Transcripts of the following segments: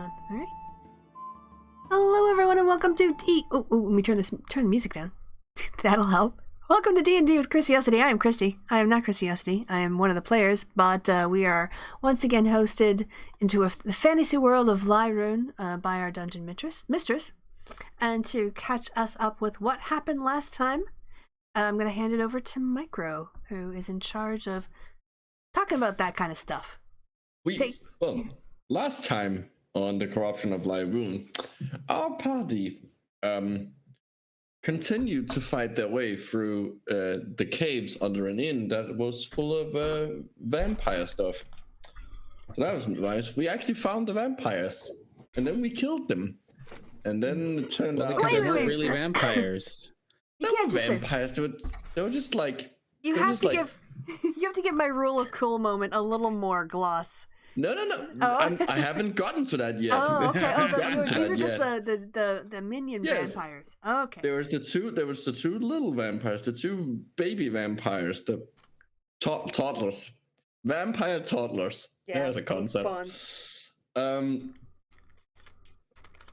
on. All right. Hello, everyone, and welcome to D. Oh, let me turn the music down. That'll help. Welcome to D&D with Chrisiousity. I am Kristi. I am not Chrisiousity. I am one of the players, but we are once again hosted into the fantasy world of Lirune by our dungeon mistress. And to catch us up with what happened last time, I'm going to hand it over to Micro, who is in charge of talking about that kind of stuff. Well, last time on the corruption of Lirune, our party continued to fight their way through the caves under an inn that was full of vampire stuff. So that was nice. We actually found the vampires, and then we killed them. And then it turned out they weren't really vampires. They were vampires. They were just like you have to give my rule of cool moment a little more gloss. No. Oh. I haven't gotten to that yet. Oh, okay. Oh, these were just the minion vampires. Okay. There was the two little vampires, the two baby vampires, the toddlers, vampire toddlers. Yeah, there's a concept.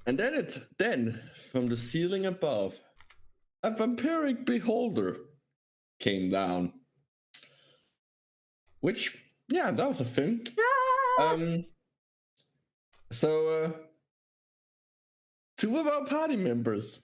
And then from the ceiling above, a vampiric beholder came down. Which, yeah, that was a thing. So two of our party members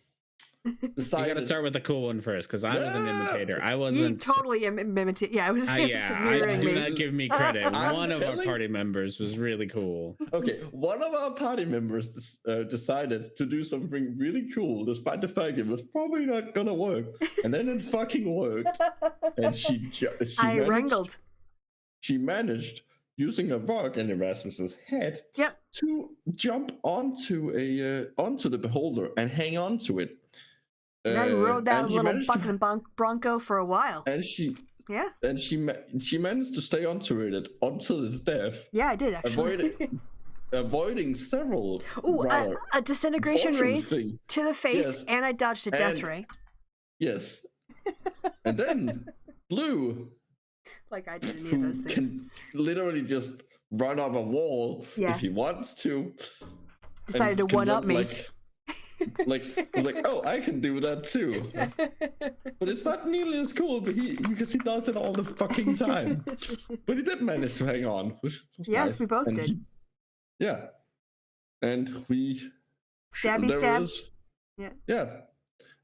decided. You gotta start with the cool one first, because I was an imitator. I wasn't. You totally imitated. Yeah, I was. Do not give me credit. One of our party members was really cool. Okay, one of our party members decided to do something really cool, despite the fact it was probably not gonna work, and then it fucking worked. And she managed, using a rock in Erasmus's head, to jump onto the beholder and hang on to it. I rode that little bucket and bronco for a while. And she managed to stay onto it until his death. Yeah, I did actually. Avoiding several a disintegration rays to the face, and I dodged a death ray. Yes. And then Blue, like I did any of those things, can literally just run up a wall if he wants to. Decided to one-up me. Like, oh, I can do that too. But it's not nearly as cool because he does it all the fucking time. But he did manage to hang on, which was nice. We both did. And we stab.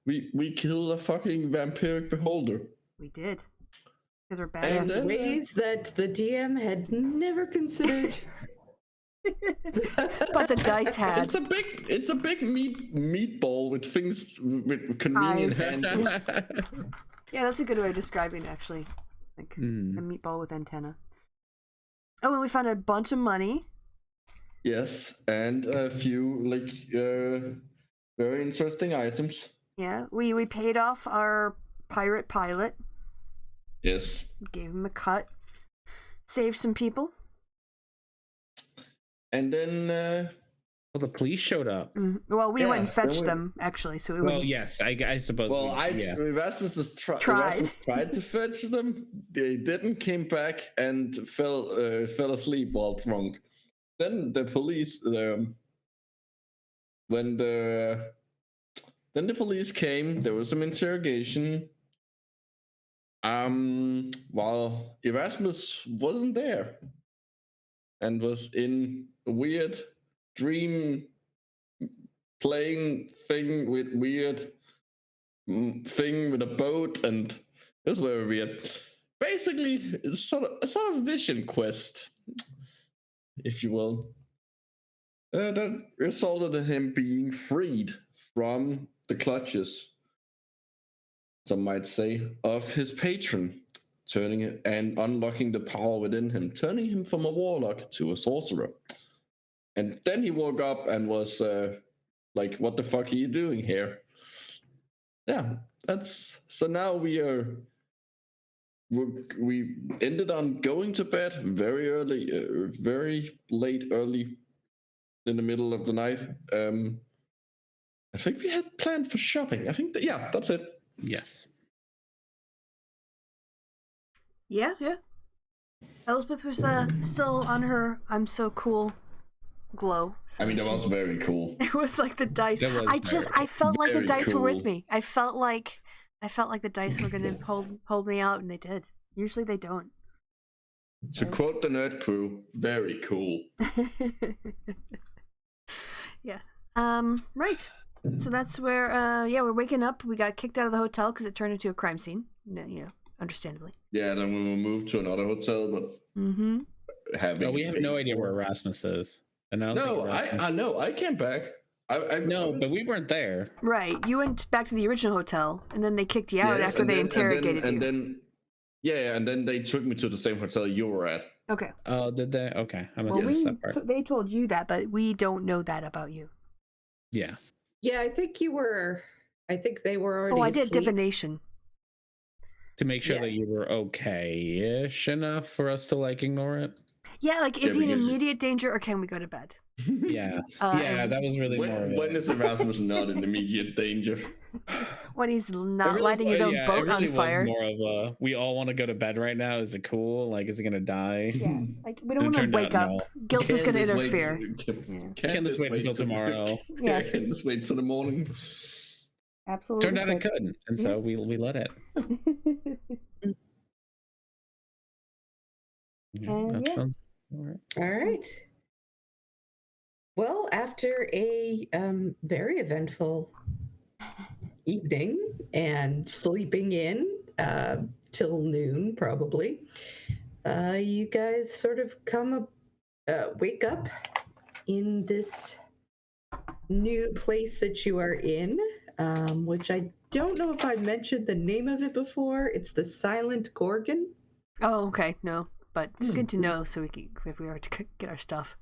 We killed a fucking vampiric beholder. We did. Because we're badasses. Ways that the DM had never considered. But the dice had. It's a big meatball with things with convenient handles. Yeah, that's a good way of describing it, actually. Like a meatball with antenna. Oh, and we found a bunch of money. Yes, and a few very interesting items. Yeah, we paid off our pirate pilot. Yes. Gave him a cut. Saved some people. And then the police showed up. Well, we went and fetched them, actually. So yes, I suppose. Well, Erasmus tried to fetch them. They didn't, came back and fell asleep while drunk. Then the police, when the police came, there was some interrogation. While Erasmus wasn't there and was in a weird dream playing thing with weird thing with a boat, and it was very weird. Basically, it's sort of vision quest, if you will, that resulted in him being freed from the clutches, some might say, of his patron, turning and unlocking the power within him, turning him from a warlock to a sorcerer. And then he woke up and was like, what the fuck are you doing here? Yeah, so now we ended on going to bed very early, very early in the middle of the night. I think we had planned for shopping. I think that's it. Yes. Yeah. Elspeth was still on her I'm so cool glow. I mean, that was very cool. It was like the dice. That was I felt like the very dice were with cool. me. I felt like the dice were gonna hold me out, and they did. Usually they don't. To quote the Nerd Crew, very cool. Yeah. Right. So that's where we're waking up. We got kicked out of the hotel because it turned into a crime scene. You know, understandably. Yeah, then we will move to another hotel, but having. we have no idea where Erasmus is. And I know. I came back. But we weren't there. Right. You went back to the original hotel, and then they kicked you out after they interrogated you. And then they took me to the same hotel you were at. Okay. Oh, did they? Okay. They told you that, but we don't know that about you. Yeah. Yeah, I think they were already. Oh, I did asleep. divination. To make sure that you were okay-ish enough for us to like ignore it. Yeah, like is he in immediate danger or can we go to bed? Yeah. That was really more of when is Erasmus not in immediate danger? When he's not lighting his own boat it really on fire. Was more of a, we all want to go to bed right now. Is it cool? Like, is he gonna die? Yeah, like we don't want to wake up. No. Guilt is gonna interfere. Can't this wait until tomorrow? Yeah. Can't this wait till the morning? Absolutely. Turned out it couldn't, and so we let it. Sounds all right. Well, after a very eventful evening and sleeping in till noon, probably, you guys sort of wake up in this new place that you are in, which I don't know if I mentioned the name of it before. It's the Silent Gorgon. Oh, okay. No, but it's good to know so we can, if we are to get our stuff.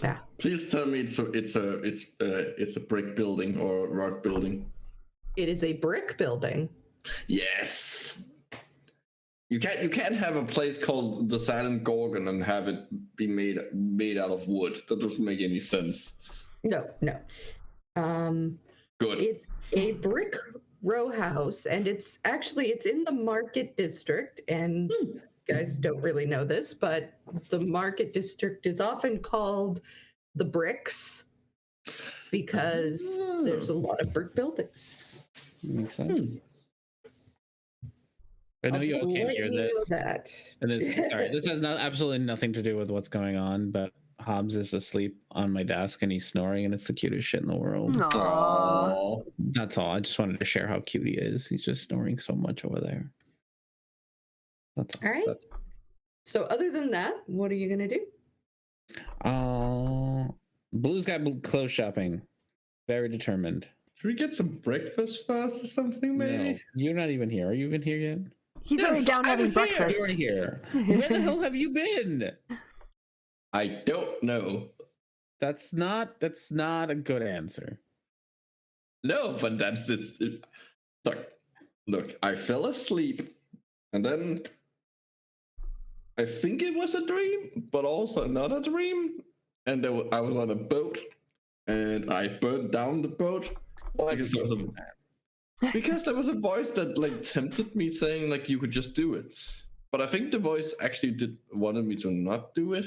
Yeah. Please tell me it's a brick building or rock building. It is a brick building. Yes. You can't have a place called the Silent Gorgon and have it be made out of wood. That doesn't make any sense. No. Good. It's a brick row house, and it's in the Market District, and you guys don't really know this, but the Market District is often called the Bricks because there's a lot of brick buildings. Makes sense. I know you all can't hear this. And this has absolutely nothing to do with what's going on, but Hobbs is asleep on my desk and he's snoring, and it's the cutest shit in the world. Aww. That's all. I just wanted to share how cute he is. He's just snoring so much over there. That's all. All right. So other than that, what are you gonna do? Blue's got clothes shopping. Very determined. Should we get some breakfast first or something, maybe? No, you're not even here. Are you even here yet? He's already down having breakfast. You're here. Where the hell have you been? I don't know. That's not a good answer. No, but that's just look, I fell asleep and then I think it was a dream, but also not a dream. And I was on a boat and I burned down the boat. Because there was a voice that like tempted me, saying like you could just do it. But I think the voice actually wanted me to not do it.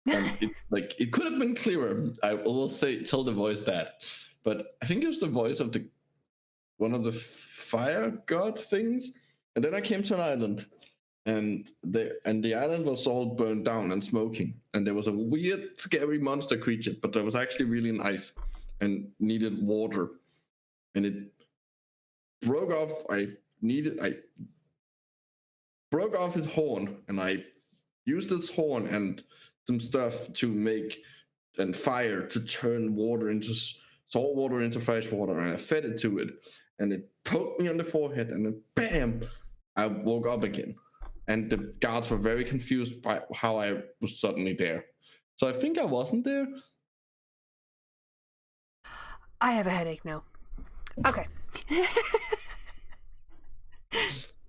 And it could have been clearer. I will tell the voice that. But I think it was the voice of one of the fire god things. And then I came to an island, and the island was all burned down and smoking. And there was a weird, scary monster creature, but that was actually really nice and needed water. And it broke off. I broke off his horn, and I used this horn and some stuff to make and fire to turn water into salt water into fresh water, and I fed it to it, and it poked me on the forehead, and then bam, I woke up again. And the guards were very confused by how I was suddenly there. So I think I wasn't there. I have a headache now. Okay.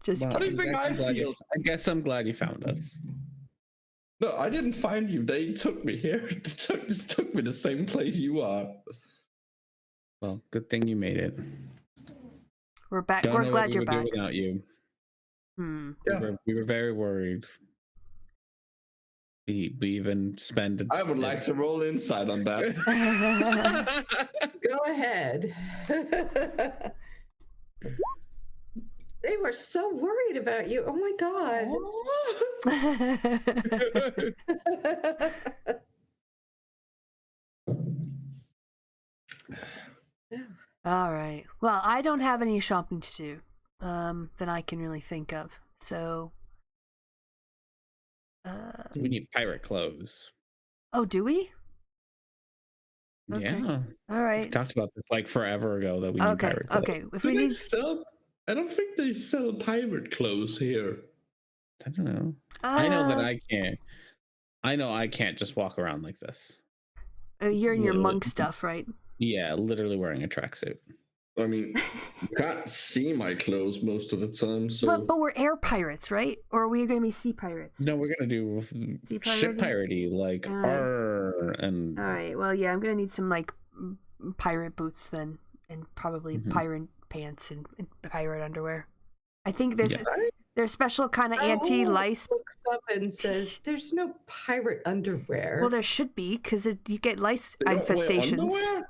Just What do you think I feel? I guess I'm glad you found us. No, I didn't find you. They took me here. They took me the same place you are. Well, good thing you made it. We're back. Don't We're know glad what we you're would do back. without you. Hmm. Yeah. We were very worried. We even spend. I would like to roll insight on that. Go ahead. They were so worried about you. Oh my god. All right. Well, I don't have any shopping to do that I can really think of. So. We need pirate clothes. Oh, do we? Okay. Yeah. All right. We talked about this like forever ago that we need pirate clothes. Okay. If Do we they need. sell? I don't think they sell pirate clothes here. I don't know. I know that I can't. I know I can't just walk around like this. You're in your Literally. monk stuff, right? Yeah, literally wearing a tracksuit. I mean, you can't see my clothes most of the time, so. But we're air pirates, right? Or are we going to be sea pirates? No, we're gonna do Sea ship piratey? piratey, like All right. arr, and All right. Well, yeah, I'm going to need some like pirate boots then, and probably pirate pants and pirate underwear. I think there's special kind of anti-lice. Looks up and says, "There's no pirate underwear." Well, there should be because you get lice They don't wear infestations. underwear?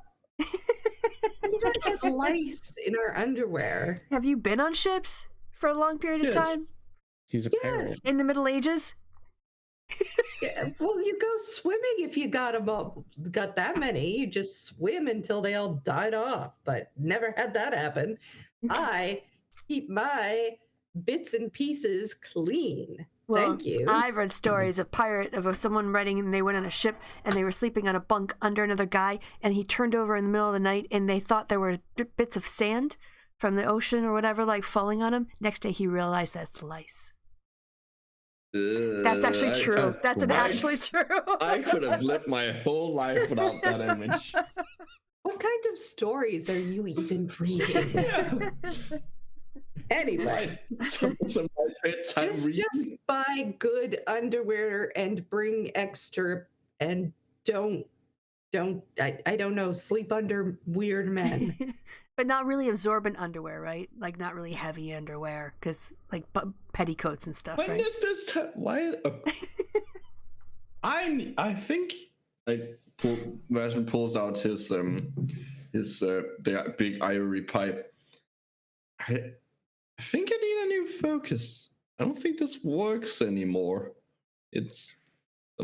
We don't have lice in our underwear. Have you been on ships for a long period of time he's a pirate. Yes. in the Middle Ages? Yeah, well, you go swimming if you got that many. You just swim until they all died off. But never had that happen. I keep my bits and pieces clean. Well, Thank you. I've read stories of someone writing, and they went on a ship and they were sleeping on a bunk under another guy, and he turned over in the middle of the night, and they thought there were bits of sand from the ocean or whatever, like falling on him. Next day, he realized that's lice. That's actually true. That's actually true. I could have lived my whole life without that image. What kind of stories are you even reading? Anyway, Some my bedtime just buy good underwear and bring extra, and don't I don't know, sleep under weird men. But not really absorbent underwear, right? Like not really heavy underwear, because like petticoats and stuff, When right? is this why? I think Rasmus pulls out his the big ivory pipe. I think I need a new focus. I don't think this works anymore. I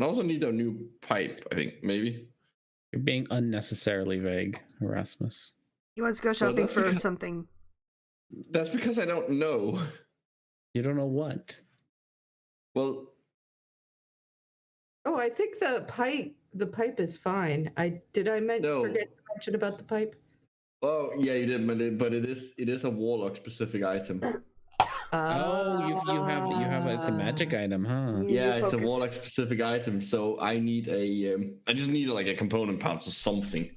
also need a new pipe, I think, maybe. You're being unnecessarily vague, Erasmus. He wants to go shopping for something. That's because I don't know. You don't know what? Well, Oh, I think the pipe is fine. Forget to mention about the pipe? oh yeah, you did, but it is a warlock specific item. Oh, you have it's a magic item, huh? Yeah, it's a warlock specific item, so I need I just need like a component pouch or something.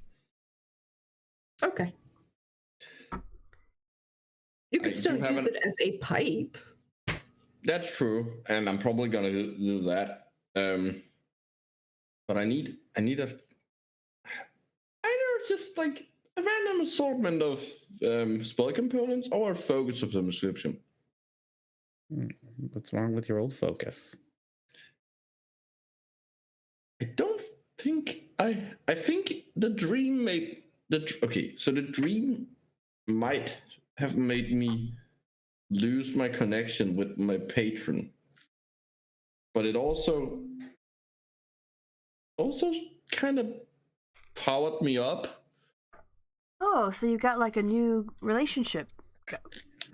Okay. You can still use it as a pipe. That's true, and I'm probably gonna do that. But I need either just like a random assortment of spell components or a focus of some description. What's wrong with your old focus? I don't think I think the dream so the dream might have made me lose my connection with my patron, but it also kind of powered me up. Oh, so you got like a new relationship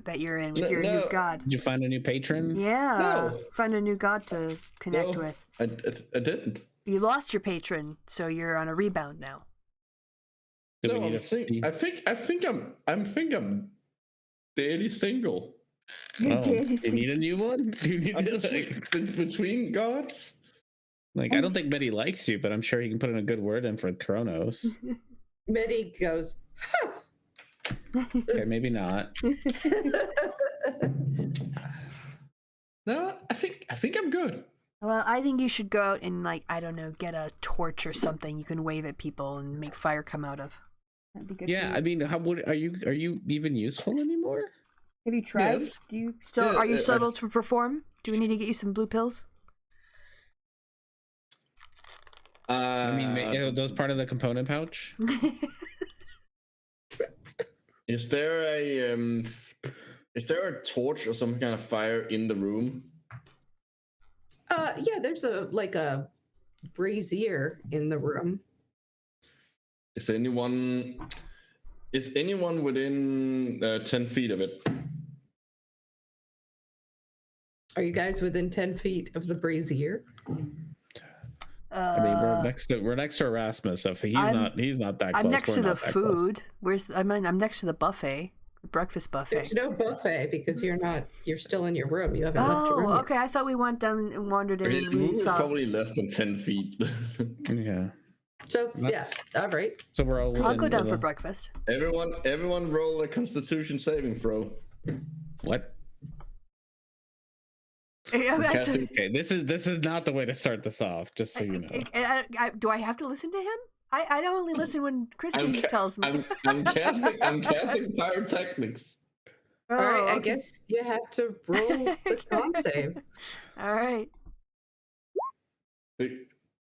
that you're in with your new god. Did you find a new patron? Yeah, No. find a new god to connect with. I didn't. You lost your patron, so you're on a rebound now. I think I'm daily single. You're Oh, daily you need a new one? Do you need I'm to, like, between gods. I don't think Betty likes you, but I'm sure he can put in a good word in for Kronos. Medi goes, huh. Okay, maybe not. No, I think I'm good. Well, I think you should go out and get a torch or something you can wave at people and make fire come out of. That'd be good. Yeah, for you. I mean, are you even useful anymore? Have you tried? Yes. Do you still are you still able to perform? Do we need to get you some blue pills? I mean, are those part of the component pouch? Is there a torch or some kind of fire in the room? Yeah, there's a brazier in the room. Is anyone within 10 feet of it? Are you guys within 10 feet of the brazier? I mean, we're next to Erasmus, so if he's not that close. I'm next to the food. Close. I'm next to the buffet, the breakfast buffet. There's no buffet because you're still in your room. You haven't left your room. Oh, okay. I thought we went down and wandered in. The And room we is saw. probably less than 10 feet. Yeah. So yeah, all right. So we're all. I'll go down for breakfast. Everyone, roll a Constitution saving throw. What? Okay, this is not the way to start this off. Just so you know. Do I have to listen to him? I don't only listen when Kristi tells me. I'm casting pyrotechnics. All right, I guess you have to roll the con save. All right.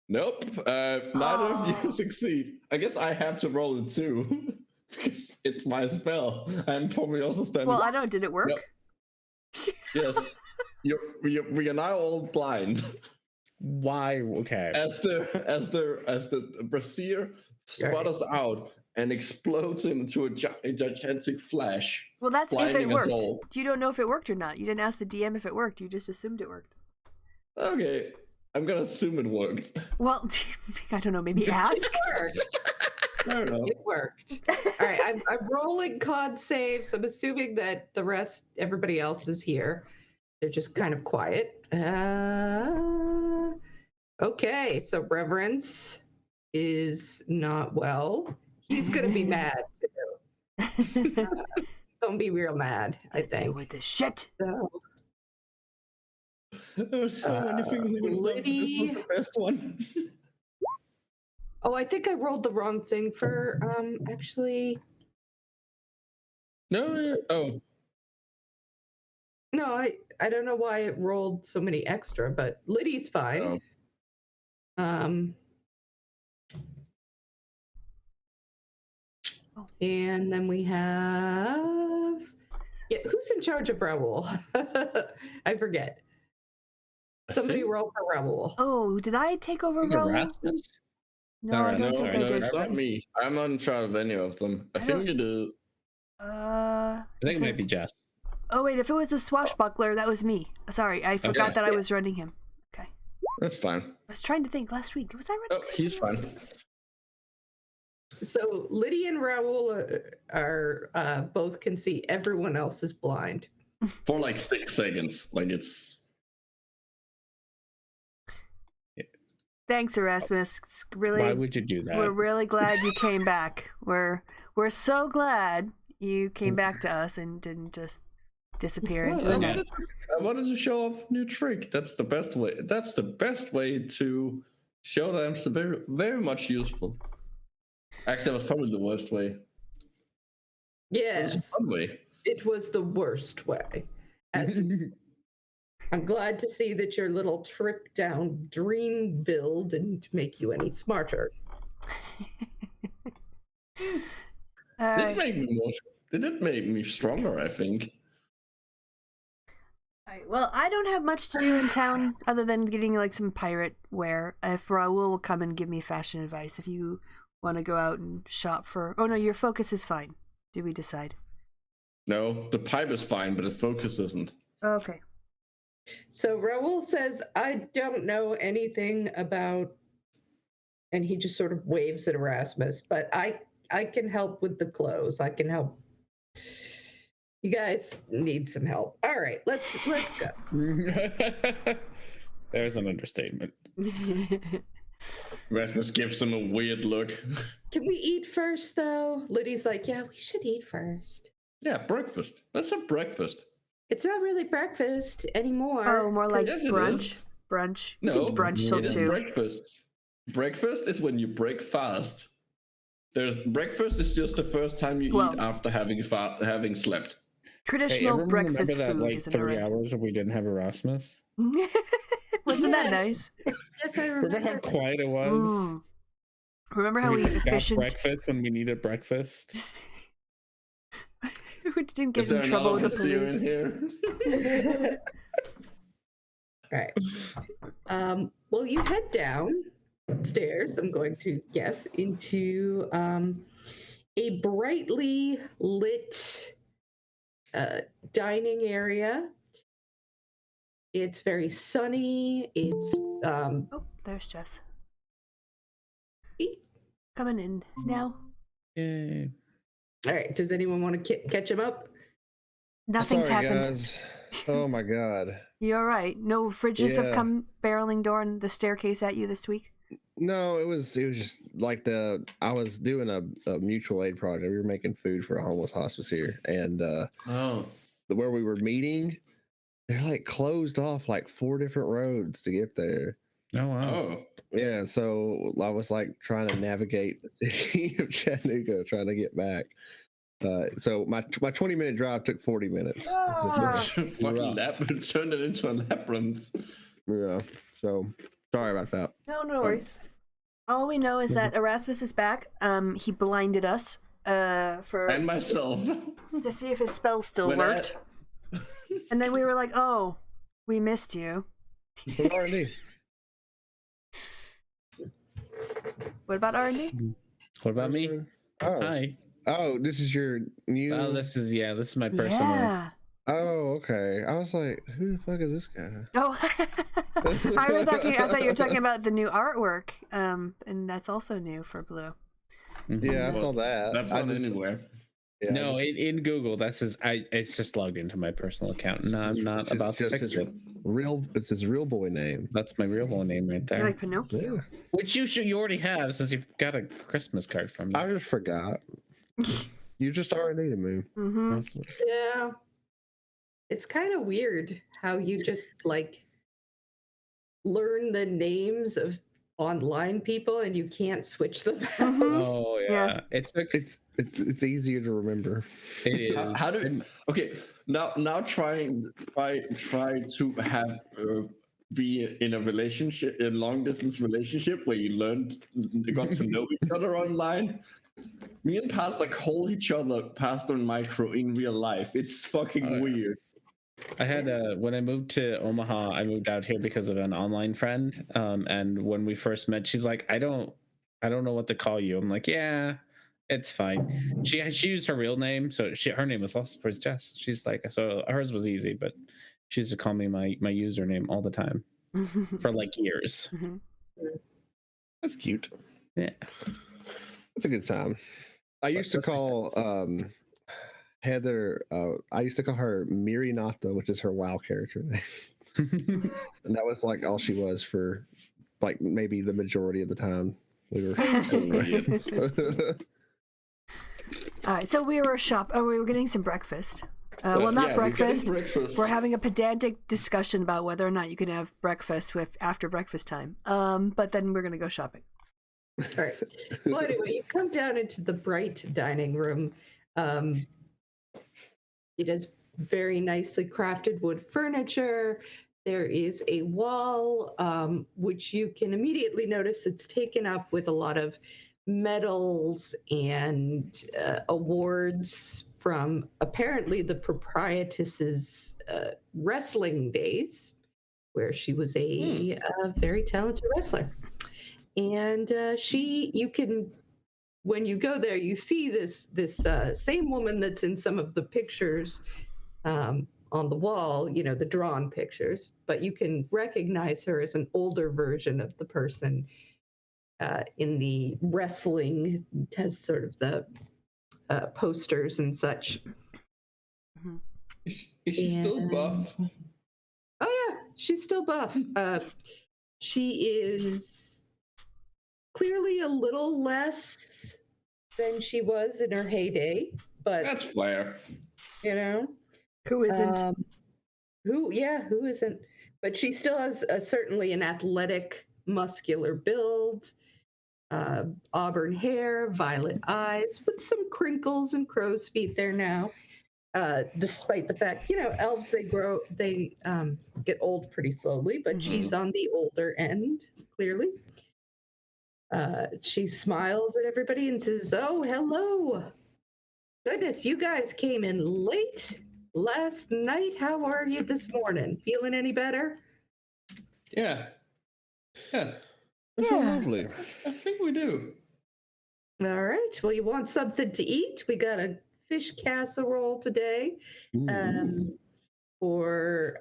Nope. Neither of you succeed. I guess I have to roll it too. Because it's my spell. I'm probably also standing. Well, I don't. Did it work? Nope. Yes. We are now all blind. Why? Okay. As the brazier sputters out and explodes into a gigantic flash. Well, that's if it worked. All. You don't know if it worked or not. You didn't ask the DM if it worked. You just assumed it worked. Okay, I'm gonna assume it worked. Well, I don't know. Maybe ask. It worked. I don't know. It worked. All right, I'm rolling con saves. I'm assuming that everybody else is here. They're just kind of quiet. Okay, so Reverence is not well. He's gonna be mad too. Gonna be real mad, I think. With the shit. So, There's so many things we would love. This was the best one. oh, I think I rolled the wrong thing for actually. No. Oh. No, I don't know why it rolled so many extra, but Liddy's fine. Oh. And then we have who's in charge of Raoul? I forget. Somebody roll for Raoul. Oh, did I take over Raoul? Erasmus? No, I don't think I did. It's not me. I'm not in charge of any of them. I think you do. I think it might be Jess. Oh wait, if it was a swashbuckler, that was me. Sorry, I forgot that I was running him. Okay. That's fine. I was trying to think last week. Was I running? Oh, he's fine. So Liddy and Raoul are both can see. Everyone else is blind. For like 6 seconds. Like it's. Thanks, Erasmus. It's really. Why would you do that? We're really glad you came back. We're so glad you came back to us and didn't just disappear into the night. I wanted to show off a new trick. That's the best way. That's the best way to show that I'm so very, very much useful. Actually, that was probably the worst way. Yes. It was a fun way. It was the worst way. I'm glad to see that your little trip down Dreamville didn't make you any smarter. It did make me stronger, I think. Alright, well, I don't have much to do in town other than getting like some pirate wear. If Raoul will come and give me fashion advice, if you want to go out and shop for. Oh no, your focus is fine. Did we decide? No, the pipe is fine, but the focus isn't. Okay. So Raoul says, I don't know anything about, and he just sort of waves at Erasmus, but I can help with the clothes. I can help. You guys need some help. All right, let's go. There's an understatement. Erasmus gives him a weird look. Can we eat first, though? Liddy's like, yeah, we should eat first. Yeah, breakfast. Let's have breakfast. It's not really breakfast anymore. Oh, more like Yes, it brunch. is. Brunch. No, You can brunch till it is 2. breakfast. Breakfast is when you break fast. Breakfast is just the first time you eat after having slept. Traditional breakfast remember that food like is 3 hours where we didn't have Erasmus? Wasn't that nice? Yes, I Remember how quiet it was? Mm. Remember how we we just got efficient? breakfast when we needed breakfast. We didn't get Is there in trouble with another the Chrisio in police. here? Right. Well, you head downstairs, I'm going to guess, into a brightly lit dining area. It's very sunny. It's Oh, there's Jess. Coming in now. Yay. all right. Does anyone want to catch him up? Nothing's Sorry, happened. guys. Oh my god. You're right. No fridges have Yeah. come barreling down the staircase at you this week. No, it was just like I was doing a mutual aid project. We were making food for a homeless hospice here, and Oh. where we were meeting, they're like closed off like 4 different roads to get there. Oh wow. Oh. Yeah, so I was like trying to navigate the city of Chattanooga, trying to get back. So my 20-minute drive took 40 minutes. Fucking labyrinth. Turned it into a labyrinth. Yeah. So sorry about that. No worries. All we know is that Erasmus is back. He blinded us for And myself. to see if his spell still worked. And then we were like, "Oh, we missed you." So R&D. What about R&D? What about me? Oh. Hi. Oh, this is your new. Oh, this is my personal. Yeah. Oh, okay. I was like, who the fuck is this guy? Oh, I thought you were talking about the new artwork, and that's also new for Blue. Yeah, I saw that. That's I not just- anywhere. yeah, No, I just- in Google, it's just logged into my personal account. No, I'm not it's about to just fix his it. It's his real boy name. That's my real whole name right there. Like Pinocchio. Yeah. Which you already have since you got a Christmas card from me. I just forgot. You just already to me. Mm-hmm. Yeah. It's kind of weird how you just like learn the names of online people and you can't switch them out. Mhm. Oh yeah. It took. It's easier to remember. It is. How do? Okay, now try to have be in a relationship, a long distance relationship where you got to know each other online. Me and Pastor call each other Pastor and Micro in real life. It's fucking weird. I had when I moved to Omaha, I moved out here because of an online friend. And when we first met, she's like, I don't know what to call you. I'm like, yeah, it's fine. She used her real name, so her name was also Jess. She's like, so hers was easy, but she used to call me my username all the time for like years. Mhm. That's cute. Yeah. That's a good time. I used to call Heather. I used to call her Mirinata, which is her WoW character name, and that was like all she was for like maybe the majority of the time we were. All right, so we were we were getting some breakfast. Well, not breakfast. We're having a pedantic discussion about whether or not you can have breakfast after breakfast time. But then we're gonna go shopping. All right. Well, anyway, you come down into the bright dining room. It has very nicely crafted wood furniture. There is a wall, which you can immediately notice it's taken up with a lot of medals and awards from apparently the proprietress's wrestling days, where she was a very talented wrestler. And you can, when you go there, you see this same woman that's in some of the pictures on the wall, the drawn pictures, but you can recognize her as an older version of the person in the wrestling, has sort of the posters and such. Is she still buff? Oh yeah, she's still buff. She is clearly a little less than she was in her heyday, but That's fair. Who isn't? Who isn't? But she still has certainly an athletic, muscular build, auburn hair, violet eyes, with some crinkles and crow's feet there now. despite the fact, elves, they get old pretty slowly, but she's on the older end, clearly. She smiles at everybody and says, "Oh, hello. Goodness, you guys came in late last night. How are you this morning? Feeling any better?" Yeah. Yeah. I feel lovely. I think we do. All right. Well, you want something to eat? We got a fish casserole today, or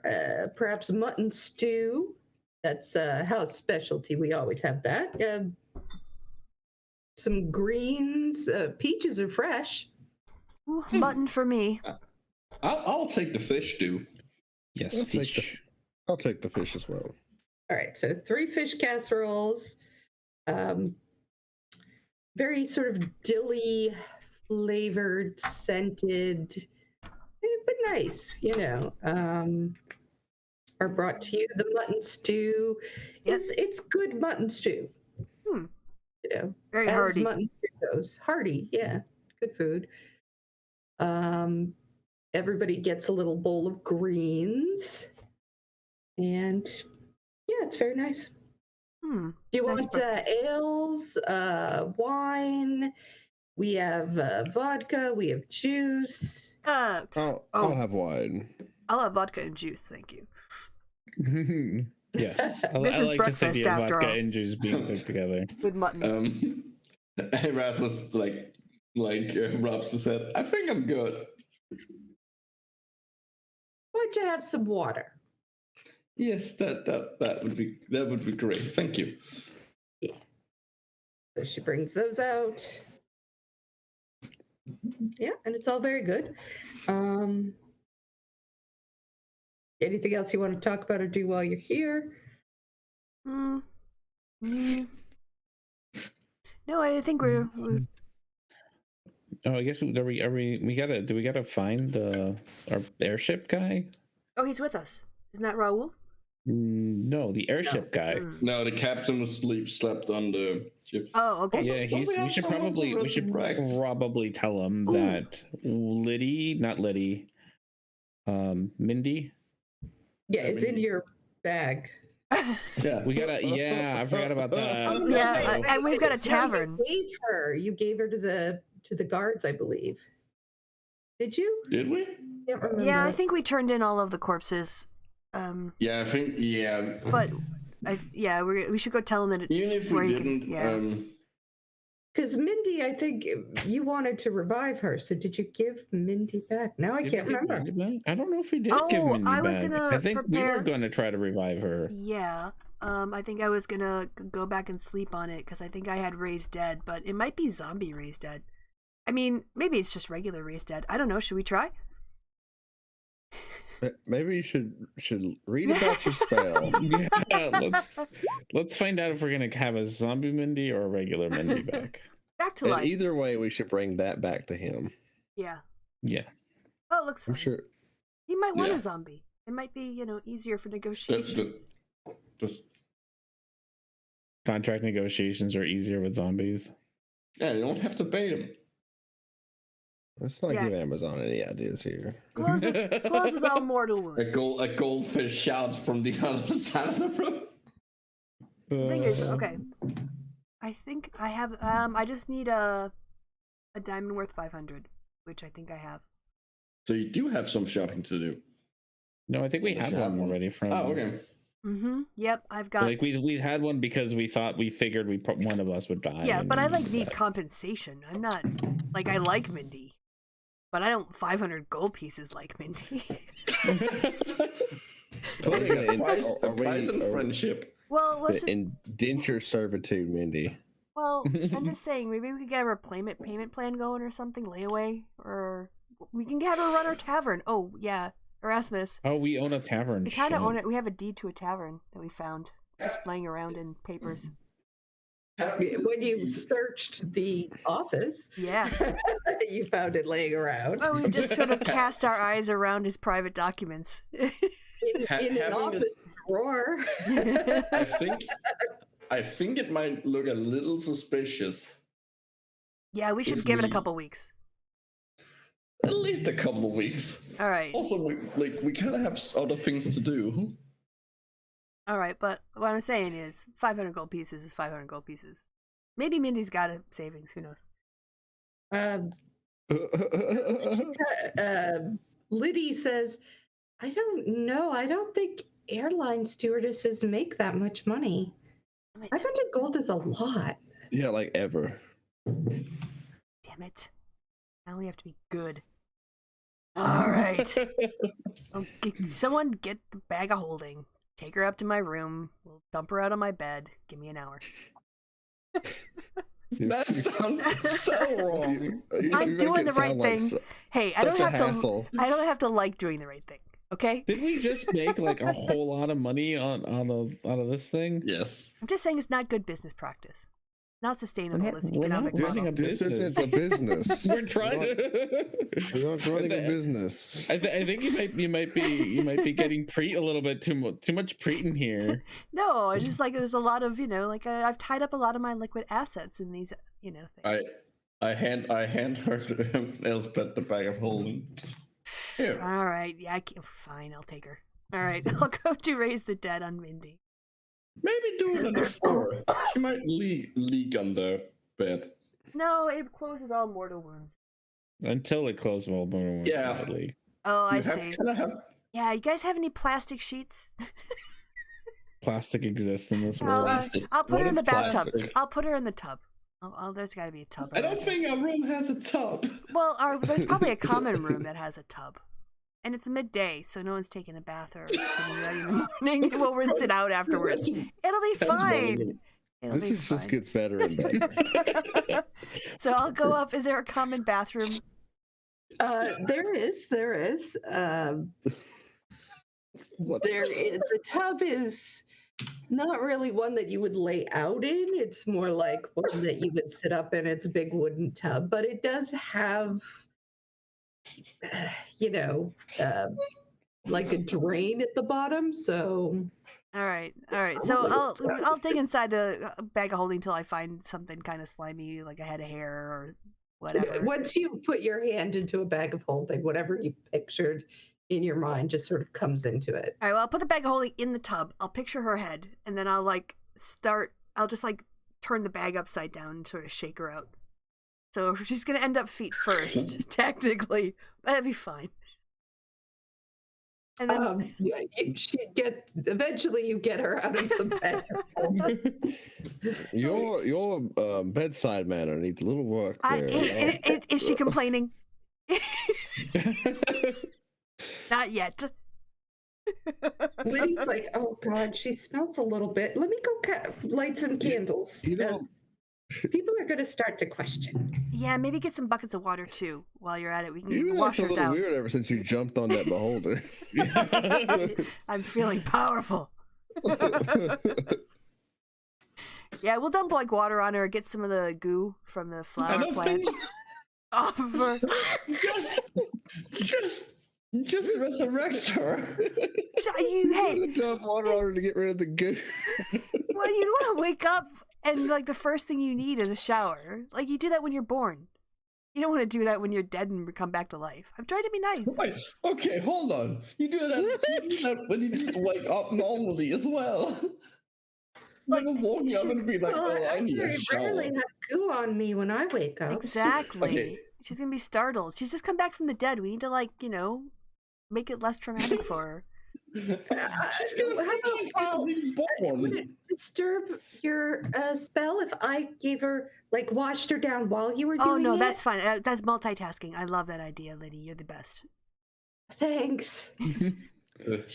perhaps mutton stew. That's a house specialty. We always have that. Some greens. Peaches are fresh. Ooh, mutton for me. I'll take the fish stew. Yes, I'll take the fish as well. All right, so 3 fish casseroles, very sort of dilly flavored, scented, but nice, are brought to you. The mutton stew it's good mutton stew. Very as hearty. mutton stew goes. Hearty, yeah, good food. Everybody gets a little bowl of greens, and yeah, it's very nice. Do you Nice want breakfast. ales, wine? We have vodka. We have juice. I'll have wine. I'll have vodka and juice, thank you. Yes. This is I like the breakfast city of after vodka all. and juice being cooked together. With mutton. Erasmus rubs his head. I think I'm good. Why don't you have some water? Yes, that would be great. Thank you. Yeah. So she brings those out. Yeah, and it's all very good. Anything else you want to talk about or do while you're here? No, I think we're Oh, I guess do we gotta find our airship guy? Oh, he's with us. Isn't that Raul? No, the airship guy. No, the captain was slept on the ship. Oh, okay. Yeah, Don't we have we should someone to probably tell him Ooh. that Mindy. Yeah, it's in your bag. Yeah, We gotta. Yeah, I forgot about that. Oh, Yeah, So- and we've got a tavern. You gave her to the guards, I believe. Did you? Did we? Can't remember. Yeah, I think we turned in all of the corpses. Yeah, I think But we should go tell him that. even if where we he can- didn't, Because Mindy, I think you wanted to revive her. So did you give Mindy back? Now I Did can't we give remember. Mindy back? I don't know if we did give Oh, Mindy I was back. gonna I think we prepare- were going to try to revive her. Yeah. I think I was gonna go back and sleep on it because I think I had raised dead, but it might be zombie raised dead. I mean, maybe it's just regular raised dead. I don't know. Should we try? Maybe you should read about your spell. Yeah, let's find out if we're gonna have a zombie Mindy or a regular Mindy back. Back to And life. either way, we should bring that back to him. Yeah. Yeah. Oh, it looks I'm fine. sure. He might want Yeah. a zombie. It might be, easier for negotiations. just Contract negotiations are easier with zombies. you don't have to pay them. Let's not Yeah. give Amazon any ideas here. Closes all mortal wounds. A goldfish shouts from the other side of the room. The thing is, okay. I think I have. I just need a diamond worth 500, which I think I have. So you do have some shopping to do. No, I think we had one already from. Oh, okay. Yep, I've got. Like we had one because we figured one of us would die. Yeah, and but I then need compensation. I'm not I like Mindy, but I don't 500 gold pieces like Mindy. Price and friendship. Well, let's just. Indenture servitude, Mindy. Well, I'm just saying, maybe we could get a payment plan going or something, layaway, or we can have her run our tavern. Oh yeah, Erasmus. Oh, we own a tavern. We kind of shit. own it. We have a deed to a tavern that we found just laying around in papers. When you searched the office, Yeah. you found it laying around Oh, we just sort of cast our eyes around his private documents. in an having office drawer. I think it might look a little suspicious. Yeah, we should If give it a we- couple weeks. at least a couple of weeks. All right. Also, we kind of have other things to do. All right, but what I'm saying is 500 gold pieces is 500 gold pieces. Maybe Mindy's got a savings. Who knows? Liddy says, I don't know. I don't think airline stewardesses make that much money. 500 gold is a lot. Yeah, like ever. Damn it. Now we have to be good. All right. Someone get the bag of holding. Take her up to my room. We'll dump her out on my bed. Give me an hour. That sounds so wrong. I'm doing the right thing. Hey, I don't have to like doing the right thing. Okay? Did we just make like a whole lot of money out of this thing? Yes. I'm just saying it's not good business practice. Not sustainable as economic model. This isn't a business. We're trying We're not running a business. I think you might be getting preet a little bit too much preet in here. No, it's just like there's a lot of I've tied up a lot of my liquid assets in these things. I hand her to Elspeth the bag of holding. Here. All right, yeah, fine, I'll take her. All right, I'll go to raise the dead on Mindy. Maybe do it on the floor. She might leak under bed. No, it closes all mortal wounds. Until it closes all mortal wounds. Yeah. Badly. Oh, I see. Have... Yeah, you guys have any plastic sheets? Plastic exists in this world. I'll put her in the bathtub. Plastic? I'll put her in the tub. There's got to be a tub. I don't think our room has a tub. Well, there's probably a common room that has a tub. And it's midday, so no one's taking a bath or getting ready in the morning, and we'll rinse it out afterwards. It'll be fine. This just gets better and better. So I'll go up. Is there a common bathroom? There is. The tub is not really one that you would lay out in. It's more like one that you would sit up in. It's a big wooden tub, but it does have like a drain at the bottom. So all right. So I'll dig inside the bag of holding till I find something kind of slimy, like a head of hair or whatever. Once you put your hand into a bag of holding, whatever you pictured in your mind just sort of comes into it. All right. Well, I'll put the bag of holding in the tub. I'll picture her head, and then I'll just turn the bag upside down and sort of shake her out. So she's going to end up feet first, technically. That'd be fine. And then eventually you get her out of the bed. Your bedside manner needs a little work there. Is she complaining? Not yet. Liddy's like, oh God, she smells a little bit. Let me go light some candles. People are going to start to question. Yeah, maybe get some buckets of water too while you're at it. We can You've been wash her acting a little down. weird ever since you jumped on that beholder. I'm feeling powerful. Yeah, we'll dump water on her, get some of the goo from the flower plant off of her. Just resurrect her. Hey, dump water on her to get rid of the goo. Well, you don't want to wake up and the first thing you need is a shower. You do that when you're born. You don't want to do that when you're dead and come back to life. I'm trying to be nice. Wait, okay, hold on. You do that when you just wake up normally as well. Never walking up and be like, I need a shower. I rarely have goo on me when I wake up. Exactly. Okay. She's going to be startled. She's just come back from the dead. We need to, make it less traumatic for her. Would it disturb your spell if I gave her, washed her down while you were doing it? Oh, no, that's fine. That's multitasking. I love that idea, Liddy. You're the best. Thanks. We Let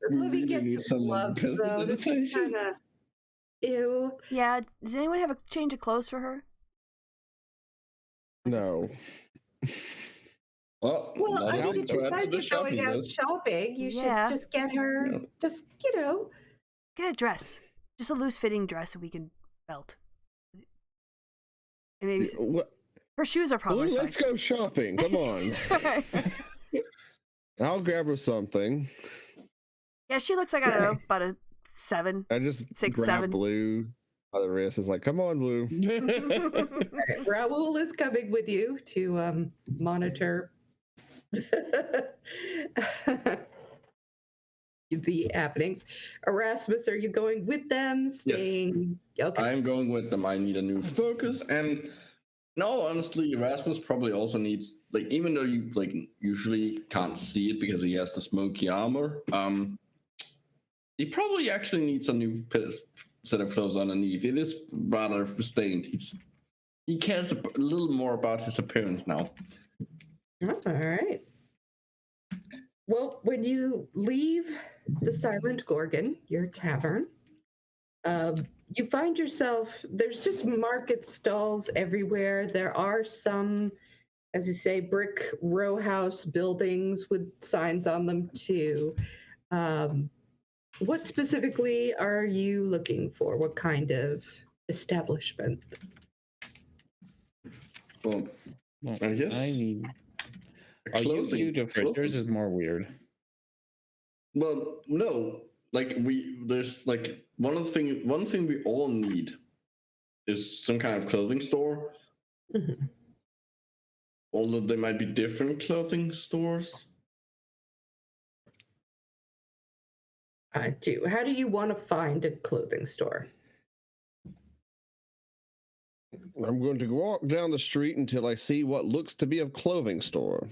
me really get need some someone gloves, though. This is kind of... Ew. Yeah, does anyone have a change of clothes for her? No. Well, if you guys are going out shopping, you should just get her, Get a dress. Just a loose-fitting dress that we can belt. And maybe her shoes are probably fine. Let's go shopping. Come on. I'll grab her something. Yeah, she looks like, I don't know, about a 7. I just 6, grab 7. Blue by the wrist. It's like, come on, Blue. Raoul is coming with you to monitor The happenings. Erasmus, are you going with them? Staying? Okay. I'm going with them. I need a new focus, and no, honestly, Erasmus probably also needs, like, even though you like usually can't see it because he has the smoky armor, he probably actually needs a new set of clothes underneath. It is rather stained. He cares a little more about his appearance now. All right. Well, when you leave the Silent Gorgon, your tavern, you find yourself, there's just market stalls everywhere. There are some, as you say, brick row house buildings with signs on them too. What specifically are you looking for? What kind of establishment? Well, Well, I guess I mean, a you different. Yours is more weird. Well, no, like there's like one thing we all need is some kind of clothing store. Mhm. Although there might be different clothing stores. I do. How do you want to find a clothing store? I'm going to walk down the street until I see what looks to be a clothing store.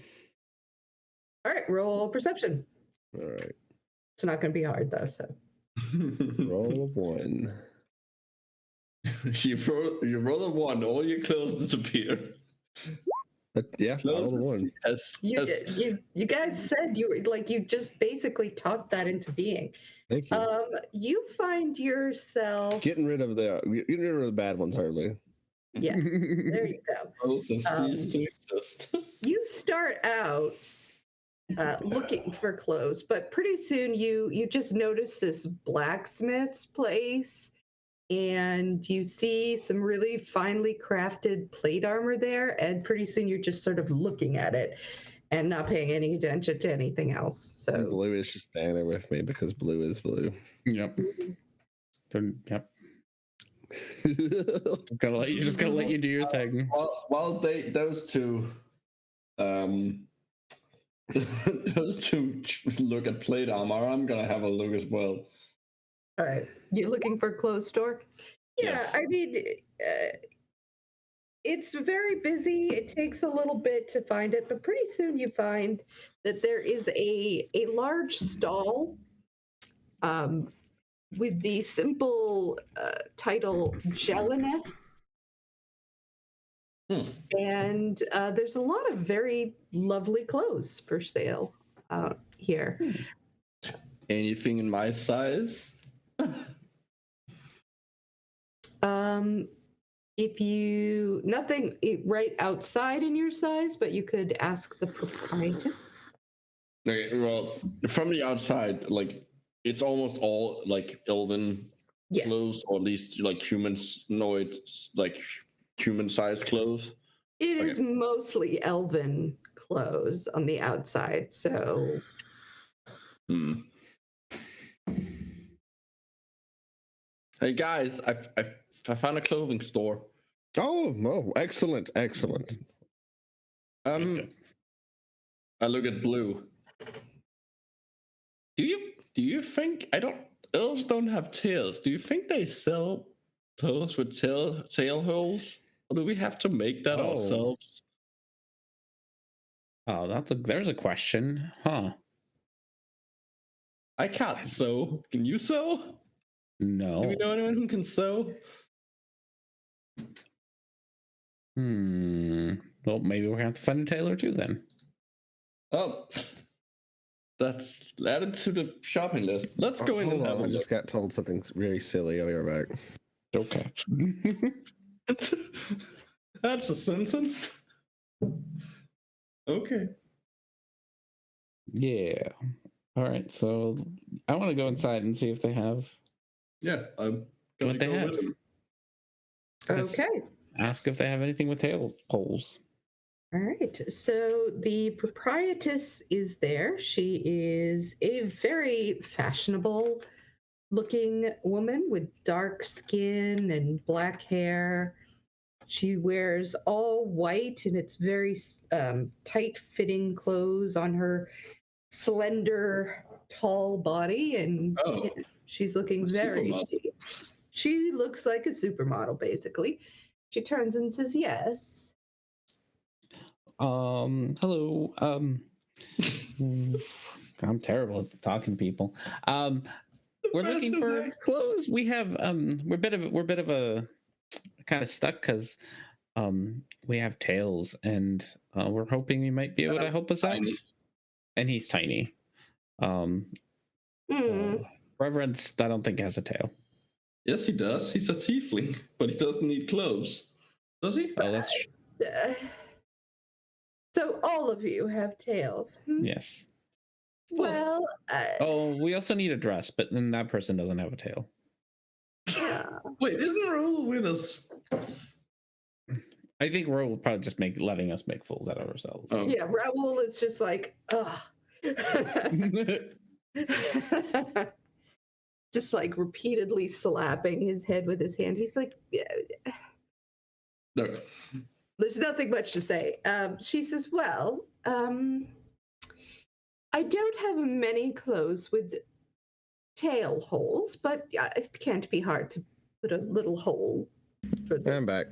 All right, roll perception. All right. It's not going to be hard though. So Roll a 1. You roll a 1, all your clothes disappear. Yeah, I rolled a 1. you guys said you were like, you just basically talked that into being. Thank you. You find yourself Getting rid of the bad ones, hardly. Yeah, there you go. Clothes have ceased to exist. You start out looking for clothes, but pretty soon you just notice this blacksmith's place, and you see some really finely crafted plate armor there, and pretty soon you're just sort of looking at it and not paying any attention to anything else. So Blue is just standing there with me because blue is blue. Yep. Yep. Just gotta let you do your thing. While those two those two look at plate armor, I'm gonna have a look as well. all right, you're looking for a clothes store? Yeah, Yes. I mean, it's very busy. It takes a little bit to find it, but pretty soon you find that there is a large stall with the simple title Gelineth. And there's a lot of very lovely clothes for sale here. Anything in my size? If you, nothing right outside in your size, but you could ask the proprietress. Okay, well, from the outside, like, it's almost all like elven Yes. clothes, or at least like humanoid, like human-sized clothes. It is mostly elven clothes on the outside, so. Hey guys, I found a clothing store. Oh, excellent. I look at blue. Do you think elves don't have tails? Do you think they sell clothes with tail holes, or do we have to make that ourselves? Oh, there's a question, huh? I can't sew. Can you sew? No. Do we know anyone who can sew? Well, maybe we're gonna have to find a tailor too then. Oh, that's added to the shopping list. Let's go in and have a I look. just got told something very silly. I'll be right back. Okay. That's a sentence. Okay. Yeah. All right. So I want to go inside and see if they have Yeah, I'm gonna what they go have. with him. Okay. Ask if they have anything with tail holes. All right. So the proprietress is there. She is a very fashionable looking woman with dark skin and black hair. She wears all white, and it's very tight-fitting clothes on her slender, tall body, and Oh, she's looking a very. supermodel. She looks like a supermodel, basically. She turns and says, "Yes." Hello. I'm terrible at talking to people. We're looking best of for things. clothes. We have we're a bit of a kind of stuck because we have tails, and we're hoping you might be able to That's help us out. tiny. And he's tiny. Reverence, I don't think has a tail. Yes, he does. He's a tiefling, but he doesn't need clothes. Does he? Oh, that's Uh, so all of you have tails. yes. Well, Oh, we also need a dress, but then that person doesn't have a tail. Wait, isn't Raoul with us? I think Ro will probably just letting us make fools out of ourselves. Oh. yeah, Raoul is just like, ugh. Just like repeatedly slapping his head with his hand. He's like, No. there's nothing much to say. She says, well, I don't have many clothes with tail holes, but it can't be hard to put a little hole for them. I'm back.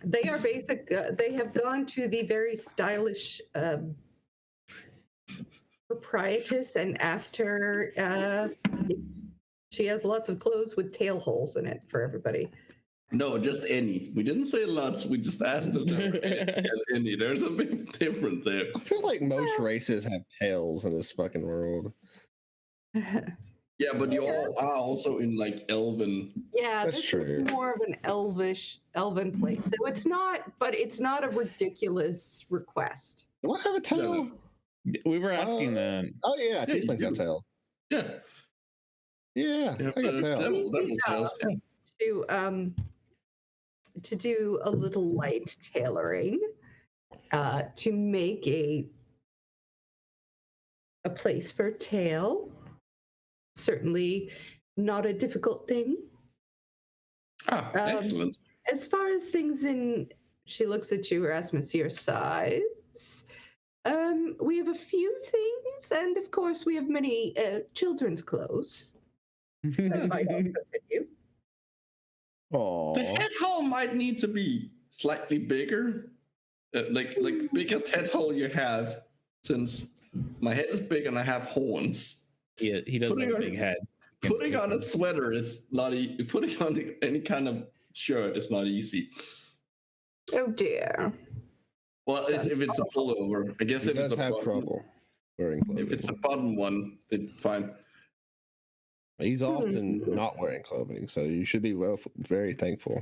They are basic. They have gone to the very stylish proprietress and asked her if she has lots of clothes with tail holes in it for everybody. No, just any. We didn't say lots. We just asked them. Any. There's a big difference there. I feel like most races have tails in this fucking world. Yeah, but you all are also in like elven. Yeah, That's this true. is more of an elven place. So it's not a ridiculous request. Do I have a tail? We were asking that. Oh yeah, Yeah, tieflings you have do. tails. Yeah. Yeah, I got tails. Devil tails. Yeah. To do a little light tailoring to make a place for tail. Certainly not a difficult thing. Ah, excellent. As far as things she looks at you, Erasmus, your size. We have a few things, and of course we have many children's clothes. That might also fit you. Oh, The head hole might need to be slightly bigger. Like biggest head hole you have, since my head is big and I have horns. He does have a big head. Putting on a sweater is not easy. Putting on any kind of shirt is not easy. Oh dear. Well, if it's a pullover, I guess he if it's does a have button, trouble wearing clothing. if it's a button one, it's fine. He's often not wearing clothing, so you should be very thankful.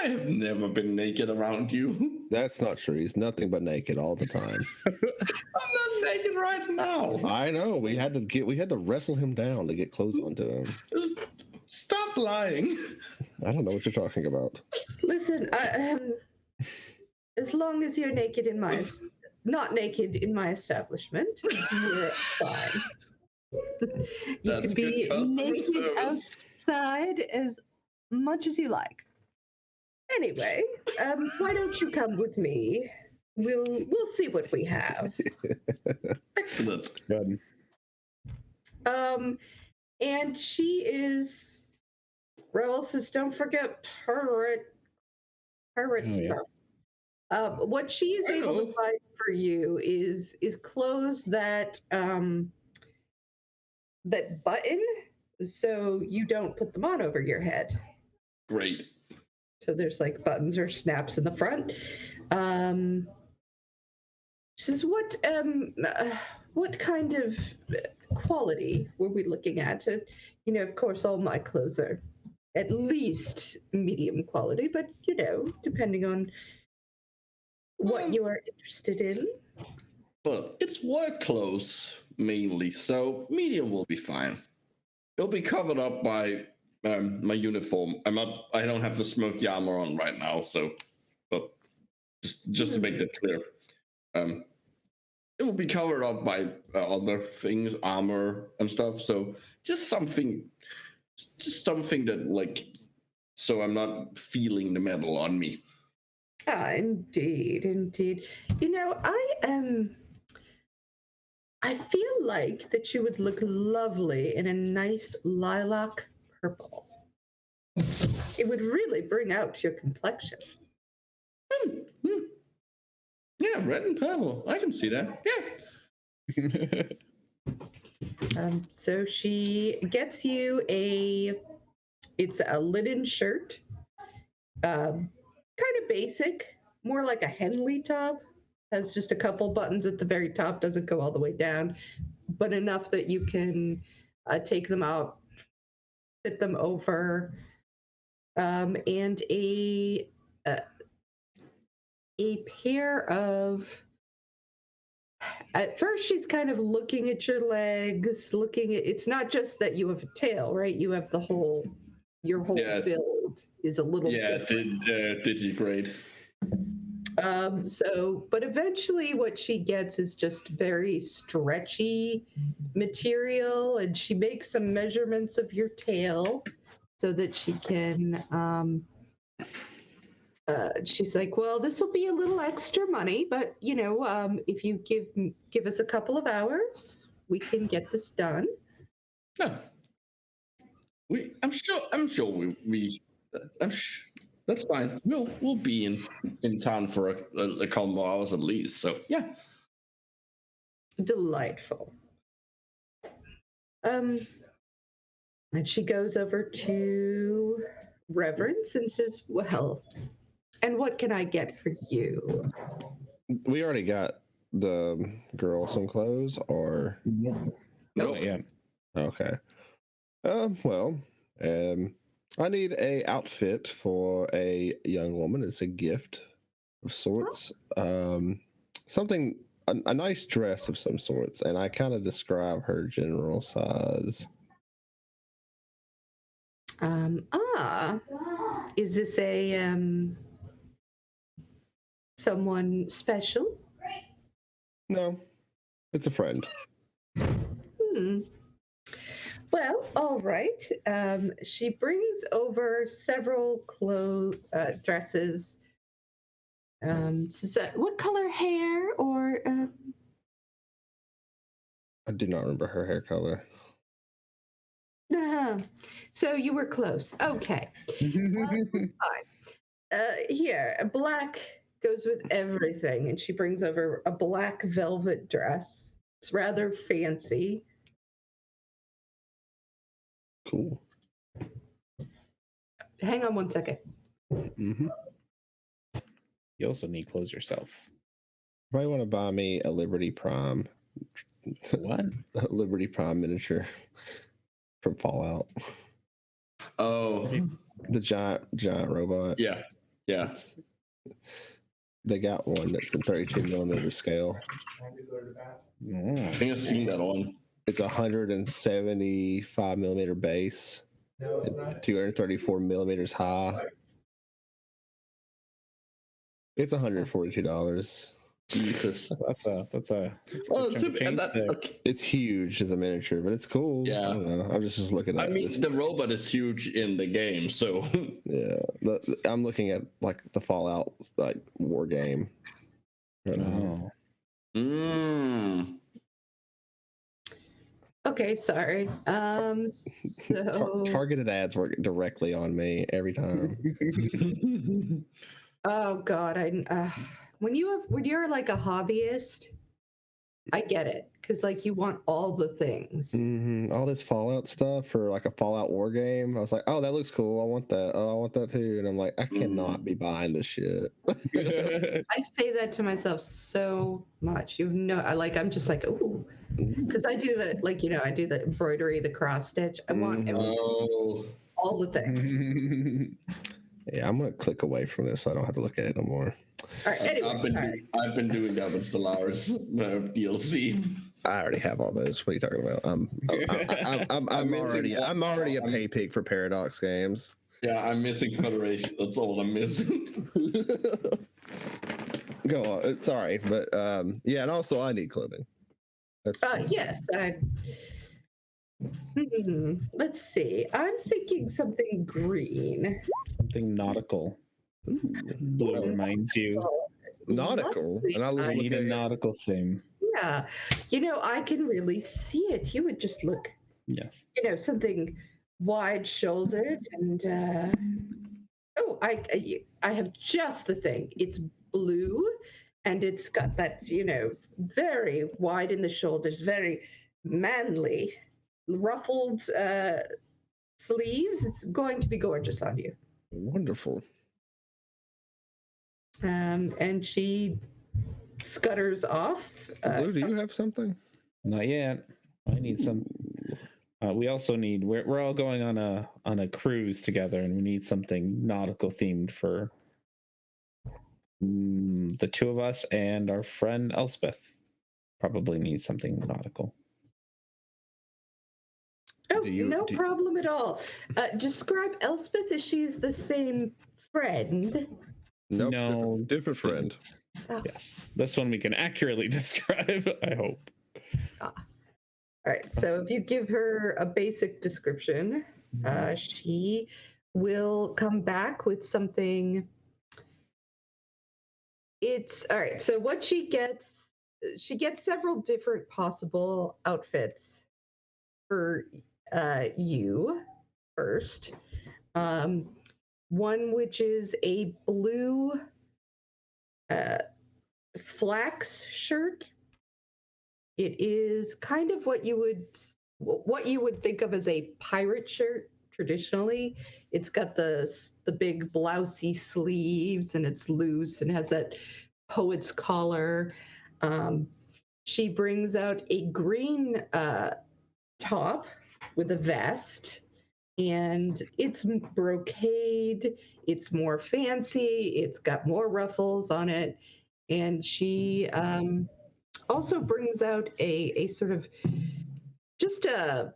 I have never been naked around you. That's not true. He's nothing but naked all the time. I'm not naked right now. I know. We had to wrestle him down to get clothes onto him. Just stop lying. I don't know what you're talking about. Listen, as long as you're not naked in my establishment, you're fine. You That's can be good customer naked service. outside as much as you like. Anyway, why don't you come with me? We'll see what we have. Excellent. Good. And she is. Raoul says, "Don't forget pirate stuff." What she is able to find for you is clothes that that button, so you don't put them on over your head. Great. So there's like buttons or snaps in the front. She says, what kind of quality were we looking at? Of course, all my clothes are at least medium quality, but depending on what you are interested in. Well, it's work clothes mainly, so medium will be fine. It'll be covered up by my uniform. I don't have the smoky armor on right now, so but just to make that clear. It will be covered up by other things, armor and stuff. So just something that like so I'm not feeling the metal on me. Ah, indeed, indeed. You know, I feel like that you would look lovely in a nice lilac purple. It would really bring out your complexion. Yeah, red and purple. I can see that. Yeah. So she gets you it's a linen shirt, kind of basic, more like a Henley top. Has just a couple buttons at the very top, doesn't go all the way down, but enough that you can take them out, fit them over, and a pair of. At first, she's kind of looking at your legs, looking at. It's not just that you have a tail, right? You have your whole build is a little different. Digigrade. But eventually what she gets is just very stretchy material, and she makes some measurements of your tail so that she can, she's like, well, this will be a little extra money, but if you give us a couple of hours, we can get this done. No. I'm sure that's fine. We'll be in town for a couple more hours at least. So yeah. Delightful. And she goes over to Reverence and says, well, and what can I get for you? We already got the girl some clothes, or Nope. Yeah. okay. I need a outfit for a young woman. It's a gift of sorts. Something, a nice dress of some sorts, and I kind of describe her general size. Is this someone special? No, it's a friend. Well, all right. She brings over several dresses. What color hair or? I do not remember her hair color. So you were close. Okay. Fine. Here, black goes with everything, and she brings over a black velvet dress. It's rather fancy. Cool. Hang on one second. Mm-hmm. You also need clothes yourself. Might want to buy me a Liberty Prime. What? A Liberty Prime miniature from Fallout. Oh. The giant robot. Yeah. Yeah. They got one that's in 32 millimeter scale. I think I've seen that one. It's 175 millimeter base, and 234 millimeters high. It's $142. Jesus. That's a Well, good chunk of change there. It's huge as a miniature, but it's cool. Yeah. I don't know. I'm just looking at. I mean, the robot is huge in the game, so Yeah, I'm looking at like the Fallout like war game. Oh. Okay, sorry. Targeted ads work directly on me every time. Oh God, when you're like a hobbyist, I get it, because like you want all the things. All this Fallout stuff for like a Fallout war game. I was like, oh, that looks cool. I want that. Oh, I want that too. And I'm like, I cannot be buying this shit. I say that to myself so much. I'm just like, ooh, because I do the I do the embroidery, the cross stitch. I want all the things. Yeah, I'm gonna click away from this so I don't have to look at it no more. All right. Anyway, I've been doing that with Stellaris DLC. I already have all those. What are you talking about? I'm already a pay pig for Paradox games. Yeah, I'm missing Federation. That's all I'm missing. Go on. Sorry, but yeah, and also I need clothing. That's yes. Let's see. I'm thinking something green. Something nautical. Blue reminds you. Nautical, and I was I need a looking. nautical theme. Yeah, I can really see it. You would just look, Yes. something wide-shouldered and oh, I have just the thing. It's blue, and it's got that, very wide in the shoulders, very manly, ruffled sleeves. It's going to be gorgeous on you. Wonderful. And she scutters off. Blue, do you have something? Not yet. I need some. We also need. We're all going on a cruise together, and we need something nautical themed for the two of us and our friend Elspeth. Probably need something nautical. Oh, no problem at all. Describe Elspeth as she's the same friend. Nope, No, different friend. Oh. Yes, this one we can accurately describe. I hope. All right. So if you give her a basic description, she will come back with something. It's all right. So what she gets several different possible outfits for you first. One which is a blue flax shirt. It is kind of what you would think of as a pirate shirt traditionally. It's got the big blousey sleeves, and it's loose and has that poet's collar. She brings out a green top with a vest, and it's brocade. It's more fancy. It's got more ruffles on it, and she also brings out a sort of just a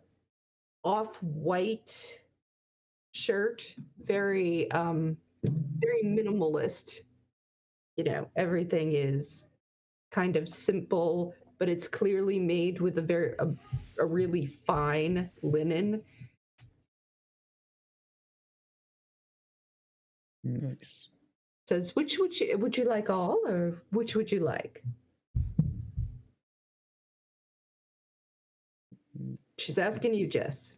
off-white shirt, very very minimalist. Everything is kind of simple, but it's clearly made with a really fine linen. Nice. Says, which would you like, all, or which would you like? She's asking you, Jess.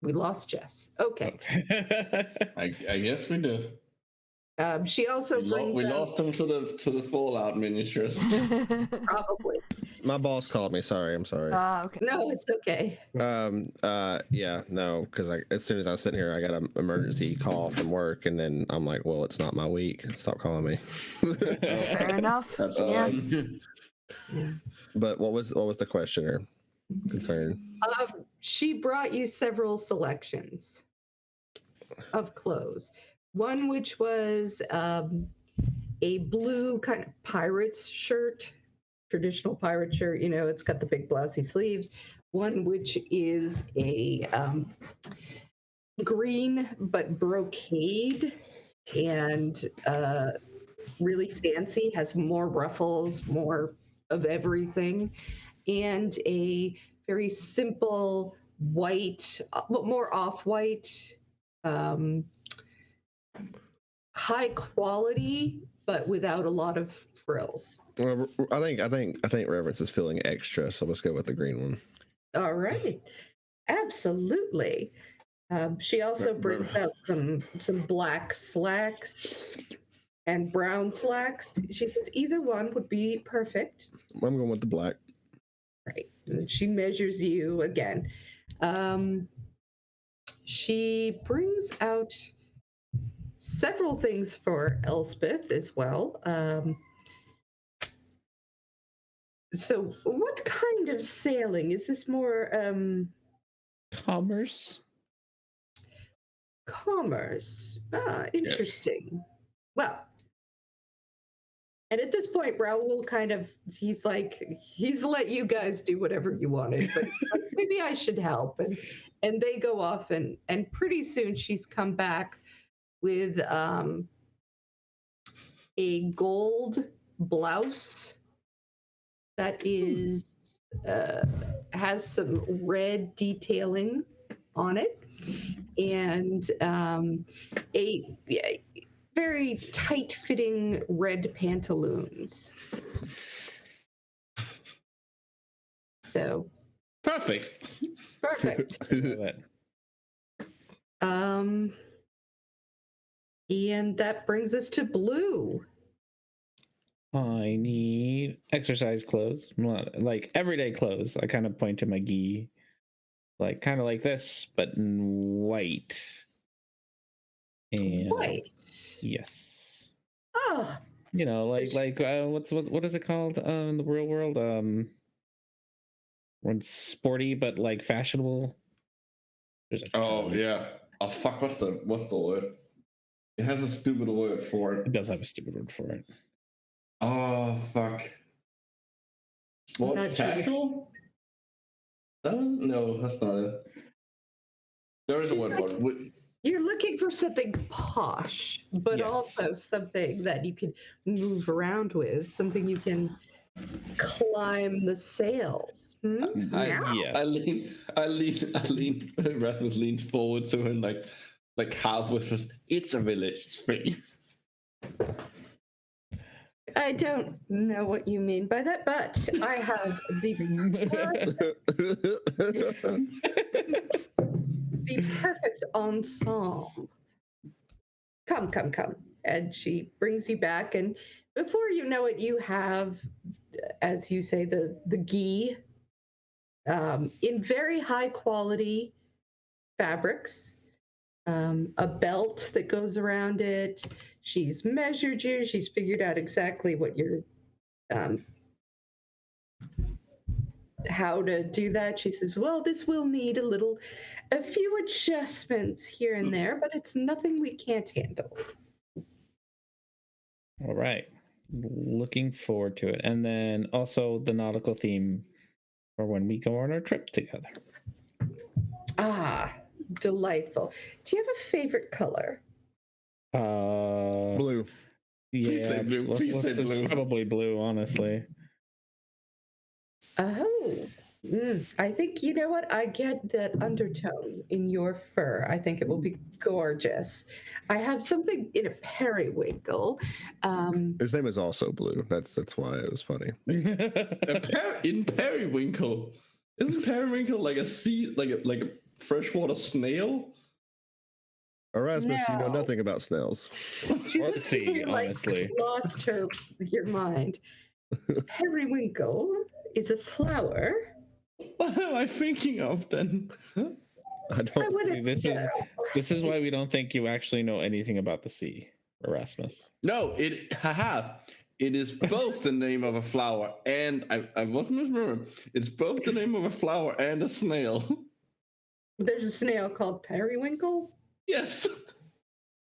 We lost Jess. Okay. I guess we did. She also We lost him to the Fallout miniatures. probably. My boss called me. Sorry, I'm sorry. Okay. No, it's okay. Yeah, no, because as soon as I was sitting here, I got an emergency call from work, and then I'm like, well, it's not my week. Stop calling me. Fair enough. That's Yeah. But what was the question or concern? She brought you several selections of clothes. One which was a blue kind of pirate's shirt, traditional pirate shirt. It's got the big blousey sleeves. One which is a green but brocade and really fancy, has more ruffles, more of everything, and a very simple white, but more off-white, high quality, but without a lot of frills. Well, I think Reverence is feeling extra, so let's go with the green one. All right, absolutely. She also brings out some black slacks and brown slacks. She says either one would be perfect. I'm going with the black. Right. And she measures you again. She brings out several things for Elspeth as well. So what kind of sailing? Is this more Commerce. commerce? Interesting. Well, and at this point, Raoul he's let you guys do whatever you wanted, but maybe I should help. And they go off, and pretty soon she's come back with a gold blouse that is has some red detailing on it, and a very tight-fitting red pantaloons. So Perfect. perfect. Love it. And that brings us to Blue. I need exercise clothes, like everyday clothes. I kind of point to my gi, like kind of like this, but in white. And White. yes, Oh, what is it called in the real world? When it's sporty but like fashionable. There's a Oh term. yeah. Oh fuck. What's the word? It has a stupid word for It it. does have a stupid word for it. Oh fuck. Sports Not sure. casual? No, that's not it. There is a word for it. You're looking for something posh, but Yes. also something that you can move around with, something you can climb the sails. Yes. I lean. Rasmus leaned forward to her and like half whispers, "It's a village thing." I don't know what you mean by that, but I have the perfect ensemble. Come. And she brings you back, and before you know it, you have, as you say, the gi in very high quality fabrics, a belt that goes around it. She's measured you. She's figured out exactly what you're, how to do that. She says, well, this will need a few adjustments here and there, but it's nothing we can't handle. All right. Looking forward to it. And then also the nautical theme for when we go on our trip together. Ah, delightful. Do you have a favorite color? Blue. Please say blue. Please say blue. It's probably blue, honestly. Oh, I think, you know what? I get that undertone in your fur. I think it will be gorgeous. I have something in a periwinkle. His name is also Blue. That's why it was funny. In periwinkle, isn't periwinkle like a sea, like a freshwater snail? Erasmus, you know No. nothing about snails. She Or the looks sea, to me like honestly. lost your mind. Periwinkle is a flower. What am I thinking of then? I don't. wouldn't know. This is why we don't think you actually know anything about the sea, Erasmus. No, it is both the name of a flower and I wasn't remembering. It's both the name of a flower and a snail. There's a snail called periwinkle. Yes.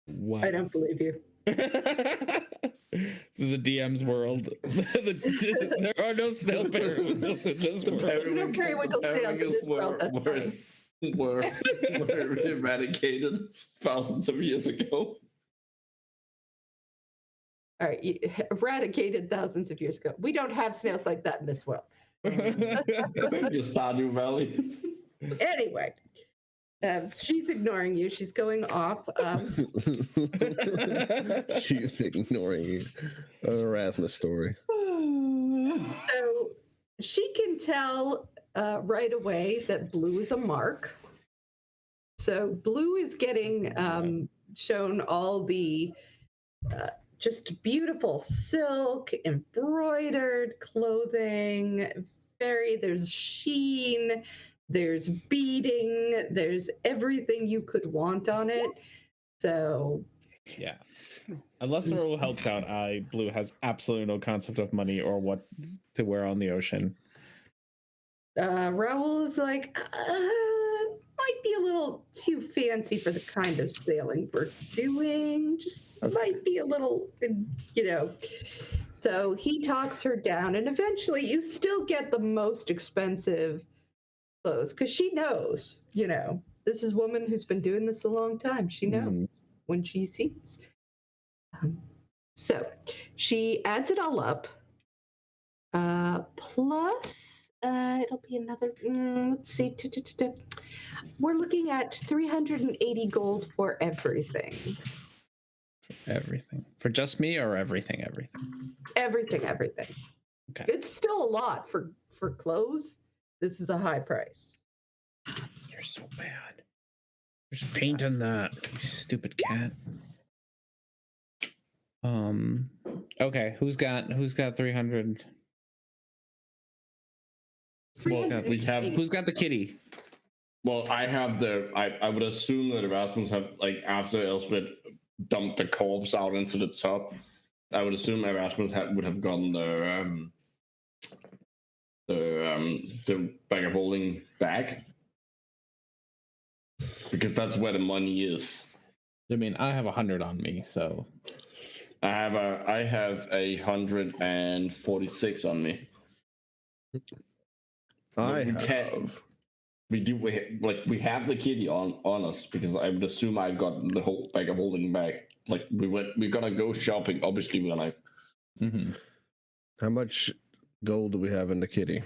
Wow. I don't believe you. This is a DM's world. There are no snail periwinkles in this world. Periwinkle snails in this world, that's were eradicated thousands of years ago. All right, eradicated thousands of years ago. We don't have snails like that in this world. Thank you, Stardew Valley. Anyway, she's ignoring you. She's going off. She's ignoring you. An Erasmus story. So she can tell right away that Blue is a mark. So Blue is getting shown all the just beautiful silk, embroidered clothing. There's sheen, there's beading, there's everything you could want on it. So yeah. Unless Raoul helps out, Blue has absolutely no concept of money or what to wear on the ocean. Raoul is like, might be a little too fancy for the kind of sailing we're doing. Just might be a little, So he talks her down, and eventually you still get the most expensive clothes because she knows, this is a woman who's been doing this a long time. She knows when she sees. So she adds it all up. Plus It'll be another. Let's see. We're looking at 380 gold for everything. Everything for just me or everything? Everything. Okay. It's still a lot for clothes. This is a high price. You're so bad. There's paint on that, you stupid cat. Okay, who's got 300? Well, we have. Who's got the kitty? Well, I have the. I would assume that Erasmus have, like, after Elspeth dumped the corpse out into the tub, I would assume Erasmus would have gotten the bag of holding back, because that's where the money is. I mean, I have 100 on me, so I have 146 on me. We have the kitty on us, because I would assume I got the whole bag of holding back. Like, we're gonna go shopping. Obviously, we're gonna. Mm-hmm. How much gold do we have in the kitty?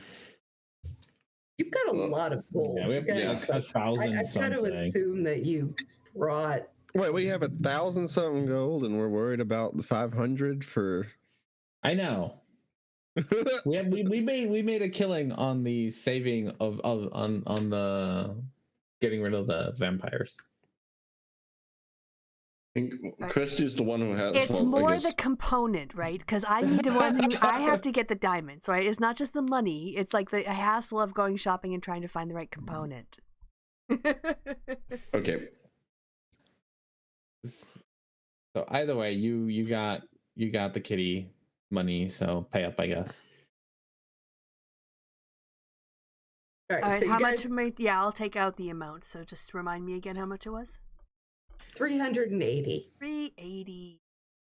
You've got a lot of gold. Yeah, we have 1,000 I've got to assume that you brought. Wait, we have 1,000 something gold, and we're worried about the 500 for. I know. we made a killing on the saving on the getting rid of the vampires. I think Kristi's the one who has. It's more the component, right? Because I need to I have to get the diamonds, right? It's not just the money. It's like the hassle of going shopping and trying to find the right component. Okay. So either way, you got the kitty money, so pay up, I guess. All right, All right, so how you guys, much? Yeah, I'll take out the amount. So just remind me again how much it was. 380. 380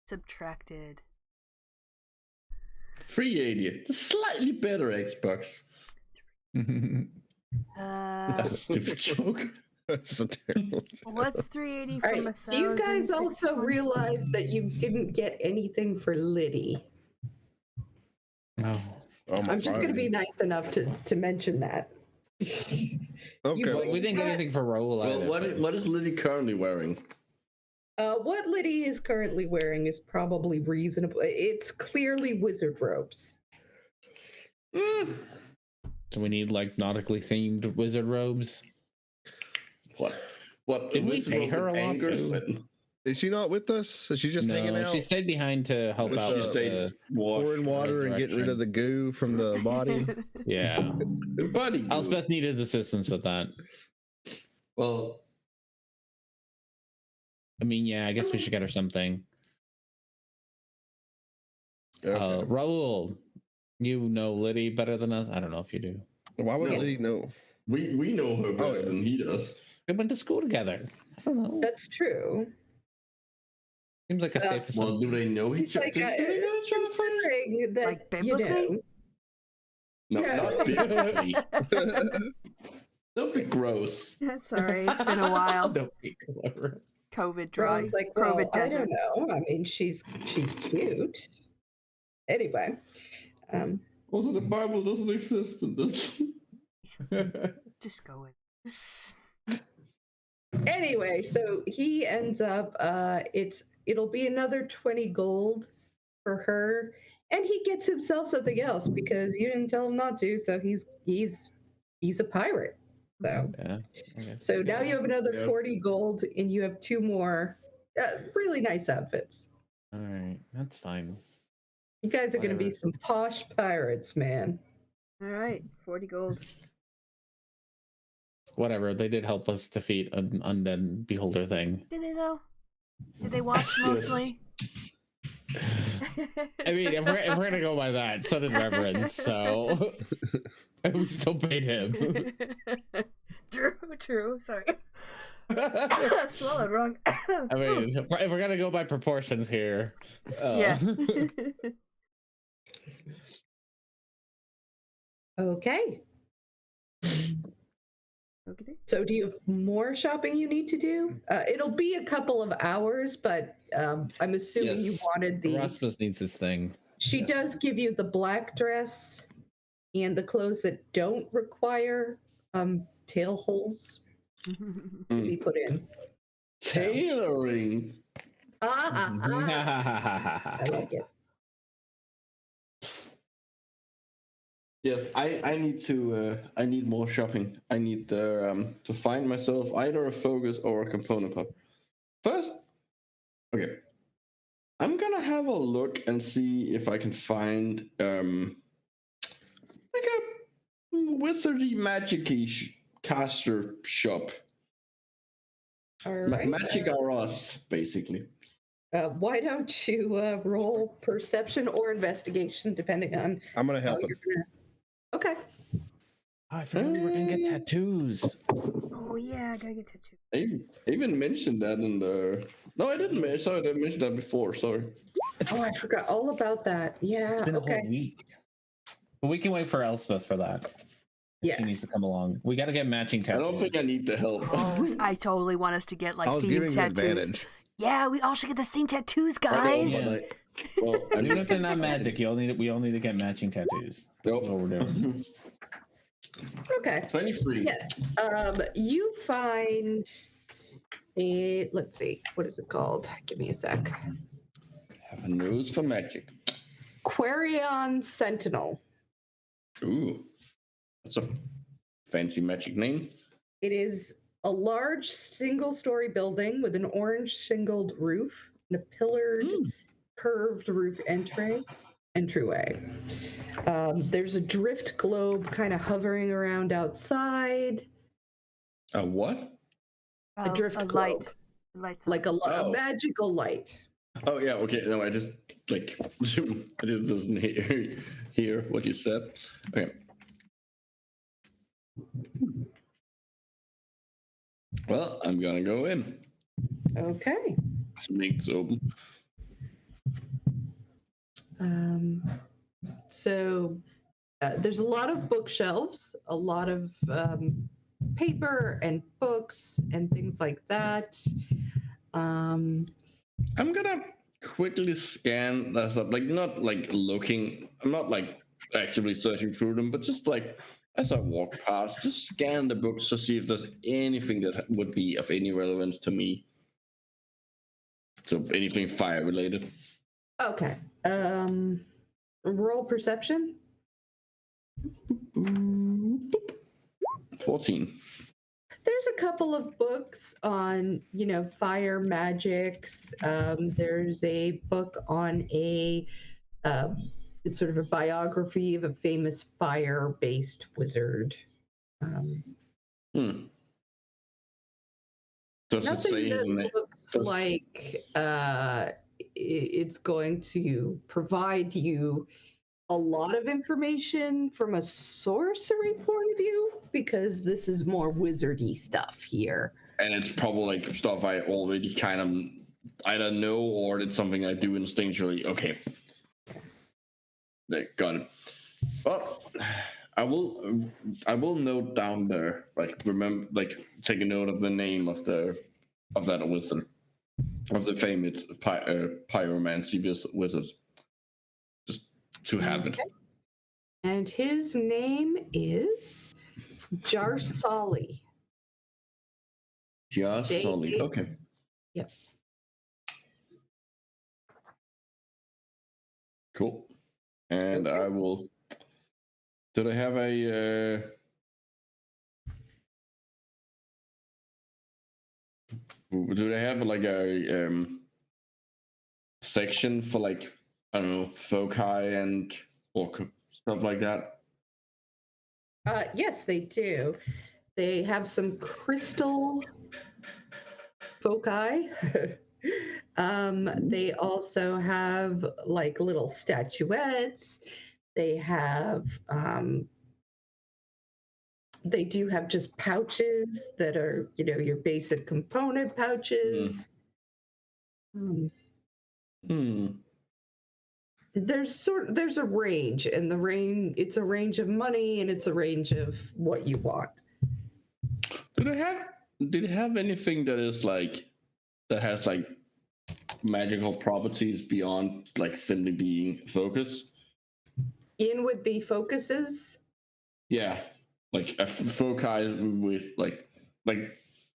subtracted. 380. Slightly better Xbox. That's a stupid joke. That's a terrible. What's 380 All from right, 1,000? do you guys also realize that you didn't get anything for Liddy? No. Oh my I'm just going to be nice enough to mention that. Okay. Well, we didn't get anything for Raoul either. Well, what is Liddy currently wearing? What Liddy is currently wearing is probably reasonable. It's clearly wizard robes. Do we need like nautically themed wizard robes? What Did we pay her a lot? Is she not with us? Is she just hanging out? She stayed behind to help With out. the- With the, Pouring water and getting rid of the goo from the body. yeah, The body. Elspeth needed assistance with that. Well, I mean, yeah, I guess we should get her something. Okay. Raoul, you know Liddy better than us. I don't know if you do. Why would no. Liddy know? we know her better yeah. than he does. We went to school together. I don't know. That's true. Seems like a safe Well, assumption. do they know He's each other? like, Do they know each other first? considering that, Like biblically? No, Yeah. not biblically. Don't be gross. Sorry, it's been a while. Don't be clever. COVID dry. Ron's like, well, COVID I desert. don't know. I mean, she's cute. Anyway, Also, the Bible doesn't exist in this. Just go with. anyway, so he ends up. It'll be another 20 gold for her, and he gets himself something else because you didn't tell him not to. So he's a pirate. So Yeah. I guess. so now you have another Yeah. 40 gold, and you have 2 more really nice outfits. All right, that's fine. You guys are going to be Whatever. some posh pirates, man. All right, 40 gold. Whatever. They did help us defeat an undead beholder thing. Did they though? Did they watch mostly? I mean, if we're gonna go by that, so did Reverend. So and we still paid him. True. Sorry. Swallowed wrong. I mean, if we're gonna go by proportions here, Yeah. Okay. Okay. So do you have more shopping you need to do? It'll be a couple of hours, but I'm assuming you Yes. wanted the... Erasmus needs his thing. She does give you the black dress and the clothes that don't require tail holes to be put in. Tailoring. I like it. Yes, I need to. I need more shopping. I need to find myself either a focus or a component hub. First, okay, I'm gonna have a look and see if I can find like a wizardy magic-y caster shop. All right. Magic are us, basically. Why don't you roll perception or investigation, depending on I'm gonna how help him. you're gonna. Okay. Oh, I forgot we were gonna get tattoos. Oh yeah, I gotta get tattooed. I even mentioned that in the. No, I didn't mention. Sorry, I mentioned that before. Sorry. Oh, I forgot all about that. Yeah. It's been a Okay. whole week. But we can wait for Elspeth for that. Yeah. She needs to come along. We got to get matching I tattoos. don't think I need the help. Oh, I totally want us to get like I was giving themed you tattoos. advantage. Yeah, we all should get the same tattoos, I know, guys. but well, I Even mean, if they're not magic, we all need to get matching tattoos. That's what we're doing. Okay. 23. Yes. You find a. Let's see. What is it called? Give me a sec. Have a nose for magic. Quarion Sentinel. Ooh, that's a fancy magic name. It is a large single-story building with an orange shingled roof and a pillared, curved roof entryway. There's a drift globe kind of hovering around outside. A what? A drift a globe. Lights Like a Oh. magical light. Oh yeah, okay. No, I just like I just doesn't hear what you said. Okay. Well, I'm gonna go in. Okay. Snake's open. So there's a lot of bookshelves, a lot of paper and books and things like that. I'm gonna quickly scan that up, like not like looking. I'm not like actively searching through them, but just like as I walk past, just scan the books to see if there's anything that would be of any relevance to me. So anything fire related. Okay. Roll perception. 14. There's a couple of books on, fire magics. There's a book on it's sort of a biography of a famous fire-based wizard. Does it Nothing say his that name? looks like it's going to provide you a lot of information from a sorcery point of view, because this is more wizardy stuff here. And it's probably like stuff I already kind of either know or it's something I do instinctually. Okay. There, got it. Well, I will note down there, like remember, like take a note of the name of that wizard, of the famous pyromancy wizard, just to have it. And his name is Jarsali. Just solid. J-A- Okay. Yep. Cool. And I will. Do they have a? Do they have like a section for like I don't know foci and or stuff like that? Yes, they do. They have some crystal foci. They also have like little statuettes. They have they do have just pouches that are, your basic component pouches. There's a range, and it's a range of money, and it's a range of what you want. Do they have anything that is like that has like magical properties beyond like simply being focus? In with the focuses, Yeah, like a foci with like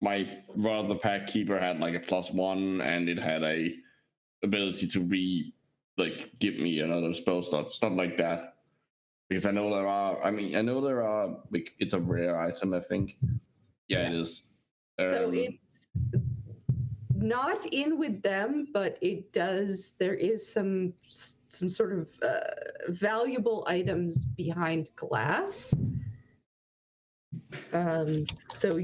my rather pack keeper had like a +1, and it had a ability to give me another spell slot, stuff like that. Because I know there are. I mean, I know there are. Like, it's a rare item, I think. Yeah, it is. So it's not in with them, but it does. There is some sort of valuable items behind glass. So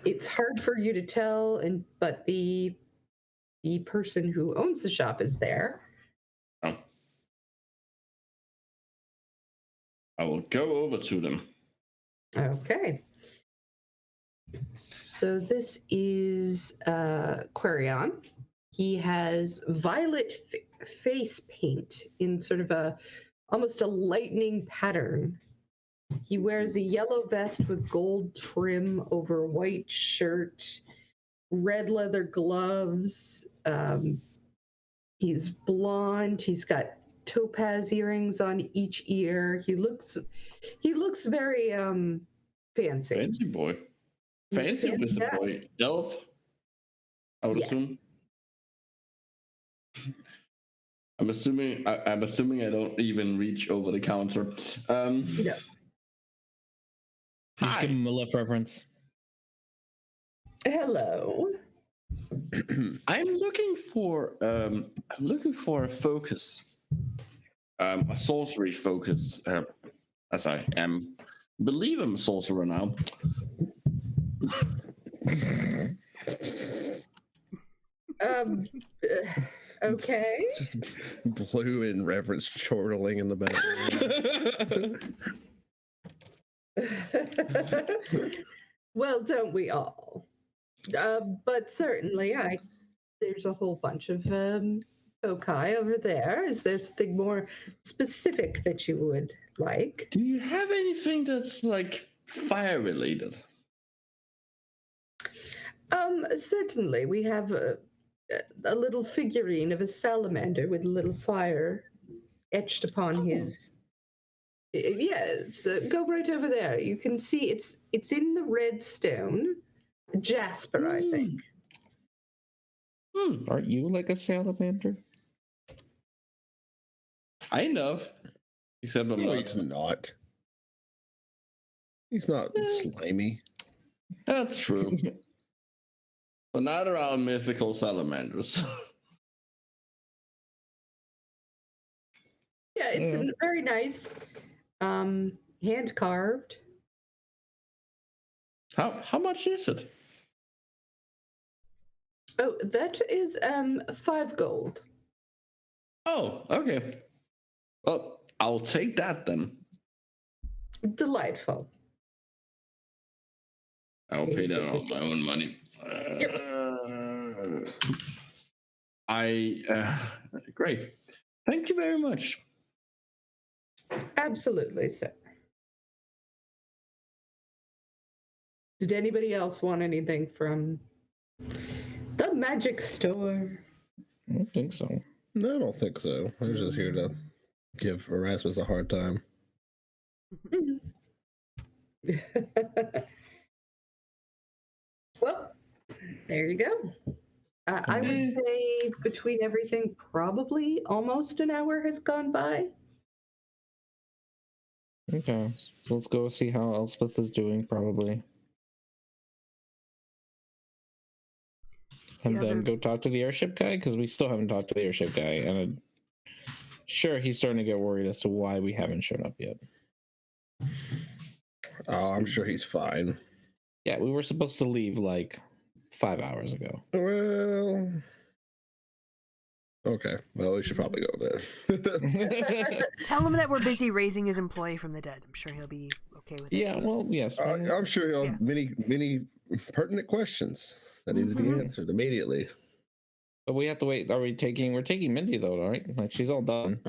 it's hard for you to tell, but the person who owns the shop is there. Oh. I will go over to them. Okay. So this is Quarion. He has violet face paint in sort of almost a lightning pattern. He wears a yellow vest with gold trim over a white shirt, red leather gloves. He's blonde. He's got topaz earrings on each ear. He looks very fancy. Fancy boy. Fancy with the boy. Elf, I would assume. I'm assuming I don't even reach over the counter. No. Just give him a left reference. Hello. I'm looking for a focus. A sorcery focus. As I am, believe I'm a sorcerer now. Okay. Just blue in reverence chortling in the background. Well, don't we all? But certainly, there's a whole bunch of foci over there. Is there something more specific that you would like? Do you have anything that's like fire related? Certainly. We have a little figurine of a salamander with a little fire etched upon his. Yeah, so go right over there. You can see it's in the red stone. Jasper, I think. Aren't you like a salamander? Kind of. Except I'm No, not. he's not. He's not slimy. That's true. But neither are mythical salamanders. Yeah, it's very nice. Hand carved. How much is it? Oh, that is 5 gold. Oh, okay. Well, I'll take that then. Delightful. I'll pay that out of my own money. Great. Thank you very much. Absolutely, sir. Did anybody else want anything from the magic store? I don't think so. No, I don't think so. I was just here to give Erasmus a hard time. Well, there you go. I would say between everything, probably almost an hour has gone by. Okay, so let's go see how Elspeth is doing, probably. And then go talk to the airship guy, because we still haven't talked to the airship guy. And I'm sure he's starting to get worried as to why we haven't shown up yet. Oh, I'm sure he's fine. Yeah, we were supposed to leave like 5 hours ago. Well, okay. Well, we should probably go then. Tell him that we're busy raising his employee from the dead. I'm sure he'll be okay with it. Yeah, well, yes. I'm sure he'll have many pertinent questions that need to be answered immediately. But we have to wait. We're taking Mindy though, right? Like, she's all done.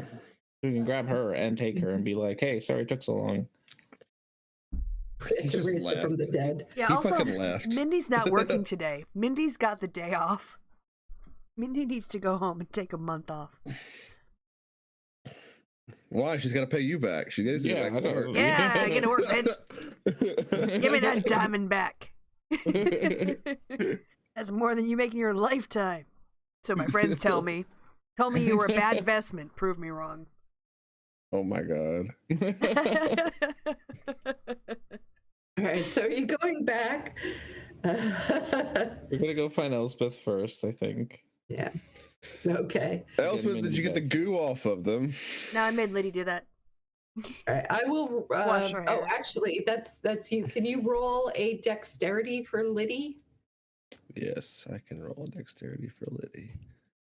We can grab her and take her and be like, "Hey, sorry it took so long." To raise her from the dead. Yeah, He also, fucking left. Mindy's not working today. Mindy's got the day off. Mindy needs to go home and take a month off. Why? She's got to pay you back. She needs to Yeah, get back I to work. don't- Yeah, get to work, bitch. Give me that diamond back. That's more than you make in your lifetime. So my friends tell me. Tell me you were a bad investment. Prove me wrong. Oh my god. All right, so are you going back? We're gonna go find Elspeth first, I think. Yeah. Okay. Elspeth, did you get the goo off of them? No, I made Liddy do that. All right. I will. Wash her Oh, hair. actually, that's you. Can you roll a dexterity for Liddy? Yes, I can roll a dexterity for Liddy.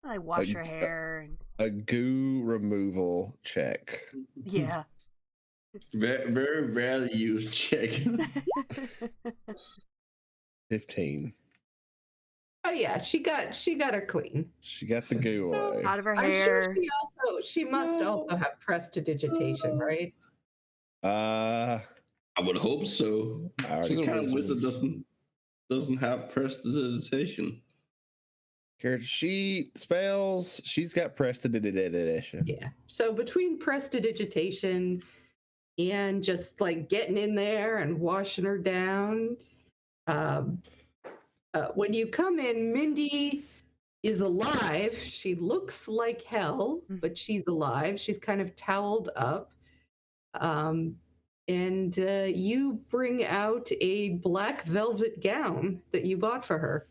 I wash her hair. And... A goo removal check. Yeah. Very, very rarely used check. 15. Oh yeah, she got her clean. She got the goo away. Out of her I'm hair. sure she must also have prestidigitation, right? Uh, I would hope so. I already What kind of wizard. wizard doesn't have prestidigitation? Character sheet, spells, she's got prestidigitation. Yeah. So between prestidigitation and just like getting in there and washing her down, when you come in, Mindy is alive. She looks like hell, but she's alive. She's kind of toweled up. And you bring out a black velvet gown that you bought for her.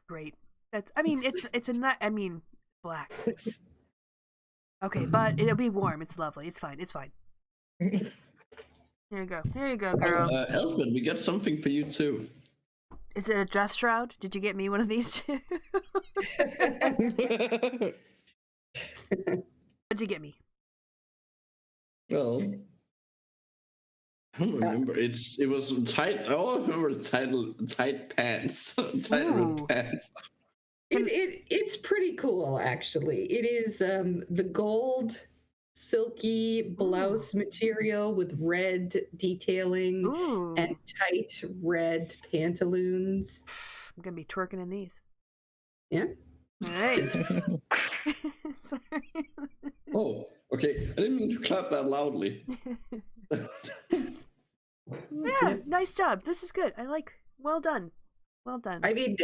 Great. That's. I mean, it's a not. I mean, black. Okay, but it'll be warm. It's lovely. It's fine. It's fine. Here you go. Here you go, girl. Elspeth, we got something for you too. Is it a death shroud? Did you get me one of these too? What'd you get me? Well, I don't remember. It was tight. All I remember is tight pants, tight Ooh. red pants. It's pretty cool, actually. It is the gold silky blouse material with red detailing Ooh. and tight red pantaloons. I'm gonna be twerking in these. Yeah. All right. Sorry. Oh, okay. I didn't mean to clap that loudly. Yeah, nice job. This is good. I like. Well done. Well done. I mean,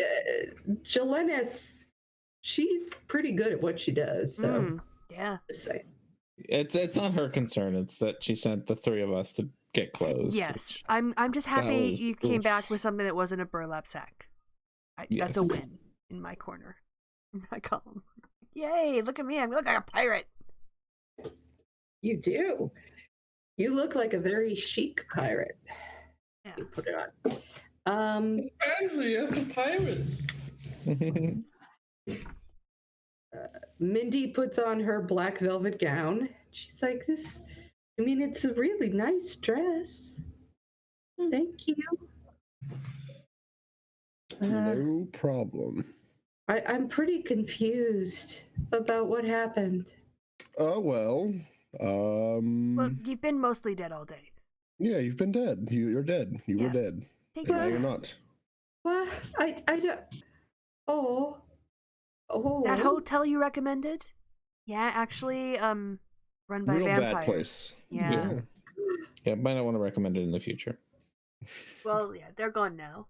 Jeleneth, she's pretty good at what she does. So, yeah. just saying. It's not her concern. It's that she sent the three of us to get clothes. Yes, which- I'm just happy was- you came oof. back with something that wasn't a burlap sack. That's a Yes. win in my corner, in my column. Yay! Look at me. I look like a pirate. You do. You look like a very chic pirate. Yeah. You put it on. Fancy as the pirates. Mindy puts on her black velvet gown. She's like, this, I mean, it's a really nice dress. Thank you. No problem. I'm pretty confused about what happened. Oh well. Well, you've been mostly dead all day. Yeah, you've been dead. You're dead. You Yeah. were dead. Takes And now some you're time. not. Well, I don't. Oh. That hotel you recommended? Yeah, actually, run by Real vampires. bad place. Yeah. Yeah, might not want to recommend it in the future. Well, yeah, they're gone now.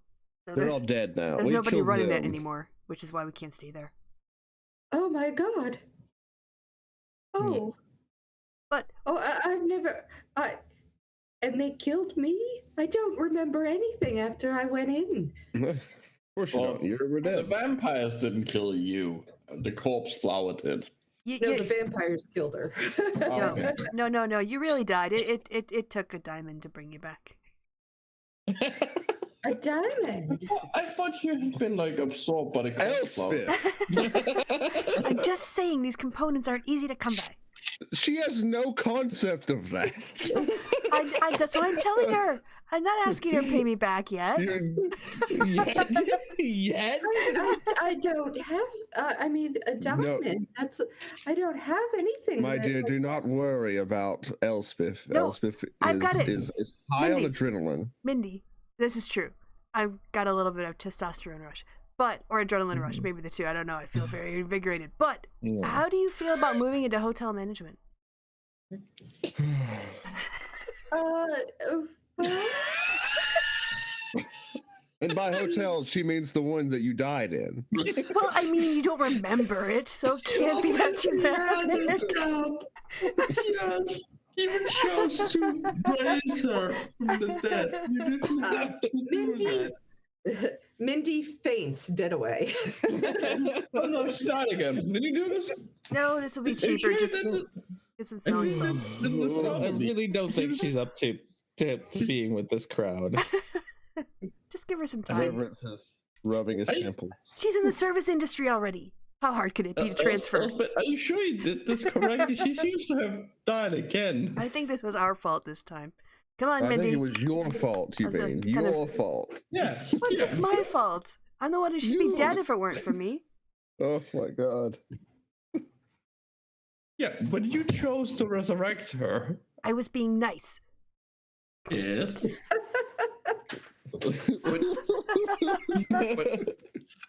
So They're there's all dead now. there's We nobody killed running it them. anymore, which is why we can't stay there. Oh my God. Oh. But I've never. And they killed me? I don't remember anything after I went in. Of course you Well, don't. You were The dead. vampires didn't kill you. The corpse flower did. you, No, you the vampires killed her. Oh, okay. no, you really died. It took a diamond to bring you back. A diamond. I thought you had been like absorbed by the corpse flower. Elspeth. I'm just saying these components aren't easy to come by. She has no concept of that. That's what I'm telling her. I'm not asking her to pay me back yet. Yet? I don't have. I mean, a diamond. I don't have anything. My that- dear, do not worry about Elspeth. No, Elspeth I've got it. is high on Mindy. adrenaline. Mindy, this is true. I've got a little bit of testosterone rush. or adrenaline rush, maybe the two. I don't know. I feel very invigorated. But Yeah. how do you feel about moving into hotel management? Well, And by hotel, she means the ones that you died in. Well, I mean, you don't remember it, so it can't be that too bad. Yes, he even chose to raise her from the dead. You didn't have to do that. Mindy faints dead away. Oh no, she died again. Did you do this? No, this will be cheaper. Just get some smelling salts. I really don't think she's up to being with this crowd. Just give her some time. Reverence is rubbing his temples. She's in the service industry already. How hard could it be to transfer? But are you sure you did this correctly? She seems to have died again. I think this was our fault this time. Come on, I Mindy. think it was your fault, you That's a mean. kind of- Your fault. Yeah. What's this my fault? I'm the one who should be dead if it weren't for me. Oh my god. Yeah, but you chose to resurrect her. I was being nice. Yes. But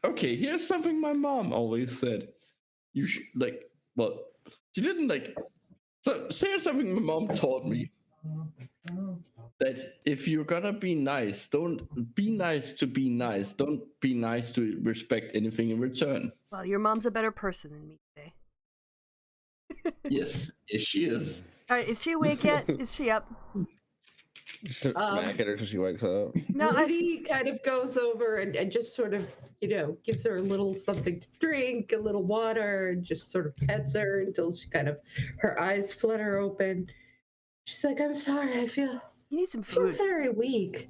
okay, here's something my mom always said. You should she didn't so here's something my mom taught me. That if you're gonna be nice, don't be nice to be nice. Don't be nice to respect anything in return. Well, your mom's a better person than me today. Yes, she is. All right, is she awake yet? Is she up? Just smack at her till she wakes up. No, Mindy kind of goes over and just sort of, gives her a little something to drink, a little water, and just sort of pets her until she her eyes flutter open. She's like, I'm sorry, I feel you need some feel food. very weak.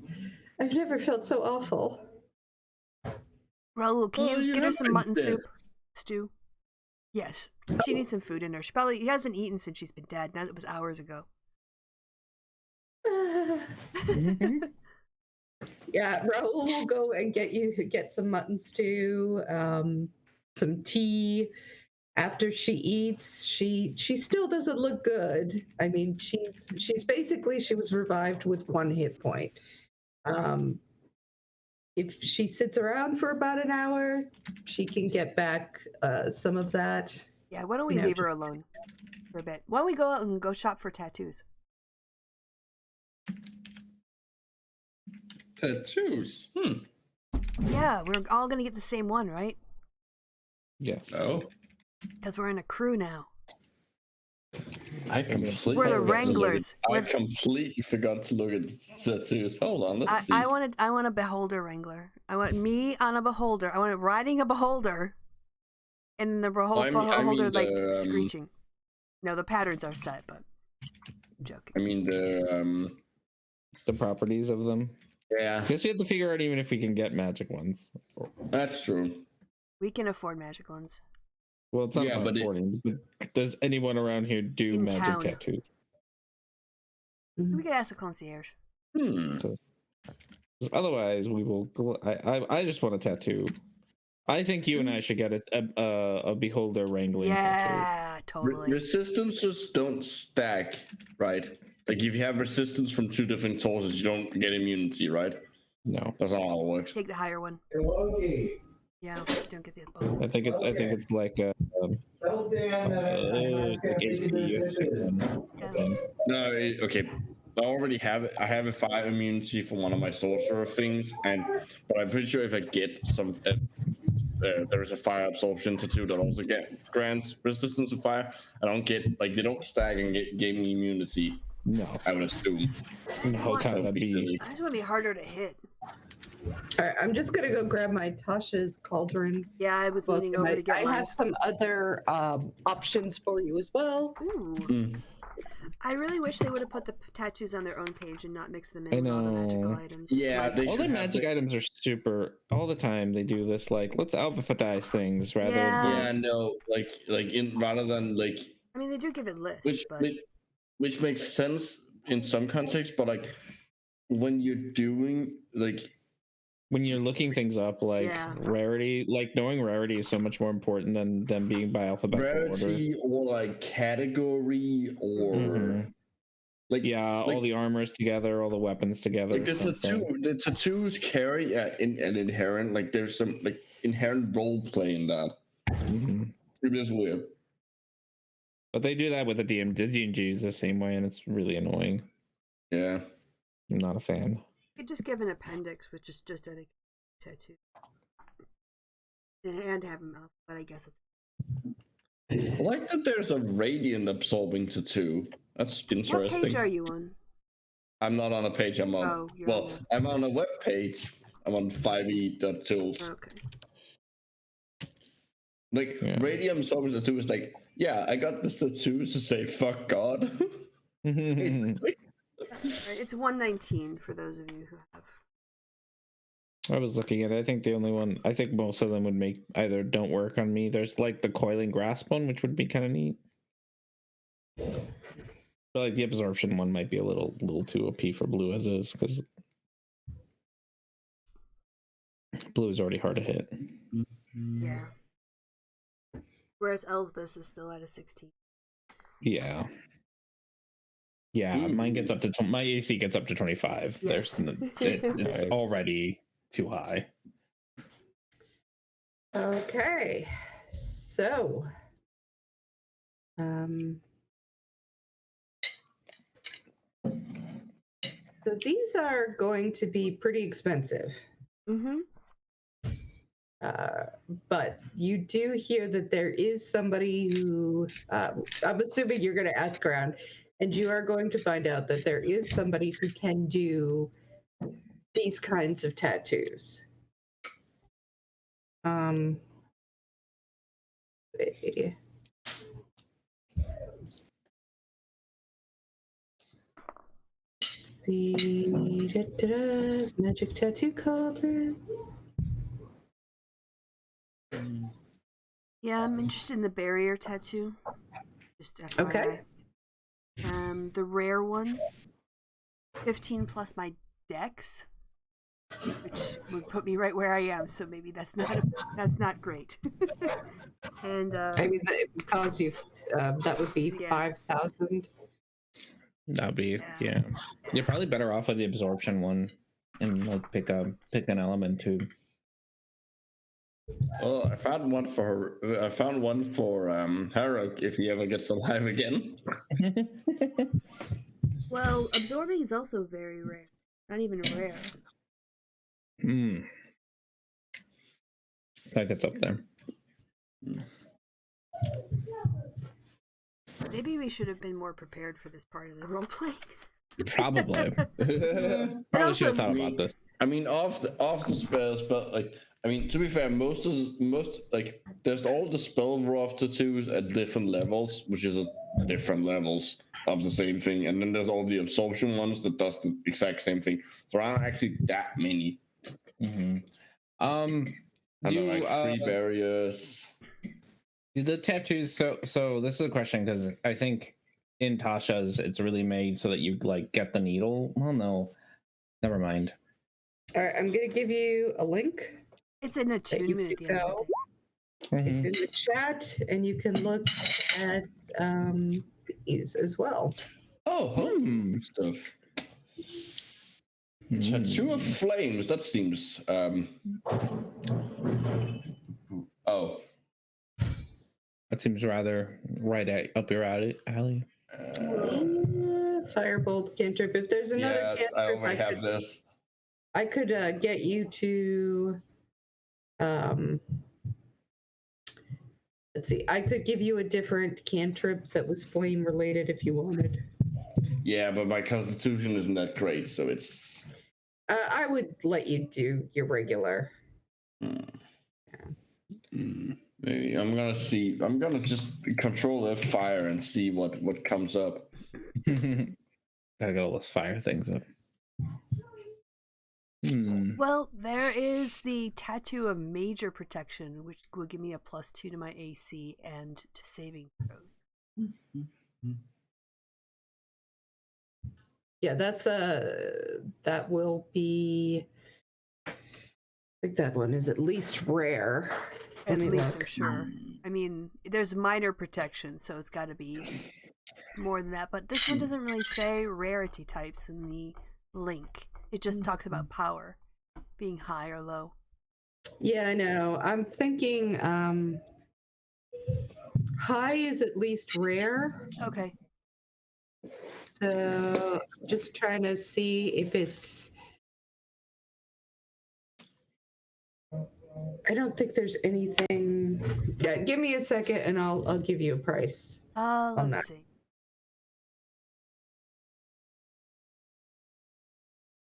I've never felt so awful. Raul, can Well, you you're get her not some mutton dead. soup? Stew? Yes. She needs some food in her. She hasn't eaten since she's been dead. Now it was hours ago. Yeah, Raul will go and get some mutton stew, some tea. After she eats, she still doesn't look good. I mean, she's basically, she was revived with 1 hit point. If she sits around for about an hour, she can get back some of that. Yeah, why don't we You know, leave her just- alone for a bit? Why don't we go out and go shop for tattoos? Tattoos. Yeah, we're all gonna get the same one, right? Yes. Oh. Because we're in a crew now. I completely We're the forgot to look at- Wranglers. I completely forgot to look at tattoos. Hold on, let's see. I want a beholder wrangler. I want me on a beholder. I want it riding a beholder, and the beholder the, screeching. No, the patterns are set, but I'm joking. I mean The properties of them. yeah, I guess we have to figure out even if we can get magic ones. that's true. We can afford magic ones. Well, it's not Yeah, about but affording. But does anyone around here do In magic town. tattoos? We could ask the concierge. 'Cause otherwise, we will. I just want a tattoo. I think you and I should get a beholder wrangling tattoo. Yeah, totally. Resistances don't stack, right? Like if you have resistance from 2 different sources, you don't get immunity, right? No, That's not how it works. Take the higher one. Yeah, don't get the both. I think it's like a. Like ACU. No, okay. I already have it. I have a 5 immunity for one of my sorcerer things, but I'm pretty sure if I get some, there is a fire absorption tattoo that also grants resistance to fire. I don't get they don't stack and gain me immunity. No, I would assume. no, that'd be. I just want to be harder to hit. All right, I'm just gonna go grab my Tasha's cauldron. Yeah, I was book, leaning and over to get I mine. have some other options for you as well. Ooh. I really wish they would have put the tattoos on their own page and not mix them in I with all the know. magical items. Yeah, It's they All should their have magic items are super. All the time they do this. Let's alphabetize things rather. Yeah. Yeah, no, rather than I mean, they do give it lists, which but which makes sense in some contexts, but when you're doing When you're looking things up, Yeah. rarity, knowing rarity is so much more important than them being by alphabetical order. rarity or category or Mhm. Like all the armors together, all the weapons together. Like the tattoos carry an inherent, like there's some like inherent role play in that. Mm-hmm. It is weird. But they do that with the D&Gs the same way, and it's really annoying. Yeah. I'm not a fan. You could just give an appendix, which is just a tattoo. And have a mouth, but I guess it's... I like that there's a radiant absorbing tattoo. That's interesting. What page are you on? I'm not on a page. I'm on. Oh, you're well, on the... I'm on a web page. I'm on 5e.tools. Okay. Like radiant absorbing tattoo is like, yeah, I got this tattoo to say fuck God. Basically. It's 119 for those of you who have. I was looking at it. I think the only one, I think most of them would make either don't work on me. There's like the coiling grasp one, which would be kind of neat. But like the absorption one might be a little too OP for blue as is, because blue is already hard to hit. Yeah. Whereas Elspeth is still at a 16. Yeah. Yeah, mine gets up to my AC gets up to 25. Yes. It's already too high. Okay, so these are going to be pretty expensive. Mm-hmm. But you do hear that there is somebody who, I'm assuming you're going to ask around, and you are going to find out that there is somebody who can do these kinds of tattoos. See, magic tattoo cauldrons. Yeah, I'm interested in the barrier tattoo. Just FYI. Okay. The rare one, 15 plus my dex, which would put me right where I am. So maybe that's not great. And I mean, it would cause you. That would be 5,000. That'd be yeah. You're probably better off with the absorption one, and like pick an element too. Oh, I found one for Harrock if he ever gets alive again. well, absorbing is also very rare. Not even rare. That gets up there. Maybe we should have been more prepared for this part of the roleplay. Probably. Probably should have thought about this. I mean, off the spells, but like, I mean, to be fair, most like, there's all the spell raw tattoos at different levels, which is different levels of the same thing, and then there's all the absorption ones that does the exact same thing. So there aren't actually that many. Mm-hmm. Like 3 barriers. The tattoos. So this is a question because I think in Tasha's it's really made so that you like get the needle. Well, no, never mind. All right, I'm gonna give you a link. It's an attunement at the end of the day. Mm-hmm. It's in the chat, and you can look at these as well. Oh, stuff. Tattoo of flames. That seems. Oh. That seems rather up your alley. Firebolt cantrip. If there's another cantrip, I already have this. I could get you to. Let's see. I could give you a different cantrip that was flame related if you wanted. Yeah, but my constitution isn't that great, so it's. I would let you do your regular. Maybe I'm gonna see. I'm gonna just control the fire and see what comes up. Gotta get all those fire things up. Well, there is the tattoo of major protection, which will give me a +2 to my AC and to saving throws. Yeah, that's that will be. I think that one is at least rare. At least I'm sure. I mean, there's minor protection, so it's got to be more than that, but this one doesn't really say rarity types in the link. It just talks about power being high or low. Yeah, I know. I'm thinking high is at least rare. Okay. So just trying to see if it's. I don't think there's anything. Yeah, give me a second and I'll give you a price. on Let's that. see.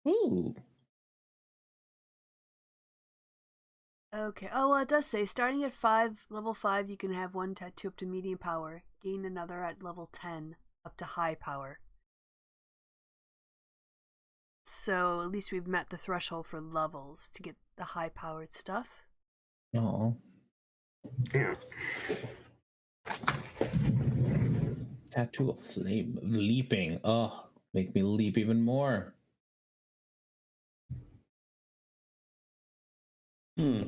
Ooh. Okay. Oh, well, it does say starting at level 5, you can have one tattoo up to medium power. Gain another at level 10 up to high power. So at least we've met the threshold for levels to get the high-powered stuff. Oh. Yeah. Tattoo of flame. Leaping. Oh, make me leap even more. There's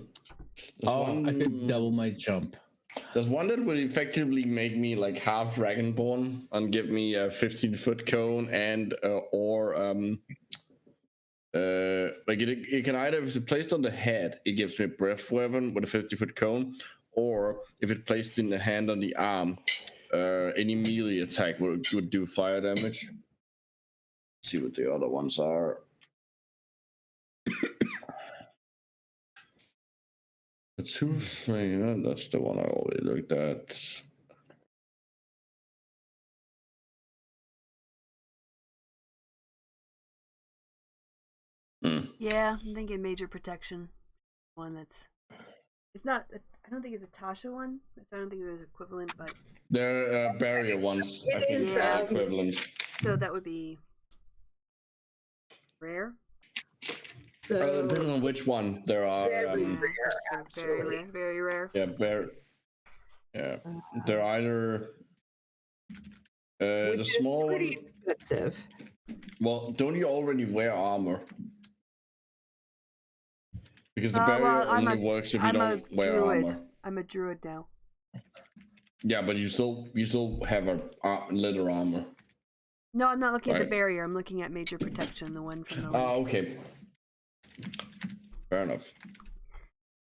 Oh, I could double my jump. There's one that would effectively make me like half dragonborn and give me a 15-foot cone and like it can either, if it's placed on the head, it gives me a breath weapon with a 50-foot cone, or if it's placed in the hand on the arm, any melee attack would do fire damage. Let's see what the other ones are. The two flame, that's the one I already looked at. Yeah, I'm thinking major protection. One that's... It's not... I don't think it's a Tasha one. I don't think there's equivalent, but... They're barrier ones. I think it's Yeah. equivalent. So that would be... rare? So Depending on which one, there are... very Yeah, rare, very actually. rare. Very rare. Yeah, they're either... the Which is small pretty one... expensive. Well, don't you already wear armor? Because the barrier well, only works if you don't wear druid. armor. I'm a druid now. Yeah, but you still have a leather armor. No, I'm not looking at the Right. barrier. I'm looking at major protection, the one from the Oh, link. okay. Fair enough.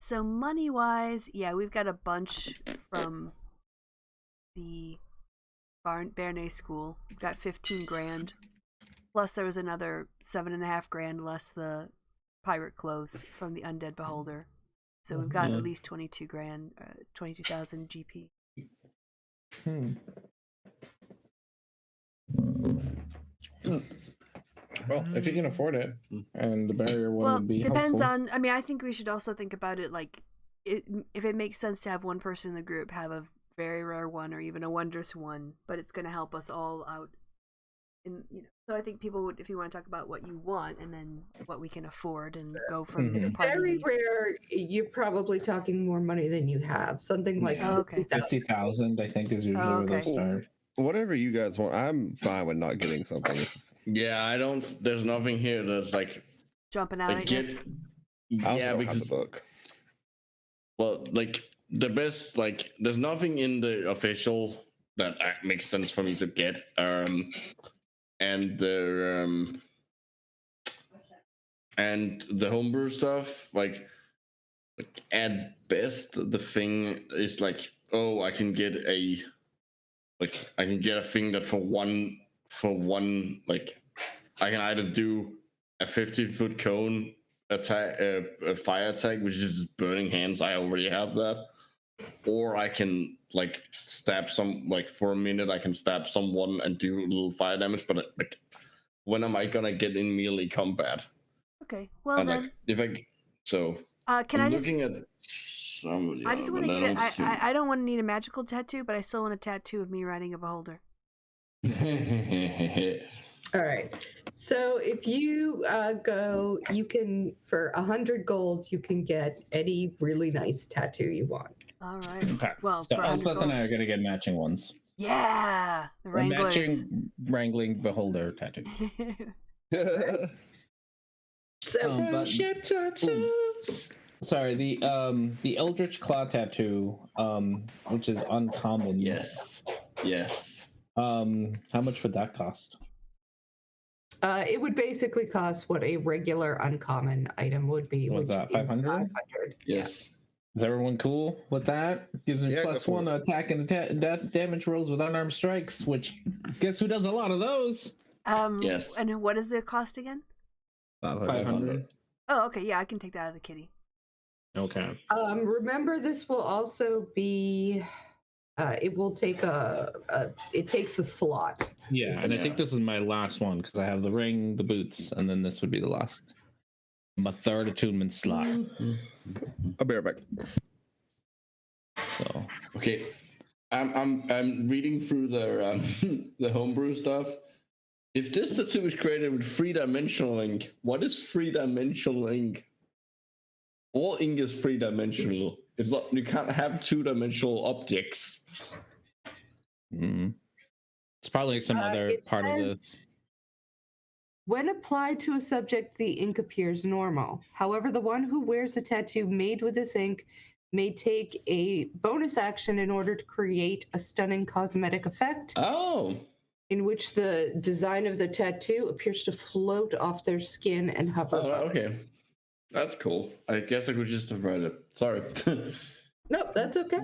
So money-wise, yeah, we've got a bunch from the Barnay school. We've got 15 grand. Plus there was another 7.5 grand less the pirate clothes from the Undead Beholder. So we've got at least 22 grand, 22,000 GP. Well, if you can afford it, and the barrier one would be depends helpful. on. I mean, I think we should also think about it like, if it makes sense to have one person in the group have a very rare one or even a wondrous one, but it's going to help us all out. And so I think people would, if you want to talk about what you want and then what we can afford and go from the party. Very rare. You're probably talking more money than you have. Something like Oh, okay. 50,000, I think, is usually where they start. Whatever you guys want. I'm fine with not getting something. Yeah, I don't. There's nothing here that's like Jumping out, I guess. I also Yeah, don't have because the book. well, like the best, like there's nothing in the official that makes sense for me to get. And the homebrew stuff, like at best, the thing is like, oh, I can get a thing that for one, like I can either do a 50-foot cone attack, a fire attack, which is burning hands. I already have that, or I can like stab some, like for a minute I can stab someone and do a little fire damage. But like, when am I gonna get in melee combat? Okay, well And then. like, if I so, can I'm I just? looking at somebody. I just want to get it. I don't want to need a magical tattoo, but I still want a tattoo of me riding a beholder. All right. So if you go, you can, for 100 gold, you can get any really nice tattoo you want. All right. Okay. Well, So for Elspeth 100 and gold. I are going to get matching ones. Yeah, the Wranglers. Matching Wrangling Beholder tattoo. So But, sorry, the Eldritch Claw tattoo, which is uncommon. Yes. How much would that cost? It would basically cost what a regular uncommon item would be. What's which that, is 500? 500. Yes. Is everyone cool with that? Gives me Yeah, go plus for one it. attack and damage rolls with unarmed strikes, which guess who does a lot of those? Yes. And what is the cost again? 500. Oh, okay. Yeah, I can take that out of the kitty. Okay. Remember, this will also be. It will take it takes a slot. Yeah, and I think this is my last one because I have the ring, the boots, and then this would be the last. My third attunement slot. I'll be right back. So Okay. I'm reading through the the homebrew stuff. If this tattoo is created with 3-dimensional ink, what is 3-dimensional ink? All ink is 3-dimensional. It's not, you can't have 2-dimensional objects. it's probably some other It part of says, this. When applied to a subject, the ink appears normal. However, the one who wears a tattoo made with this ink may take a bonus action in order to create a stunning cosmetic effect, Oh. in which the design of the tattoo appears to float off their skin and hover. Oh, above it. okay. That's cool. I guess I could just have read it. Sorry. Nope, that's okay.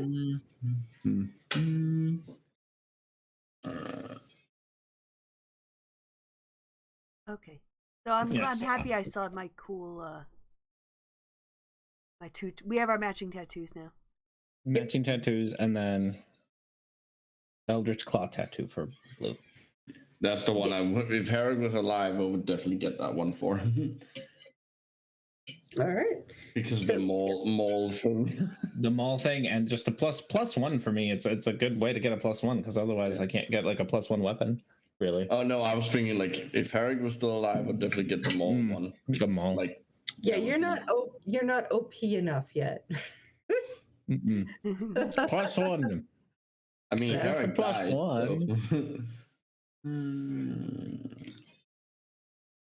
Okay. So I'm Yes. happy I still have my cool my two. We have our matching tattoos now. Matching tattoos, and then Eldritch Claw tattoo for blue. That's the one I would. If Herrick was alive, I would definitely get that one for him. All right. Because So- the mole thing. The mall thing, and just a plus one for me. It's a good way to get a +1 because otherwise I can't get like a +1 weapon. Really, Oh no, I was thinking like if Herrick was still alive, I would definitely get the mole one. the mall. Like Yeah, that you're not OP enough yet. +1. I mean, Yeah, Herrick for died.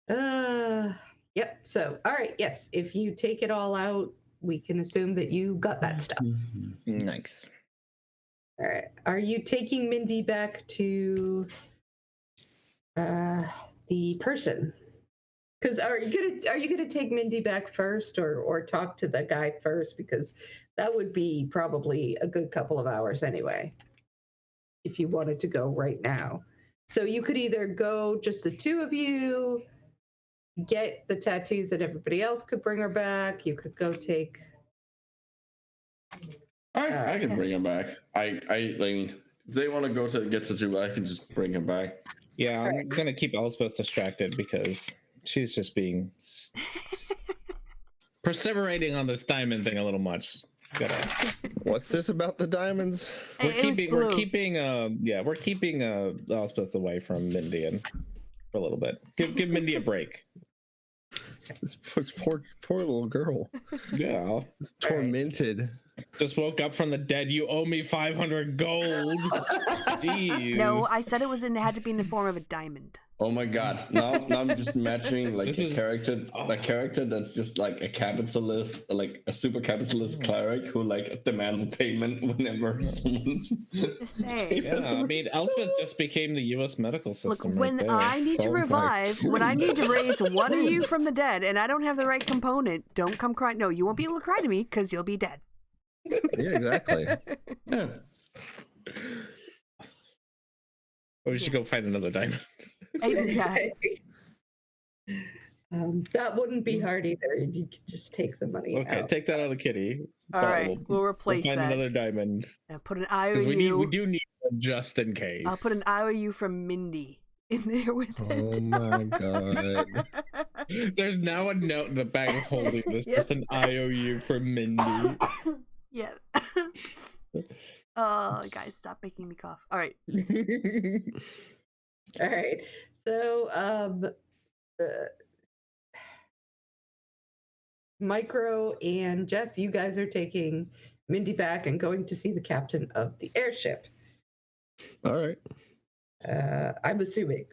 Uh, yep. So, all right. Yes, if you take it all out, we can assume that you got that stuff. Nice. All right. Are you taking Mindy back to the person? Because are you gonna take Mindy back first, or talk to the guy first? Because that would be probably a good couple of hours anyway, if you wanted to go right now. So you could either go just the two of you, get the tattoos that everybody else could bring her back. You could go take. I can bring him back. I like if they want to go to get to two, I can just bring him back. Yeah, I'm gonna keep Elspeth distracted because she's just being perseverating on this diamond thing a little much. What's this about the diamonds? We're keeping Elspeth away from Mindy and for a little bit. Give Mindy a break. This poor little girl. Yeah. It's tormented. Just woke up from the dead. You owe me 500 gold. Jeez. No, I said it had to be in the form of a diamond. Oh my god! Now I'm just imagining like This a is- character that's just like a capitalist, like a super capitalist cleric who like demands payment whenever someone's. Just saying. Yeah, I mean, Elspeth just became the U.S. medical Look, system. when right there. I need to Phone revive, when I need to raise one of you from the dead, and I don't have the right component, don't come crying. No, you won't be able to cry to me because you'll be dead. Yeah, exactly. Yeah. We should go find another diamond. Yeah. That wouldn't be hard either. You could just take the money Okay, out. take that out of the kitty. All right, we'll replace find that. another diamond And put an because we IOU. do need one just in case. I'll put an IOU from Mindy in there with it. Oh my god. There's now a note in the bag of holding this, Yep. just an IOU for Mindy. Yeah. Oh, guys, stop making me cough. All right. All right. So, Micro and Jess, you guys are taking Mindy back and going to see the captain of the airship. All right. I'm assuming.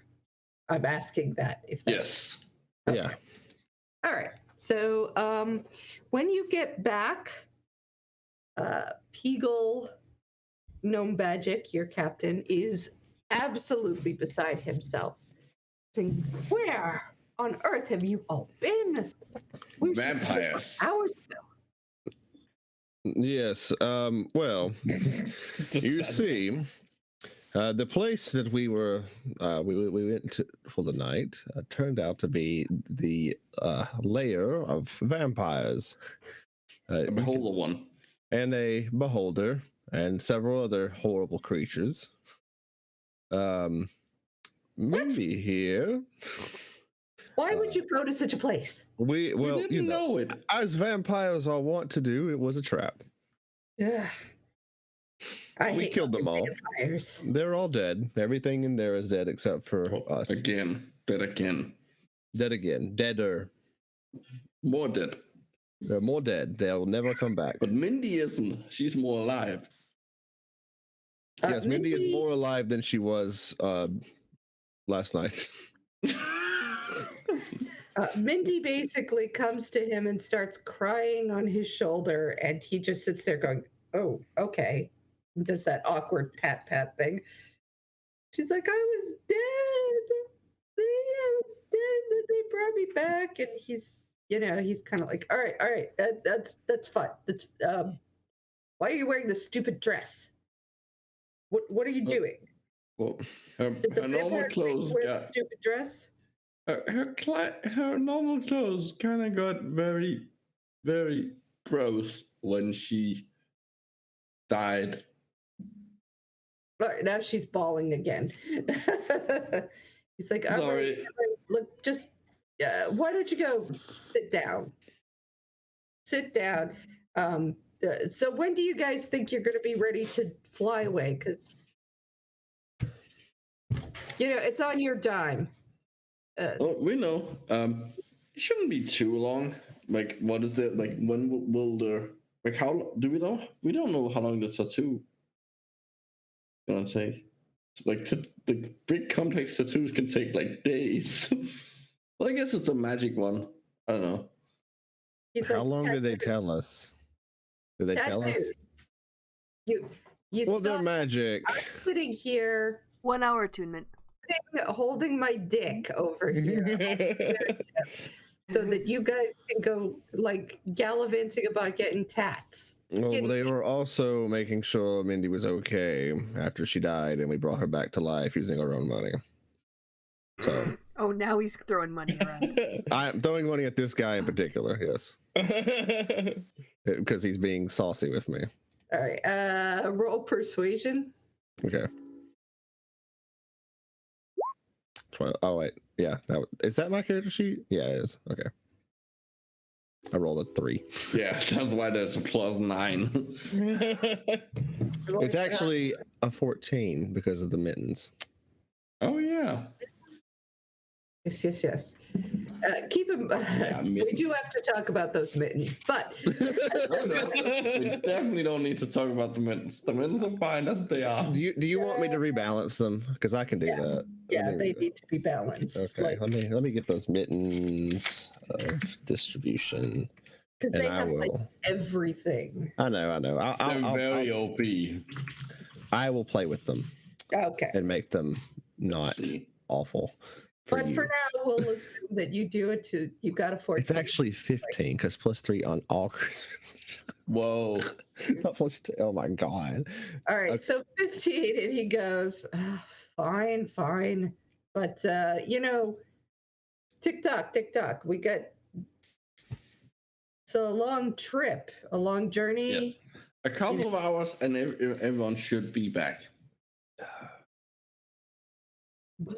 I'm asking that if that's Yes. Yeah. All right. So when you get back, Peagle Gnome Bagic, your captain, is absolutely beside himself, saying, "Where on earth have you all been? We were supposed to leave Vampires. hours ago." Yes. Well, Just you suddenly. see, the place that we went to for the night turned out to be the lair of vampires. A beholder one. And a beholder and several other horrible creatures. Mindy here. Why would you go to such a place? We didn't know it. as vampires all want to do. It was a trap. Ugh. I We hate killed them all. vampires. They're all dead. Everything in there is dead except for us. Again. Dead again. Dead again. Deader. More dead. They're more dead. They'll never come back. But Mindy isn't. She's more alive. Yes, Mindy is more alive than she was last night. Mindy basically comes to him and starts crying on his shoulder, and he just sits there going, "Oh, okay." Does that awkward pat thing. She's like, "I was dead. I was dead. Then they brought me back." And he's kind of like, "All right, that's fine. That's why are you wearing this stupid dress? What are you doing? Well, her Did the normal vampire queen clothes wear got the stupid dress?" her normal clothes kind of got very, very gross when she died. All right, now she's bawling again. He's like, "All right, Sorry. look, just why don't you go sit down? Sit down. So when do you guys think you're going to be ready to fly away? Because it's on your dime." Oh, we know. It shouldn't be too long. Like, what is it? Like, when will the how do we know? We don't know how long the tattoo gonna take. Like, the big complex tattoos can take like days. Well, I guess it's a magic one. I don't know. He's How like, long did they tell us? Did they tell us? "Tattoos. You Well, saw they're magic. I'm sitting here 1 hour attunement. holding my dick over here so that you guys can go like gallivanting about getting tats." Well, they were also making sure Mindy was okay after she died, and we brought her back to life using our own money. So Oh, now he's throwing money around. I'm throwing money at this guy in particular, yes, because he's being saucy with me. All right, roll persuasion. Okay. 12. Oh wait, yeah. Is that my character sheet? Yeah, it is. Okay. I rolled a 3. Yeah, that's why there's a +9. It's actually a 14 because of the mittens. Oh yeah. Yes. Keep them. We do have to talk about those mittens, but Oh, no. We definitely don't need to talk about the mittens. The mittens are fine as they are. Do you want me to rebalance them? Because I can do that. yeah, Let me- they need to be balanced. Okay, let me get those mittens of distribution, Because and they I have like will. everything. I know. They're I'll, very OP. I will play with them Okay. and make them not Let's see. awful. But you. for now, we'll assume that you do it to, you got a 14. It's actually 15 because +3 on all Christmas. Whoa. Not +2. Oh my god. All right, Okay. so 15, and he goes, fine. But, tick tock. We got, it's a long trip, a long journey. Yes. A couple of hours and everyone should be back.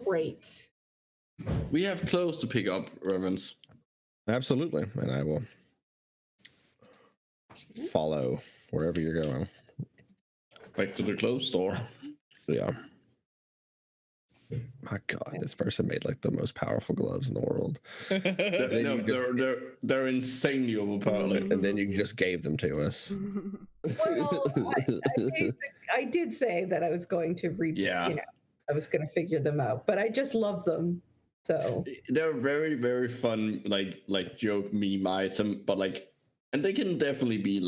Great. We have clothes to pick up, Revens. Absolutely, and I will follow wherever you're going. Back to the clothes store. Yeah. My god, this person made like the most powerful gloves in the world. They're insanely overpowered. And then you just gave them to us. Well, I did say that I was going to Yeah. I was going to figure them out, but I just love them. So They're very, very fun, like joke meme item, but and they can definitely be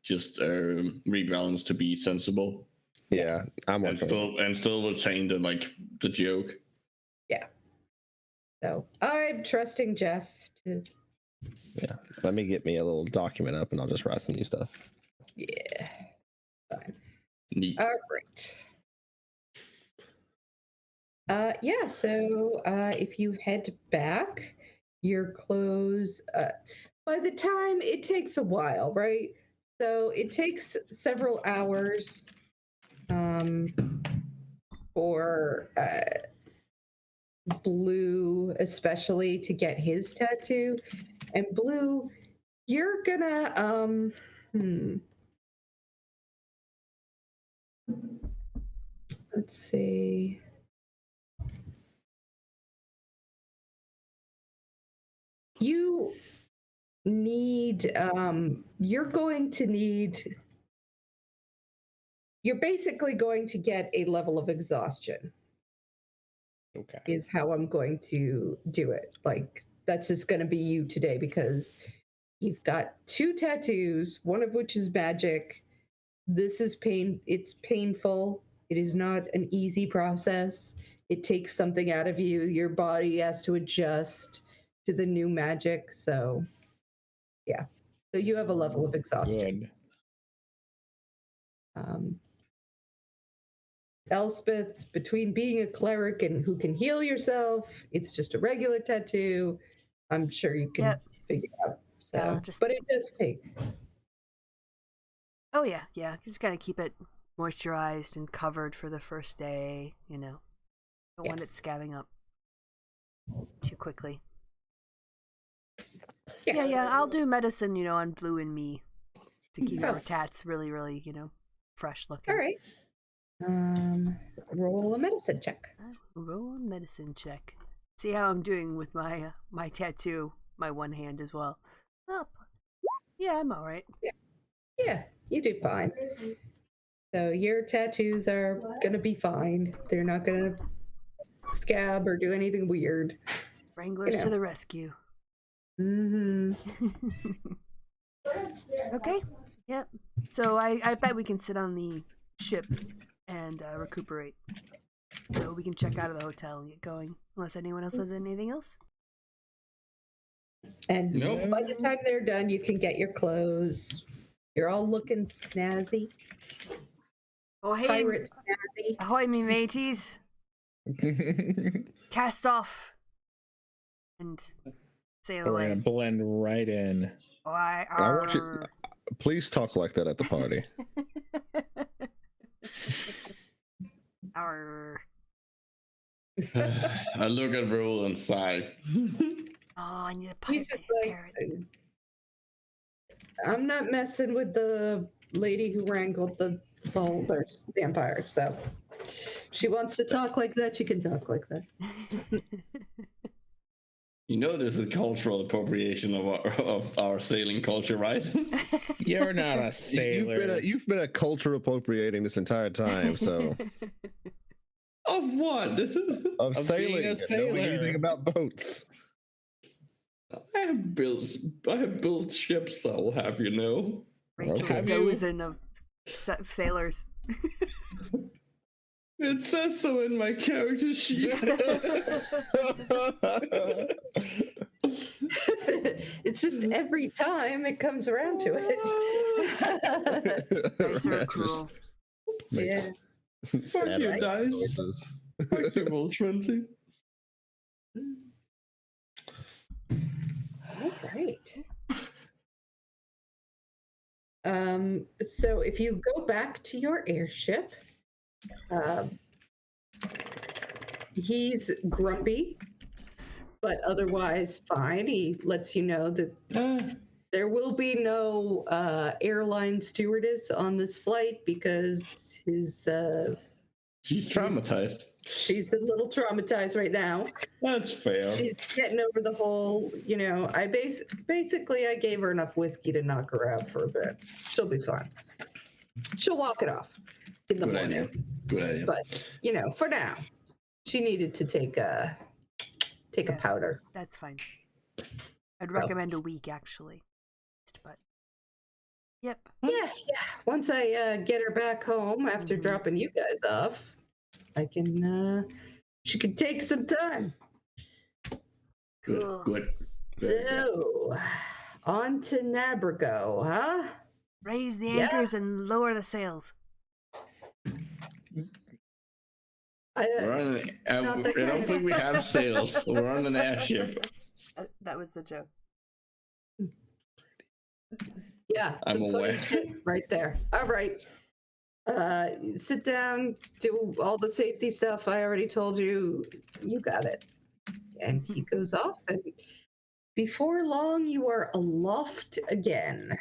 just rebalanced to be sensible. Yeah, I'm and working. still retain the joke. So I'm trusting Jess to. Yeah, let me get me a little document up, and I'll just write some new stuff. Yeah, fine. Neat. All right. Yeah. So if you head back, your clothes. By the time it takes a while, right? So it takes several hours for Blue, especially, to get his tattoo. And Blue, you're gonna let's see. You need you're basically going to get a level of exhaustion. Okay. Is how I'm going to do it. Like, that's just going to be you today, because you've got 2 tattoos, one of which is magic. This is it's painful. It is not an easy process. It takes something out of you. Your body has to adjust to the new magic. So yeah. So you have a level of exhaustion. Good. Elspeth, between being a cleric and who can heal yourself, it's just a regular tattoo. I'm sure you can figure it out. So, Yeah, but it does take. Oh yeah. Just gotta keep it moisturized and covered for the first day. Don't want it scabbing up too quickly. Yeah. I'll do medicine, on Blue and me to keep our tats really, really, fresh looking. All right. Roll a medicine check. Roll a medicine check. See how I'm doing with my my tattoo, my one hand as well. Oh, yeah, I'm all right. Yeah, you do fine. So your tattoos are gonna be fine. They're not gonna scab or do anything weird. Wranglers to the rescue. Mm-hmm. Okay. Yep. So I bet we can sit on the ship and recuperate. So we can check out of the hotel and get going. Unless anyone else has anything else. And Nope. by the time they're done, you can get your clothes. You're all looking snazzy. Oh hey, Pirate snazzy. ahoy me mateys! Cast off and sail We're gonna away. blend right in. Oh, I want you. Please talk like that at the party. Arr. I look at Roll and sigh. Oh, I need a He's pirate. just like, I'm not messing with the lady who wrangled the older vampire. So she wants to talk like that. She can talk like that. This is cultural appropriation of our sailing culture, right? You're not a sailor. You've been a culture appropriating this entire time. So Of what? of Of sailing, being a and knowing sailor. anything about boats. I have built ships, I will have you know. Rachel Have you- dozen of sailors. It says so in my character sheet. It's just every time it comes around to it. Dice are cruel. Yeah. Fuck you, dice. Fuck you, Roll20. All right. So if you go back to your airship, he's grumpy, but otherwise fine. He lets you know that there will be no airline stewardess on this flight because She's traumatized. she's a little traumatized right now. That's fair. She's getting over the whole, I basically I gave her enough whiskey to knock her out for a bit. She'll be fine. She'll walk it off in the Good morning. idea. Good idea. But, for now, she needed to take a powder. That's fine. I'd recommend a week, actually. But Yep. Yeah. Once I get her back home after dropping you guys off, I can. She could take some time. Cool. Good. Very good. So, on to Nabrigo, huh? Raise the Yeah. anchors and lower the sails. We're on I don't think we have sails. We're on an airship. That was the joke. Yeah, I'm some funny aware. shit right there. All right. Sit down, do all the safety stuff I already told you. You got it. And he goes off, and before long, you are aloft again.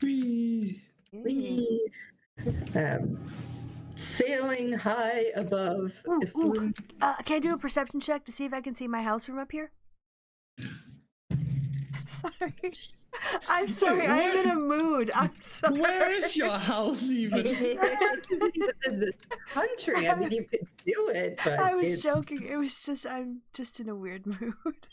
Whee! Whee! Sailing high above. Ooh, If ooh. we- Can I do a perception check to see if I can see my house from up here? Sorry. I'm sorry. I'm in a mood. I'm sorry. Where is your house even? Even in this country, I mean, you could do it, but I was it's- joking. It was just I'm just in a weird mood.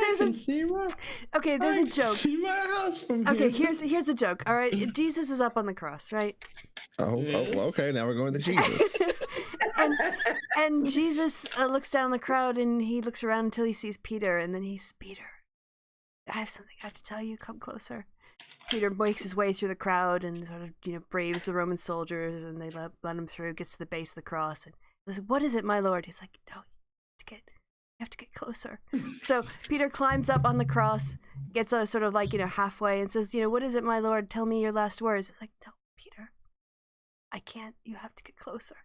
There's a see my, okay. There's I a can joke. see my house from Okay, here. here's the joke. All right, Jesus is up on the cross, right? Oh, well, okay. Now we're going to Jesus. and Jesus looks down the crowd and he looks around until he sees Peter, and then he's Peter. I have something I have to tell you. Come closer. Peter makes his way through the crowd and sort of braves the Roman soldiers, and they let him through. Gets to the base of the cross, and he's like, "What is it, my lord?" He's like, "No, you have to get closer." So Peter climbs up on the cross, gets sort of halfway, and says, "What is it, my lord? Tell me your last words." It's like, "No, Peter, I can't. You have to get closer."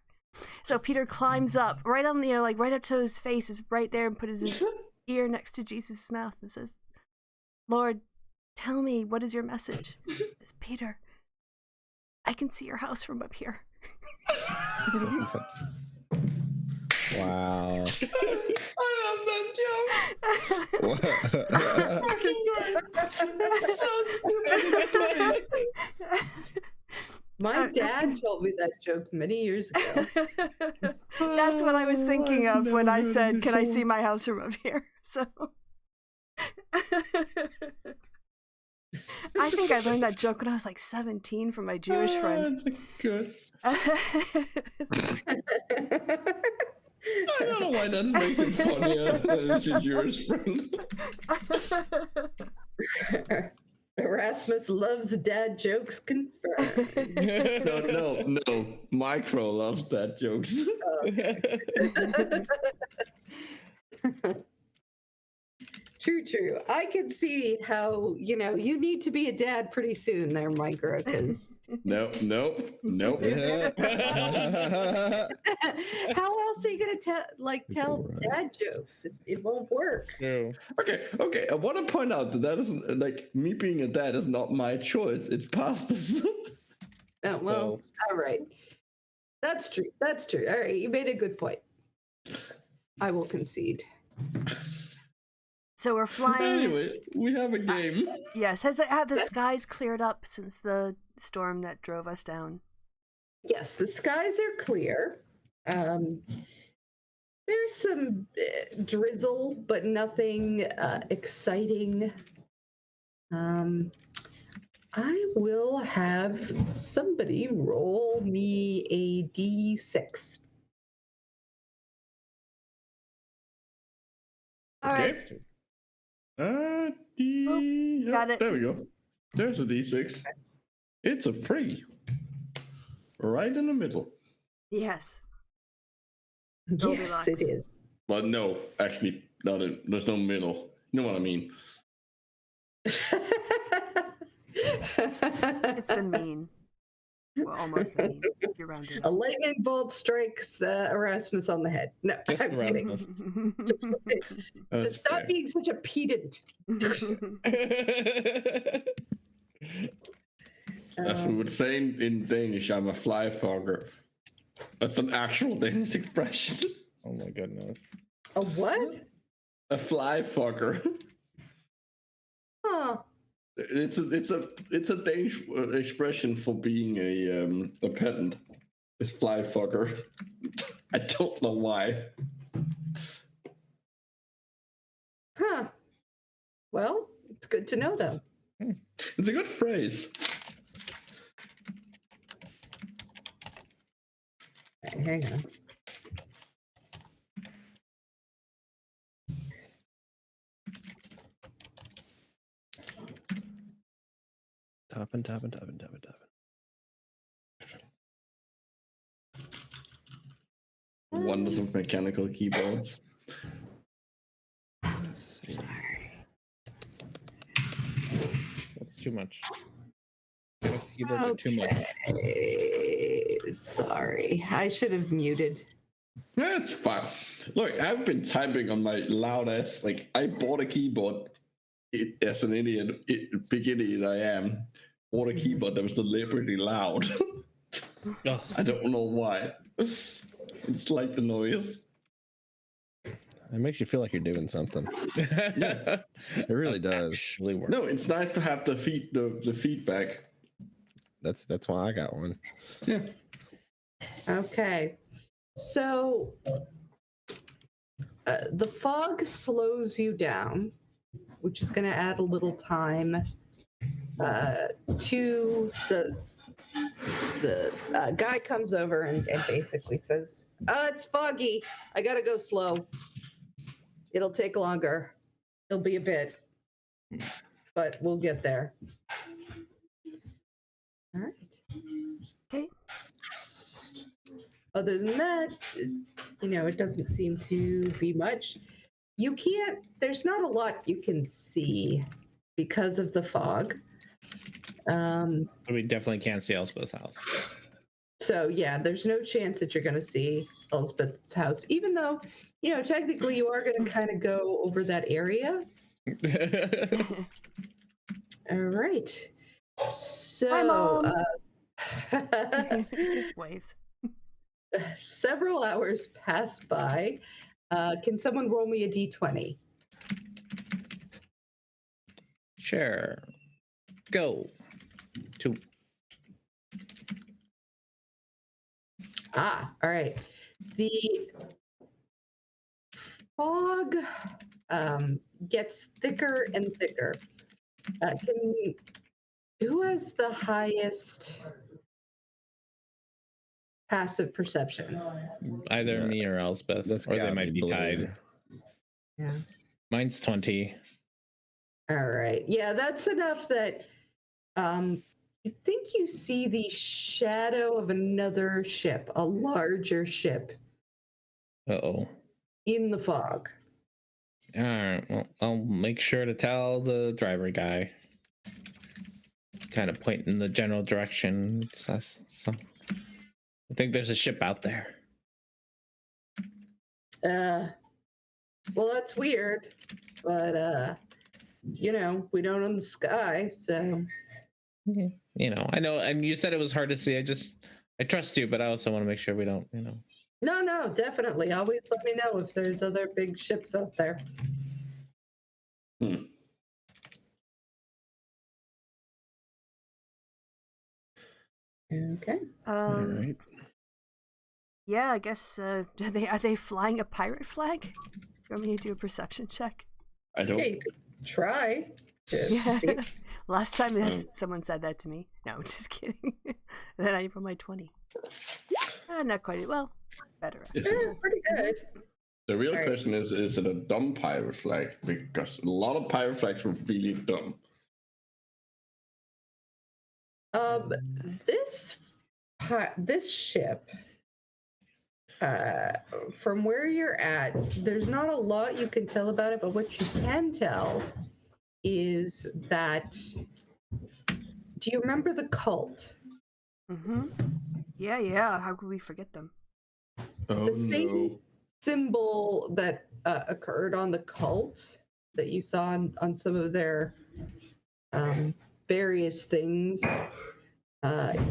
So Peter climbs up right on the right up to his face, is right there, and puts his ear next to Jesus' mouth and says, "Lord, tell me, what is your message?" Says, "Peter, I can see your house from up here." Wow. I love that joke. It's so stupid. My dad told me that joke many years ago. That's what I was thinking I've of when never I heard it said, "Can I before." see my house from up here?" So I think I learned that joke when I was like 17 from my Jewish friend. That's good. I don't know why that makes it funnier than it's your Jewish friend. Erasmus loves dad jokes, confirmed. No. Micro loves that jokes. True. I can see how, you need to be a dad pretty soon there, Micro, because Nope. Yeah. how else are you going to tell Right. dad jokes? It won't work. True. Okay. I want to point out that isn't me being a dad is not my choice. It's pastor's. Oh, well, all right. That's true. All right, you made a good point. I will concede. So we're flying. Anyway, we have a game. Yes. Have the skies cleared up since the storm that drove us down? Yes, the skies are clear. There's some drizzle, but nothing exciting. I will have somebody roll me a d6. All right. Got it. There we go. There's a D6. It's a 3. Right in the middle. Yes. Yes, Goldilocks. it is. But no, actually, there's no middle. You know what I mean? It's the mean. Well, almost the mean. You're rounded A up. lightning bolt strikes Erasmus on the head. No, Just I'm kidding. Erasmus. That's Stop fair. being such a pedant. As we would say in Danish, I'm a fly fogger. That's an actual Danish expression. Oh my goodness. A what? A fly fogger. Huh. It's a Danish expression for being a pedant. It's fly fogger. I don't know why. Well, it's good to know, though. It's a good phrase. Right, hang on. Topping. Wonders of mechanical keyboards. Let's see. That's too much. Keyboards are too much. Okay, sorry. I should have muted. Yeah, it's fine. Look, I've been typing on my loud ass. Like, I bought a keyboard as an idiot, big idiot I am. Bought a keyboard that was deliberately loud. Oh, I don't know why. It's like the noise. It makes you feel like you're doing something. it really does. Actually work. No, it's nice to have the feedback. That's why I got one. Yeah. Okay. So the fog slows you down, which is going to add a little time to the guy comes over and basically says, it's foggy. I got to go slow. It'll take longer. It'll be a bit, but we'll get there. All right. Okay. Other than that, it doesn't seem to be much. There's not a lot you can see because of the fog. We definitely can't see Elspeth's house. So yeah, there's no chance that you're going to see Elspeth's house, even though, technically you are going to kind of go over that area. All right. So, Hi, Mom. Waves. Several hours pass by. Can someone roll me a d20? Sure. Go. 2. All right. The fog gets thicker and thicker. Who has the highest passive perception? Either me or Elspeth, That's or they gotta might be Blue. tied. Yeah. Mine's 20. All right. Yeah, that's enough that you think you see the shadow of another ship, a larger ship, Uh-oh. in the fog. All right. Well, I'll make sure to tell the driver guy. Kind of point in the general direction. So I think there's a ship out there. Well, that's weird, but we don't own the sky, so. I know, and you said it was hard to see. I trust you, but I also want to make sure we don't, No, definitely. Always let me know if there's other big ships out there. Okay. All right. Yeah, I guess. Are they flying a pirate flag? You want me to do a perception check? I don't. Okay, you could try. Yeah. Last time someone said that to me. No, I'm just kidding. Then I rolled my 20. Not quite. Well, better. Pretty good. The real question is it a dumb pirate flag? Because a lot of pirate flags were really dumb. This ship, from where you're at, there's not a lot you can tell about it, but what you can tell is that, do you remember the cult? Mm-hmm. Yeah. How could we forget them? Oh, The same symbol that occurred on the cult that you saw on some of their various things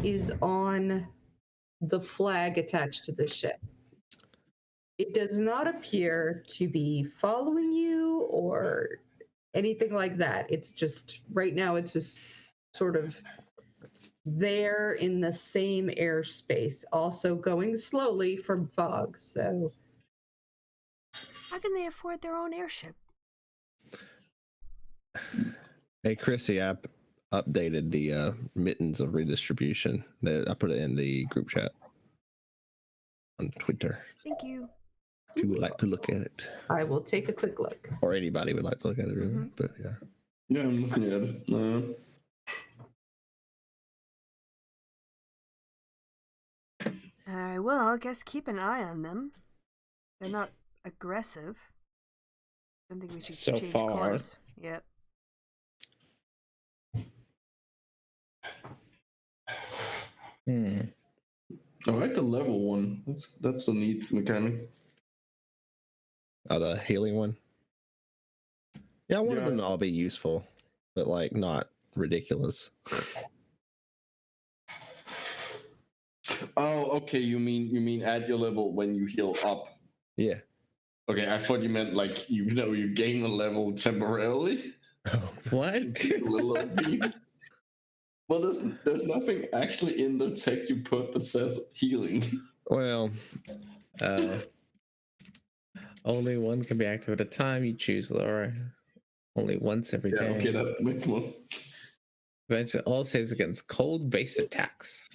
is on the flag attached to the ship. It does not appear to be following you or anything like that. It's just, right now, it's just sort of there in the same airspace, also going slowly from fog. So, how can they afford their own airship? Hey, Chrissy, I updated the mittens of redistribution. I put it in the group chat on Twitter. Thank you. If you would like to look at it, I will take a quick look. or anybody would like to look at it, really. Mhm. But yeah. Yeah, I'm looking at it. Alright, well, I guess keep an eye on them. They're not aggressive. I don't think we should So change far. course. Yep. I like the level one. That's a neat mechanic. Oh, the healing one. Yeah, I wanted them to all be useful, but like not ridiculous. Oh, okay. You mean at your level when you heal up? Yeah. Okay, I thought you meant like you gain a level temporarily. Oh, What? It's a little OP. Well, there's nothing actually in the text you put that says healing. well, Only one can be active at a time. You choose lower. Only once every Yeah, day. okay, that makes more. Eventually, all saves against cold-based attacks.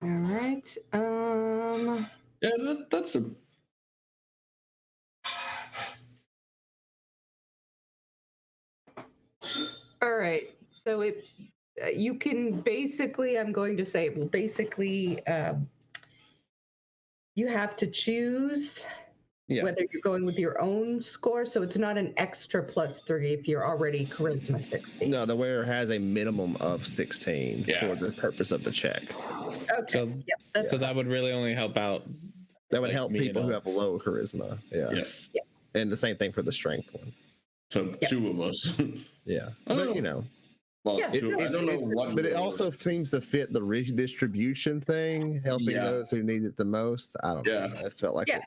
All right. Yeah, that's a. All right. So you can basically, I'm going to say, well, basically, you have to choose yeah. whether you're going with your own score. So it's not an extra +3 if you're already charisma 16. No, the wearer has a minimum of 16 Yeah. for the purpose of the check. Okay. So, Yep. That's so that would really only help out. That would like help me and people who have Alex. low charisma. Yeah. Yes. And the same thing for the strength one. So Yeah. 2 of us. Yeah. I don't But know. you know, Well, Yeah, two, I don't know what. but it also seems to fit the redistribution thing, helping Yeah. those who need it the most. I don't know. Yeah. I just felt like Yeah.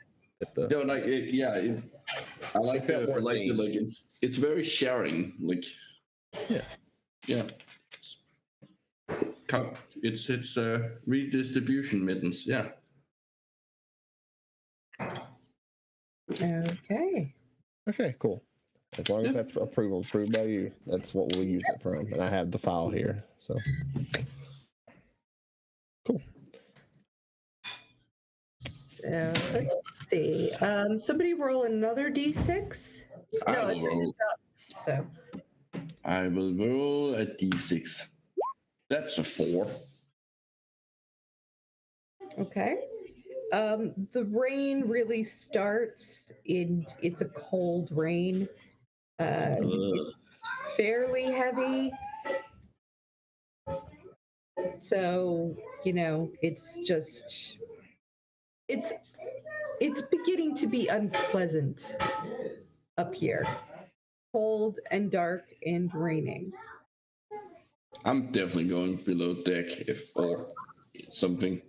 No, like I like felt the more like the, themed. like it's very sharing. Like yeah. It's redistribution mittens. Yeah. Okay. Okay, cool. As long as Yeah. that's approved by you, that's what we'll use it from. And I have the file here. So cool. So let's see. Somebody roll another d6. No, it's up. So I will roll a d6. That's a 4. okay. The rain really starts it's a cold rain. It's fairly heavy. So, it's beginning to be unpleasant up here. Cold and dark and raining. I'm definitely going below deck or something.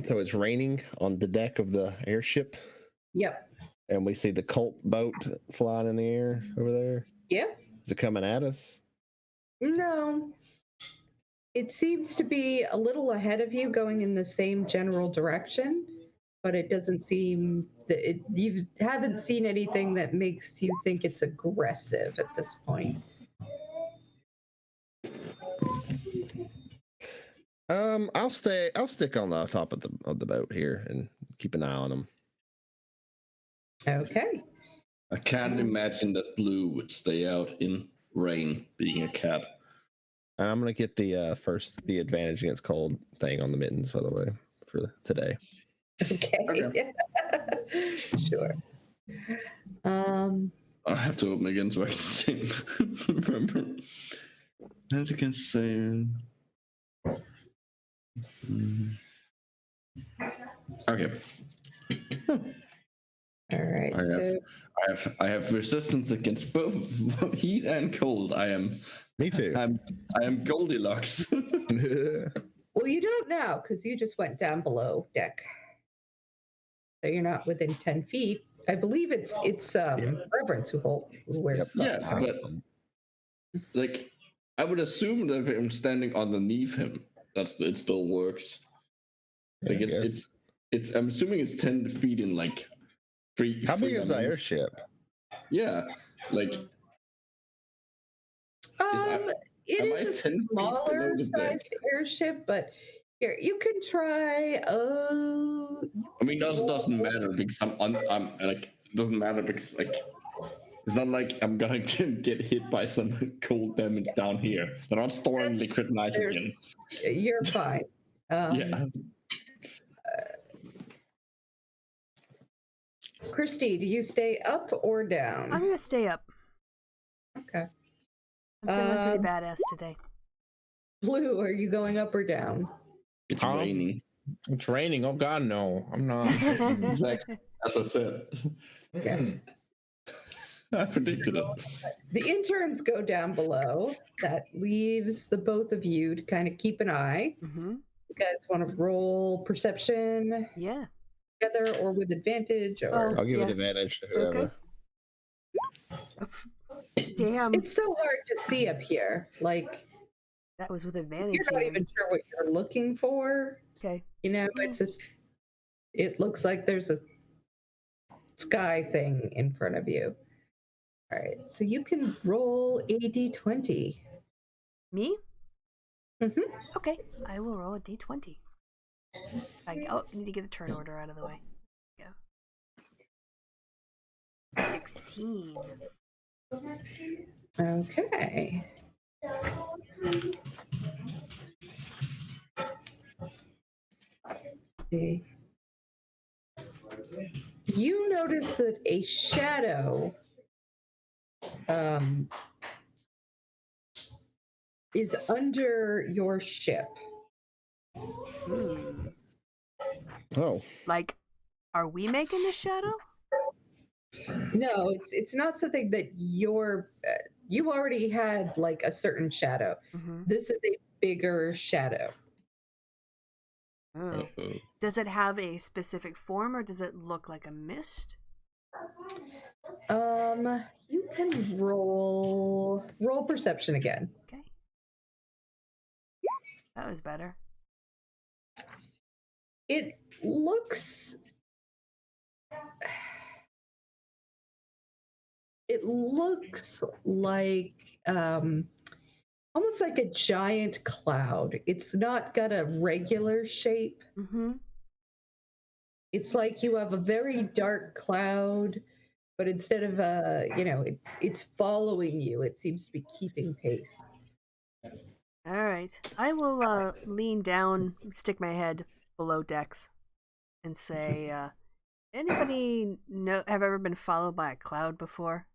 So it's raining on the deck of the airship, Yep. and we see the Colt boat flying in the air over there. Yep. Is it coming at us? No. It seems to be a little ahead of you, going in the same general direction, but it doesn't seem that you haven't seen anything that makes you think it's aggressive at this point. I'll stick on the top of the boat here and keep an eye on them. Okay. I can't imagine that Blue would stay out in rain being a cat. I'm gonna get the advantage against cold thing on the mittens, by the way, for today. Okay. Sure. I have to open again so I can see. Remember. As you can say. Okay. All right. I have resistance against both heat and cold. Me too. I am Goldilocks. Well, you don't now because you just went down below deck, so you're not within 10 feet. I believe it's Reverence who wears. Yep. Yeah, but like I would assume that if I'm standing underneath him, it still works. Like I guess. it's I'm assuming it's 10 feet in like free. How big free is the amount. airship? Yeah, like It am I is 10 a feet below smaller the deck? sized airship, but here you can try. I mean, doesn't matter because I'm like doesn't matter because like it's not like I'm gonna get hit by some cold damage down here. They're not storing That's- liquid nitrogen. You're fine. Yeah. Kristi, do you stay up or down? I'm gonna stay up. Okay. I'm feeling pretty Um, badass today. Blue, are you going up or down? It's Um, raining. It's raining. Oh God, no! I'm not. Exactly. As I said. Okay. I predicted it. The interns go down below. That leaves the both of you to kind of keep an eye. Mm-hmm. You guys want to roll perception Yeah. together or with advantage? Or Oh. I'll give Yeah. it advantage to whoever. Okay. Damn. it's so hard to see up here. Like That was with advantage. you're not even. even sure what you're looking for. Okay. You know, it's just it looks like there's a sky thing in front of you. All right, so you can roll a d20. Me? Mhm. Okay. I will roll a d20. I need to get the turn order out of the way. Go. 16. Okay. Let's see. You notice that a shadow is under your ship. Hmm. Oh, Like, are we making the shadow? No, it's not something that you already had like a certain shadow. Mm-hmm. This is a bigger shadow. Oh. Uh-oh. Does it have a specific form or does it look like a mist? You can roll perception again. Okay. That was better. It looks like almost like a giant cloud. It's not got a regular shape. Mm-hmm. It's like you have a very dark cloud, but instead of it's following you. It seems to be keeping pace. All right. I will lean down, stick my head below decks, and say, anybody have ever been followed by a cloud before?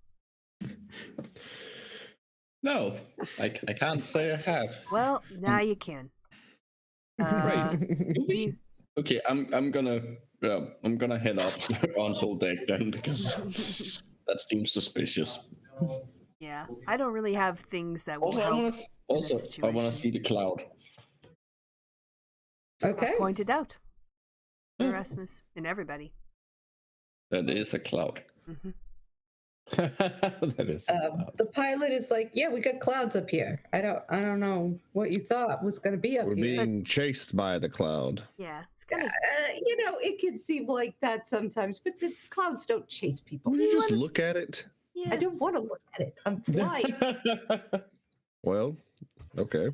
No, I can't say I have. Well, now you can. You- Okay, I'm gonna head up onto deck then because that seems suspicious. yeah, I don't really have things that will Also, help. I want to situation. see the cloud. Okay. Pointed out. Erasmus and everybody. That is a cloud. Mm-hmm. that is. The pilot is like, yeah, we got clouds up here. I don't know what you thought was going to be up We're here. being chased by the cloud. Yeah, it's kind of. It can seem like that sometimes, but the clouds don't chase people. Will you You just wanna- look at it? Yeah. I don't want to look at it. I'm flying. Well, okay.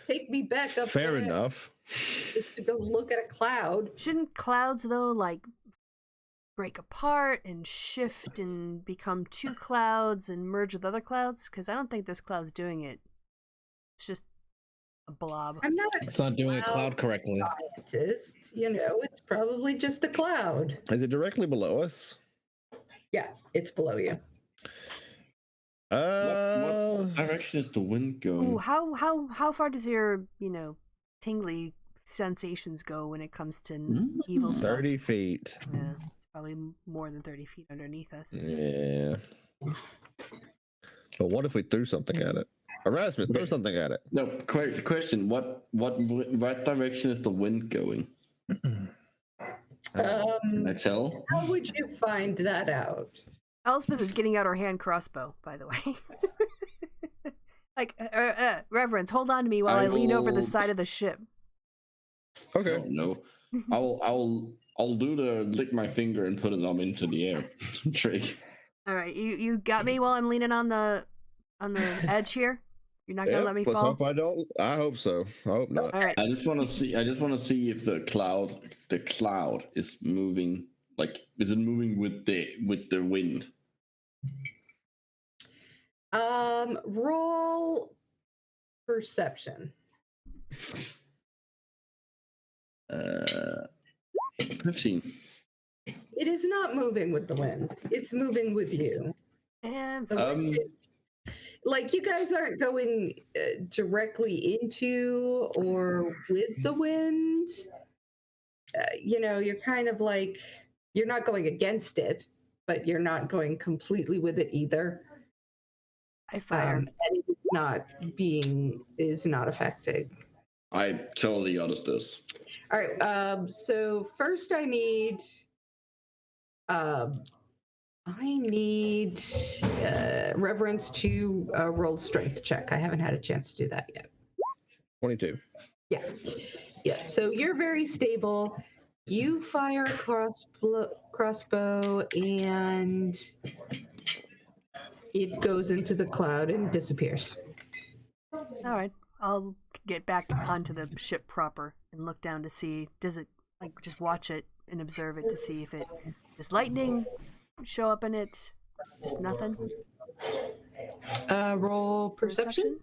Take me back up Fair there enough. just to go look at a cloud. Shouldn't clouds though like break apart and shift and become two clouds and merge with other clouds? Because I don't think this cloud's doing it. It's just a blob. I'm not a It's not doing a cloud correctly. scientist. It's probably just a cloud. Is it directly below us? Yeah, it's below you. What direction is the wind going? Ooh, how far does your tingly sensations go when it comes to evil stuff? 30 feet. Yeah, it's probably more than 30 feet underneath us. Yeah. But what if we threw something at it? Erasmus, throw something at it. No, question. What direction is the wind going? Can I tell? How would you find that out? Elspeth is getting out her hand crossbow, by the way. Like, Reverence, hold on to me while I lean over the will- side of the ship. Okay. Oh, no. I'll do the lick my finger and put it up into the air trick. All right, you got me while I'm leaning on the edge here. You're not gonna let me let's fall. hope I don't. I hope so. I hope not. All right. I just want to see if the cloud is moving. Like, is it moving with the wind? Roll perception. 15. It is not moving with the wind. It's moving with you. And The wind is- like you guys aren't going directly into or with the wind. You're kind of like you're not going against it, but you're not going completely with it either. I fire. And it is not affecting. I totally understand this. All right. So first, I need Reverence to roll strength check. I haven't had a chance to do that yet. 22. Yeah. So you're very stable. You fire a crossbow, and it goes into the cloud and disappears. All right, I'll get back onto the ship proper and look down to see, does it, like, just watch it and observe it to see if it does lightning show up in it, just nothing. Roll perception.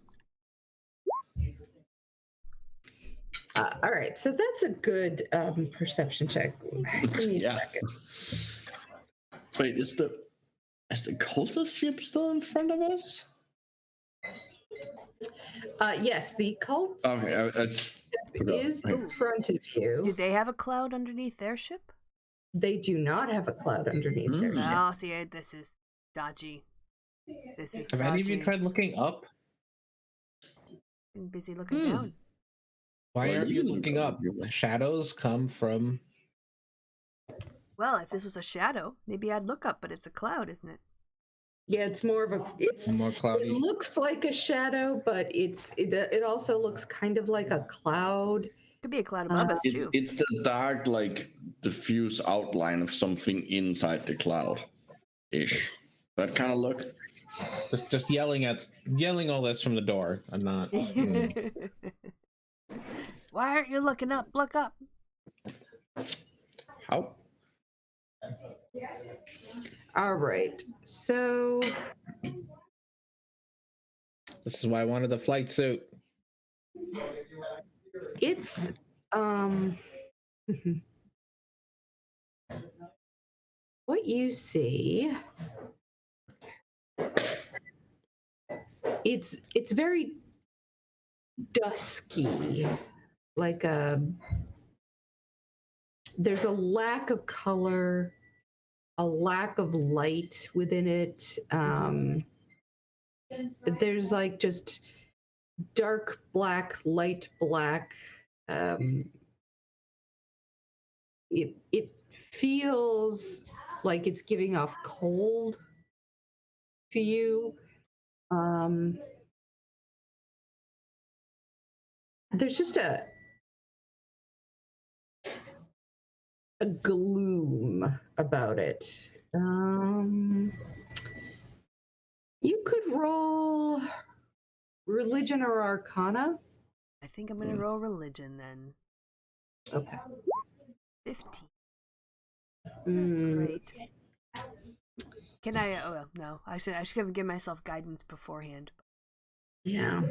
All right, so that's a good perception check. Give me a Yeah. second. Wait, is the cultist ship still in front of us? Yes, the cult Okay, I just forgot. is in front of Do you. they have a cloud underneath their ship? They do not have a cloud underneath their ship. Oh, see, this is dodgy. This is Have dodgy. any of you tried looking up? I'm busy looking down. Why Well, aren't you you looking can- up? Shadows come from. Well, if this was a shadow, maybe I'd look up, but it's a cloud, isn't it? Yeah, it's more of a. It's More It cloudy. looks like a shadow, but it also looks kind of like a cloud. Could be a cloud above us too. It's the dark, like, diffuse outline of something inside the cloud ish. That kind of look. Just yelling all this from the door. I'm not. Why aren't you looking up? Look up. How? All right, so This is why I wanted the flight suit. it's what you see. It's very dusky, like there's a lack of color, a lack of light within it. There's like just dark black, light black. It feels like it's giving off cold to you. There's just a gloom about it. You could roll religion or arcana. I think I'm gonna roll religion then. Okay. 15. Mm, Great. Can I? Oh well, no. I should have given myself guidance beforehand. yeah.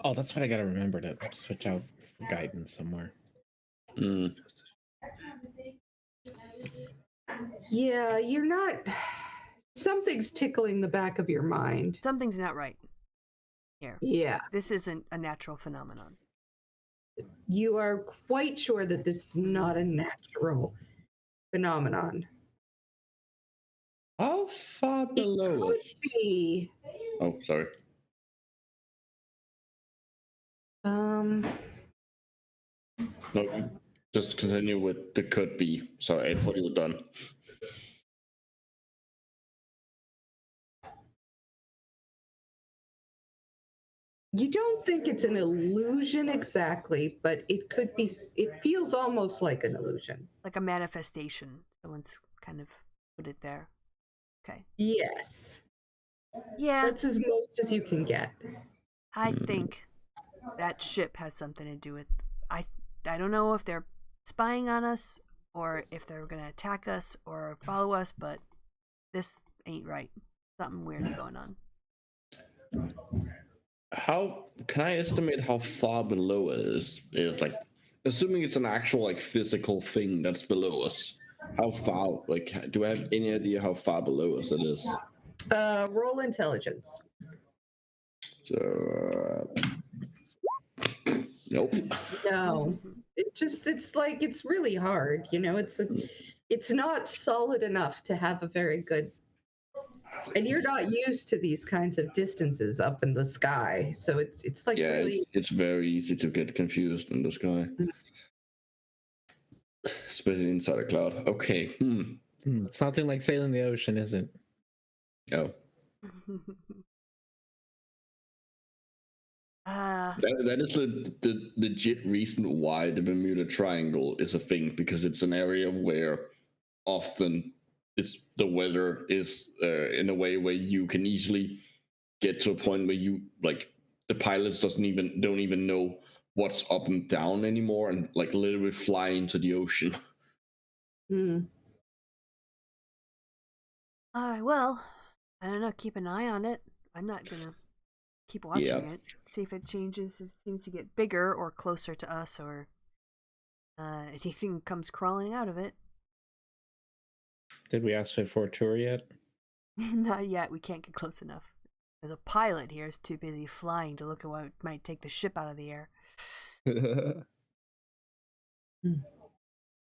Oh, that's what I gotta remember to switch out for guidance somewhere. Mm. Yeah, you're not. Something's tickling the back of your mind. Something's not right here. Yeah. This isn't a natural phenomenon. You are quite sure that this is not a natural phenomenon. How far It below could us? be. Oh, sorry. No, just continue with the could be. Sorry, I thought you were done. You don't think it's an illusion exactly, but it could be. It feels almost like an illusion. Like a manifestation. Someone's kind of put it there. Okay. Yes, Yeah, that's as most as you can get. I think that ship has something to do with. I don't know if they're spying on us or if they're gonna attack us or follow us, but this ain't right. Something weird's going on. How can I estimate how far below it is? Is like, assuming it's an actual like physical thing that's below us. How far? Like, do I have any idea how far below us it is? Roll intelligence. So, nope. No, it's really hard. It's not solid enough to have a very good. And you're not used to these kinds of distances up in the sky, so it's like Yeah, really. it's very easy to get confused in the sky, especially inside a cloud. Okay. It's nothing like sailing the ocean, is it? Oh, that is the legit reason why the Bermuda Triangle is a thing, because it's an area where often the weather is in a way where you can easily get to a point where you like the pilots don't even know what's up and down anymore, and like literally fly into the ocean. Hmm. All right, well, I don't know. Keep an eye on it. I'm not gonna keep watching Yeah. it. See if it changes. If it seems to get bigger or closer to us, or anything comes crawling out of it. Did we ask for a tour yet? Not yet. We can't get close enough. There's a pilot here who's too busy flying to look at what might take the ship out of the air.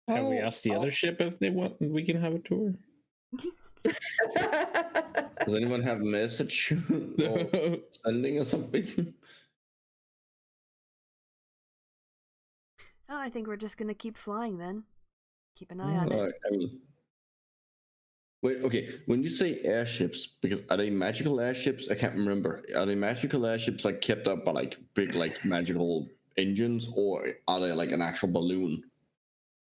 Have we asked the other ship if they want? We can have a tour. Does anyone have a message or sending or something? Oh, I think we're just gonna keep flying then. Keep an eye on it. Wait, okay. When you say airships, because are they magical airships? I can't remember. Are they magical airships like kept up by like big like magical engines, or are they like an actual balloon?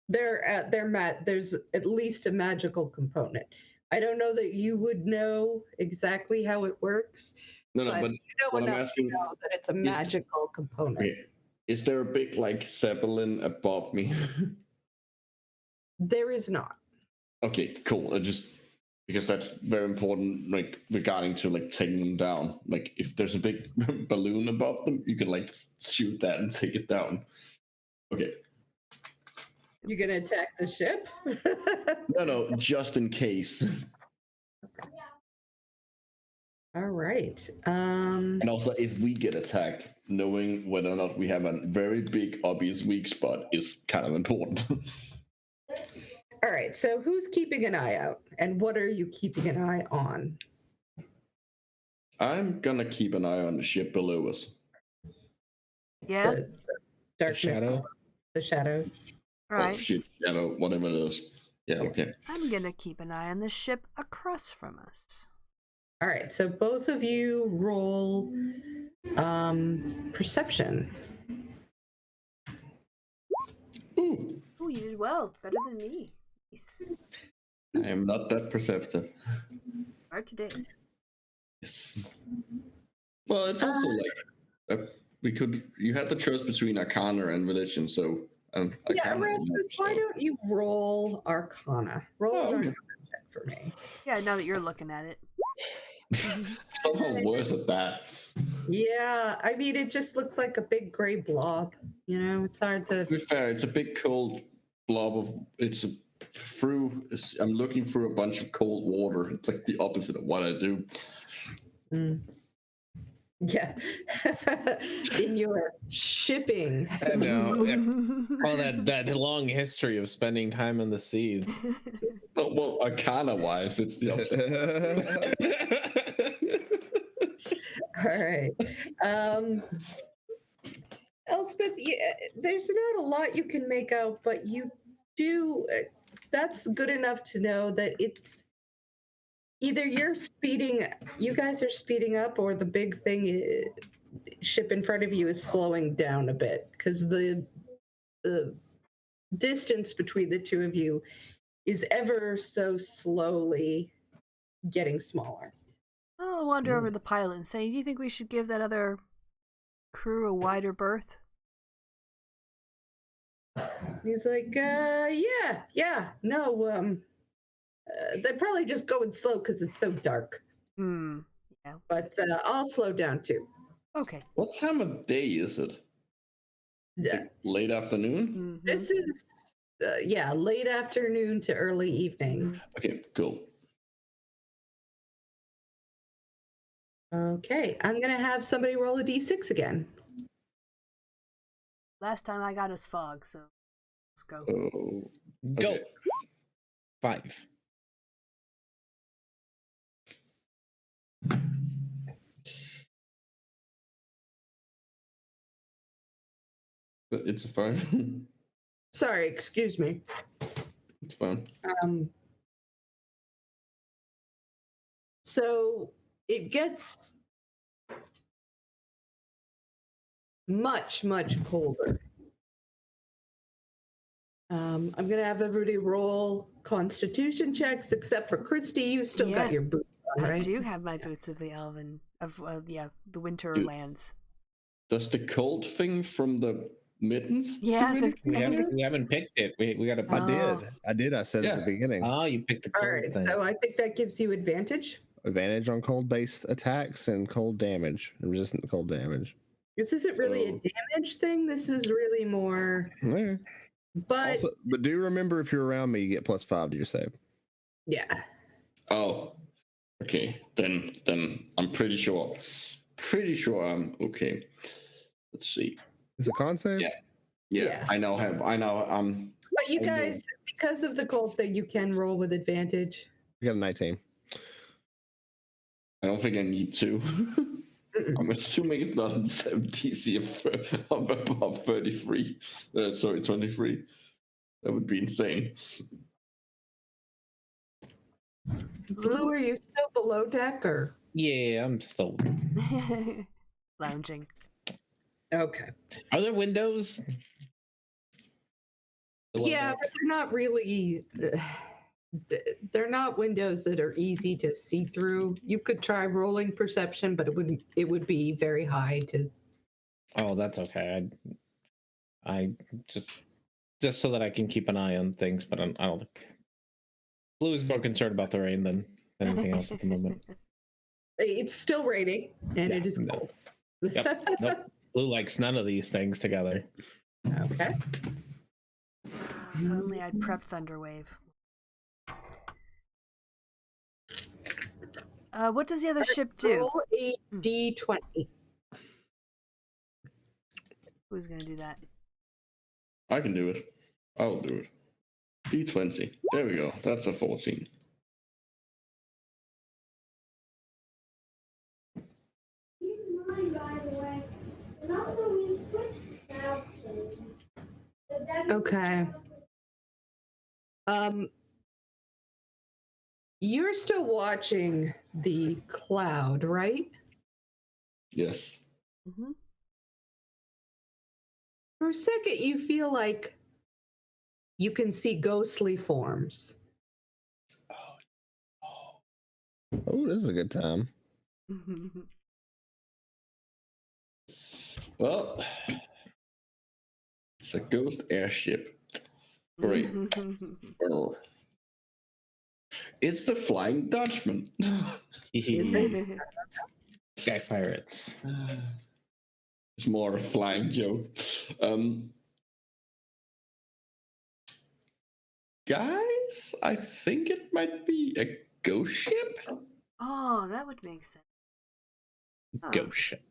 There's at least a magical component. I don't know that you would know exactly how it works. No, but but you know what I'm enough to asking know that it's a magical component. okay, is there a big like zeppelin above me? There is not. Okay, cool. Just because that's very important, like regarding to like taking them down. Like if there's a big balloon above them, you can like shoot that and take it down. Okay. You gonna attack the ship? No, just in case. All right. And also, if we get attacked, knowing whether or not we have a very big, obvious weak spot is kind of important. All right. So who's keeping an eye out, and what are you keeping an eye on? I'm gonna keep an eye on the ship below us. Yeah. The darkness, shadow? the shadow. All right. Oh, shit, shadow, whatever it is. Yeah, okay. I'm gonna keep an eye on the ship across from us. All right. So both of you roll perception. Ooh, Oh, you did well. Better than me. Nice. I am not that perceptive. Hard today. Yes. Well, it's also like you had the choice between Arcana and religion, so Yeah, Arcana is Erasmus, more, why so- don't you roll Arcana? Roll Oh, an okay. Arcana check for me. Yeah, now that you're looking at it. Somehow worse at that. Yeah, I mean, it just looks like a big gray blob. It's hard to. To be fair, it's a big cold blob of I'm looking through a bunch of cold water. It's like the opposite of what I do. Yeah. In your shipping. I know. All that long history of spending time in the sea. Well, Arcana wise, it's the opposite. All right. Elspeth, there's not a lot you can make out, but you do. That's good enough to know that it's either you guys are speeding up, or the big thing ship in front of you is slowing down a bit because the distance between the two of you is ever so slowly getting smaller. I'll wander over to the pilot and say, do you think we should give that other crew a wider berth? He's like, no, they're probably just going slow because it's so dark. Yeah. But I'll slow down too. Okay. What time of day is it? Yeah. Late afternoon? This is, late afternoon to early evening. Okay, cool. Okay, I'm going to have somebody roll a d6 again. Last time I got us fog, so let's go. Oh, Go. okay. 5. It's fine. Sorry, excuse me. It's fine. So it gets much, much colder. I'm going to have everybody roll constitution checks, except for Kristi. You still got your boots on, right? I do have my boots of the elven, the winter Dude. lands. Does the cold thing from the mittens? Yeah, do anything? We haven't picked it. We got to. I did. I said at the beginning. Oh, you picked the All cold right, thing. so I think that gives you advantage. Advantage on cold-based attacks and cold damage, and resistant to cold damage. This isn't really Oh. a damage thing. This is really more. Yeah. But Also, but do remember, if you're around me, you get +5 to your save. yeah, Oh, okay. Then I'm pretty sure I'm okay. Let's see. Is it con save? Yeah. Yeah. I know. but you I know. guys, because of the cold thing, you can roll with advantage. You got a 19. I don't think I need to. I'm assuming it's not 70 of above 33. Sorry, 23. That would be insane. Blue, are you still below deck or? Yeah, I'm still. Lounging. Okay. Are there windows? Yeah, but they're not really. They're not windows that are easy to see through. You could try rolling perception, but it would be very high to. Oh, that's okay. I just so that I can keep an eye on things, but I don't think Blue is more concerned about the rain than anything else at the moment. It's still raining, and Yeah, it is no. cold. Yep. Nope. Blue likes none of these things together. Okay. If only I'd prepped Thunderwave. What does the other ship do? Roll a d20. Who's gonna do that? I can do it. I'll do it. D20. There we go. That's a 14. Okay. You're still watching the cloud, right? Yes. Mm-hmm. For a second, you feel like you can see ghostly forms. Oh, this is a good time. Well, it's a ghost airship. Great. Well, it's the Flying Dutchman. Sky pirates. It's more a flying joke. Guys, I think it might be a ghost ship. Oh, that would make sense. Huh. Ghost ship.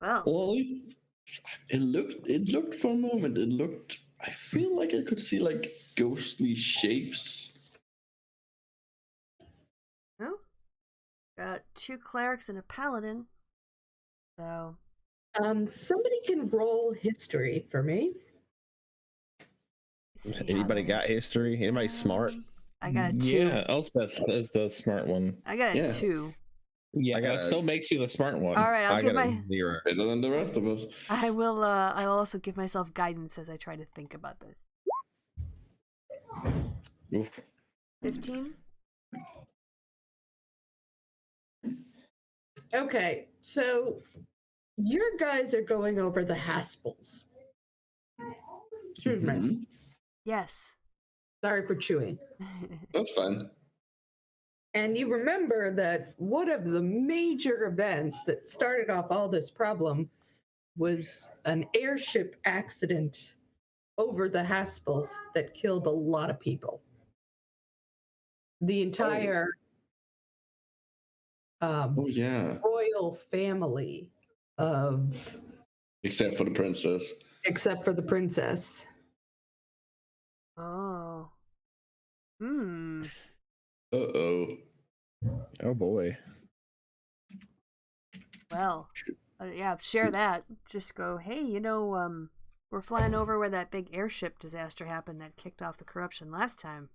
Well, Well, at least it looked for a moment. I feel like I could see like ghostly shapes. well, got 2 clerics and a paladin. So, Somebody can roll history for me. see how Anybody got those- history? Anybody smart? I got a 2. Yeah, Elspeth is the smart one. I got a Yeah. 2. Yeah, I got that a- still makes you the smart one. All right, I'll I give got my. a 0. Better than the rest of us. I'll also give myself guidance as I try to think about this. Oof. 15. Okay, so your guys are going over the Haspels. Excuse me. Mhm. Yes. Sorry for chewing. That's fine. And you remember that one of the major events that started off all this problem was an airship accident over the Haspels that killed a lot of people. The entire Oh yeah. royal family of, Except for the princess. except for the princess. Oh. Hmm. Uh-oh. Oh boy. Well, yeah, share that. Just go, hey, we're flying over where that big airship disaster happened that kicked off the corruption last time.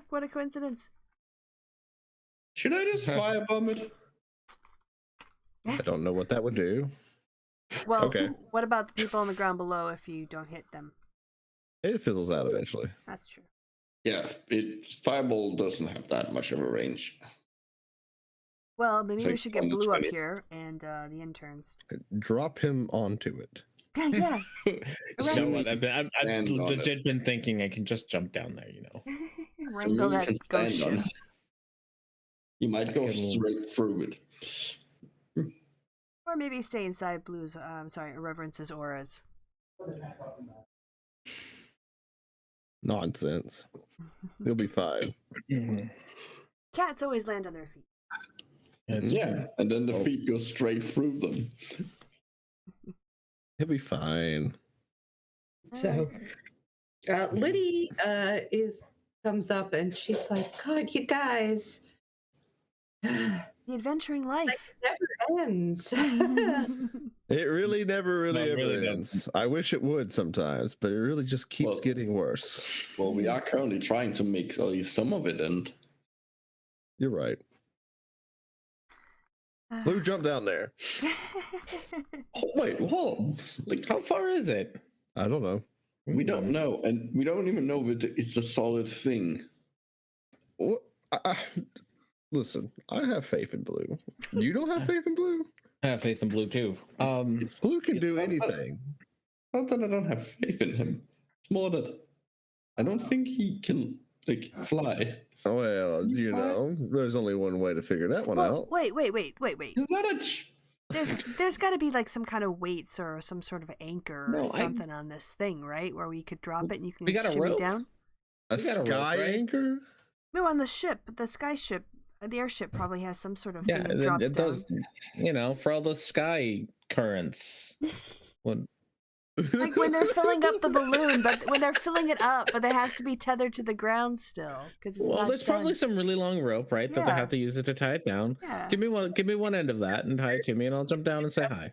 What a coincidence. Should I just firebomb it? I don't know what that would do. Well, Okay. what about the people on the ground below if you don't hit them? It fizzles out eventually. That's true. Yeah, fireball doesn't have that much of a range. Well, maybe we Like should get 10 to Blue up 20. here and the interns. Drop him onto it. Yeah. You know what? I've Stand on it. legit been thinking I can just jump down there. You know. Wrangle you that can ghost stand on ship. it. You might go can- straight through it. Or maybe stay inside Blue's, Irreverence's auras. Nonsense. He'll be fine. Cats always land on their feet. It's- Yeah, and then the Oh. feet go straight through them. He'll be fine. So Liddy comes up and she's like, God, you guys, it The adventuring life. never ends. It really never really No, it ever really ends. I wish it would sometimes, but it really just keeps Well- getting worse. Well, we are currently trying to make at least some of it end. You're right. Blue, jump down there. Oh, wait, hold. Like, How far is it? I don't know. we don't know, and we don't even know if it's a solid thing. What? Listen, I have faith in Blue. You don't have faith in Blue? I have faith in Blue too. Blue can do not that- anything. Not that I don't have faith in him. It's more that I don't think he can, like, fly. Well, He's you fine. know, there's only one way to figure that one Well, out. wait. He's not a There's got to be like some kind of weights or some sort of anchor or No, something on this thing, right? Where we could drop it and you can We got a shimmy rope? down. A You got a rope, sky right? anchor? No, on the ship, the sky ship, the airship probably has some sort of yeah, thing that it, drops it down. does. You know, for all the sky currents. What? Like when they're filling up the balloon, but when they're filling it up, but it has to be tethered to the ground still because it's Well, not there's probably done. some really long rope, right? That they Yeah. have to use it to tie it down. Yeah. Give me one end of that and tie it to me, and I'll jump down and say hi.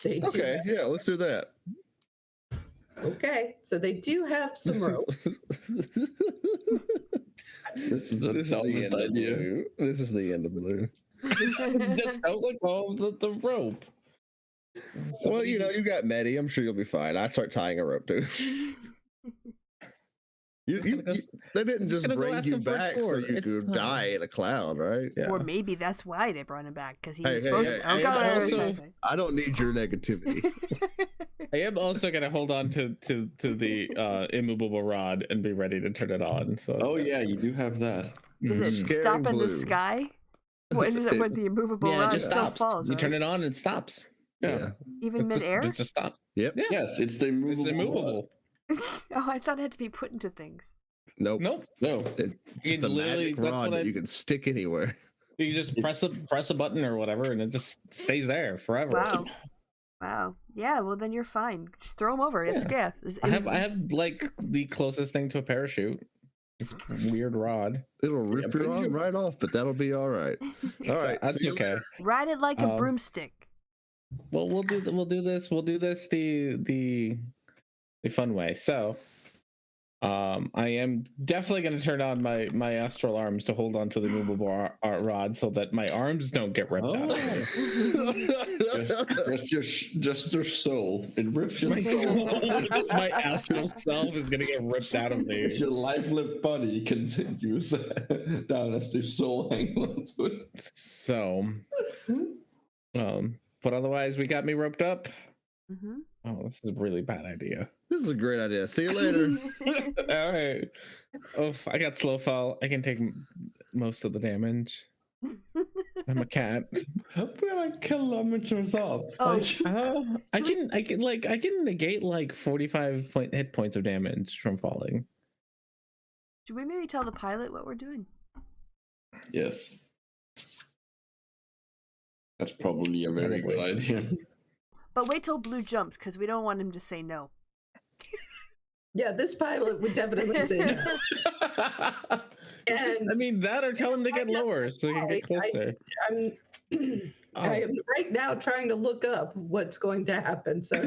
They do Okay, yeah, let's do that. Okay, so they do have some rope. This is the This is the dumbest end of idea. Blue. This is the end of Blue. Just don't let go of the rope. Well, you know, you got Medi. I'm sure you'll be fine. I start tying a rope too. They didn't just gonna go bring ask you him for a back so sword. you It's could fine. die in a cloud, right? Yeah. Or maybe that's why they brought him back because he Hey, was hey, supposed hey, to. Oh, I God, am sorry, also- sorry. I don't need your negativity. I am also gonna hold on to the immovable rod and be ready to turn it on. So Oh yeah, you do have that. Is it Scaring stop in the Blue. sky? What is it when the immovable yeah, it rod just still stops. falls? You Right? turn it on and it stops. Yeah. Even It just- midair? It just stops. Yep. Yeah. Yes, it's the immovable. It's immovable. Oh, I thought it had to be put into things. Nope. Nope. No. It's You just a literally- magic that's rod what I- that you can stick anywhere. You just press a button or whatever, and it just stays there forever. Wow. Wow. Yeah, well, then you're fine. Just throw them over. It's, yeah. It's- I have like the closest thing to a parachute. This weird rod. It'll rip but your arm you- right off, but that'll be all right. All right, That's see you okay. later. Ride it like a Um, broomstick. Well, we'll do this the fun way. So I am definitely going to turn on my astral arms to hold on to the movable rod so that my arms don't get ripped out. Just your soul. It rips your My soul. soul, just my astral self is going to get ripped out of me. Your lifeless body continues down as the soul hangs onto it. So, but otherwise, we got me roped up. Mm-hmm. Oh, this is a really bad idea. This is a great idea. See you later. All right. Oh, I got slow fall. I can take most of the damage. I'm a cat. We're like kilometers off. Oh. I can negate like 45 hit points of damage from falling. Should we maybe tell the pilot what we're doing? Yes. That's probably a very good idea. But wait till Blue jumps, because we don't want him to say no. Yeah, this pilot would definitely say no. I mean, that or tell him to get lower so he can get closer. I am right now trying to look up what's going to happen. So,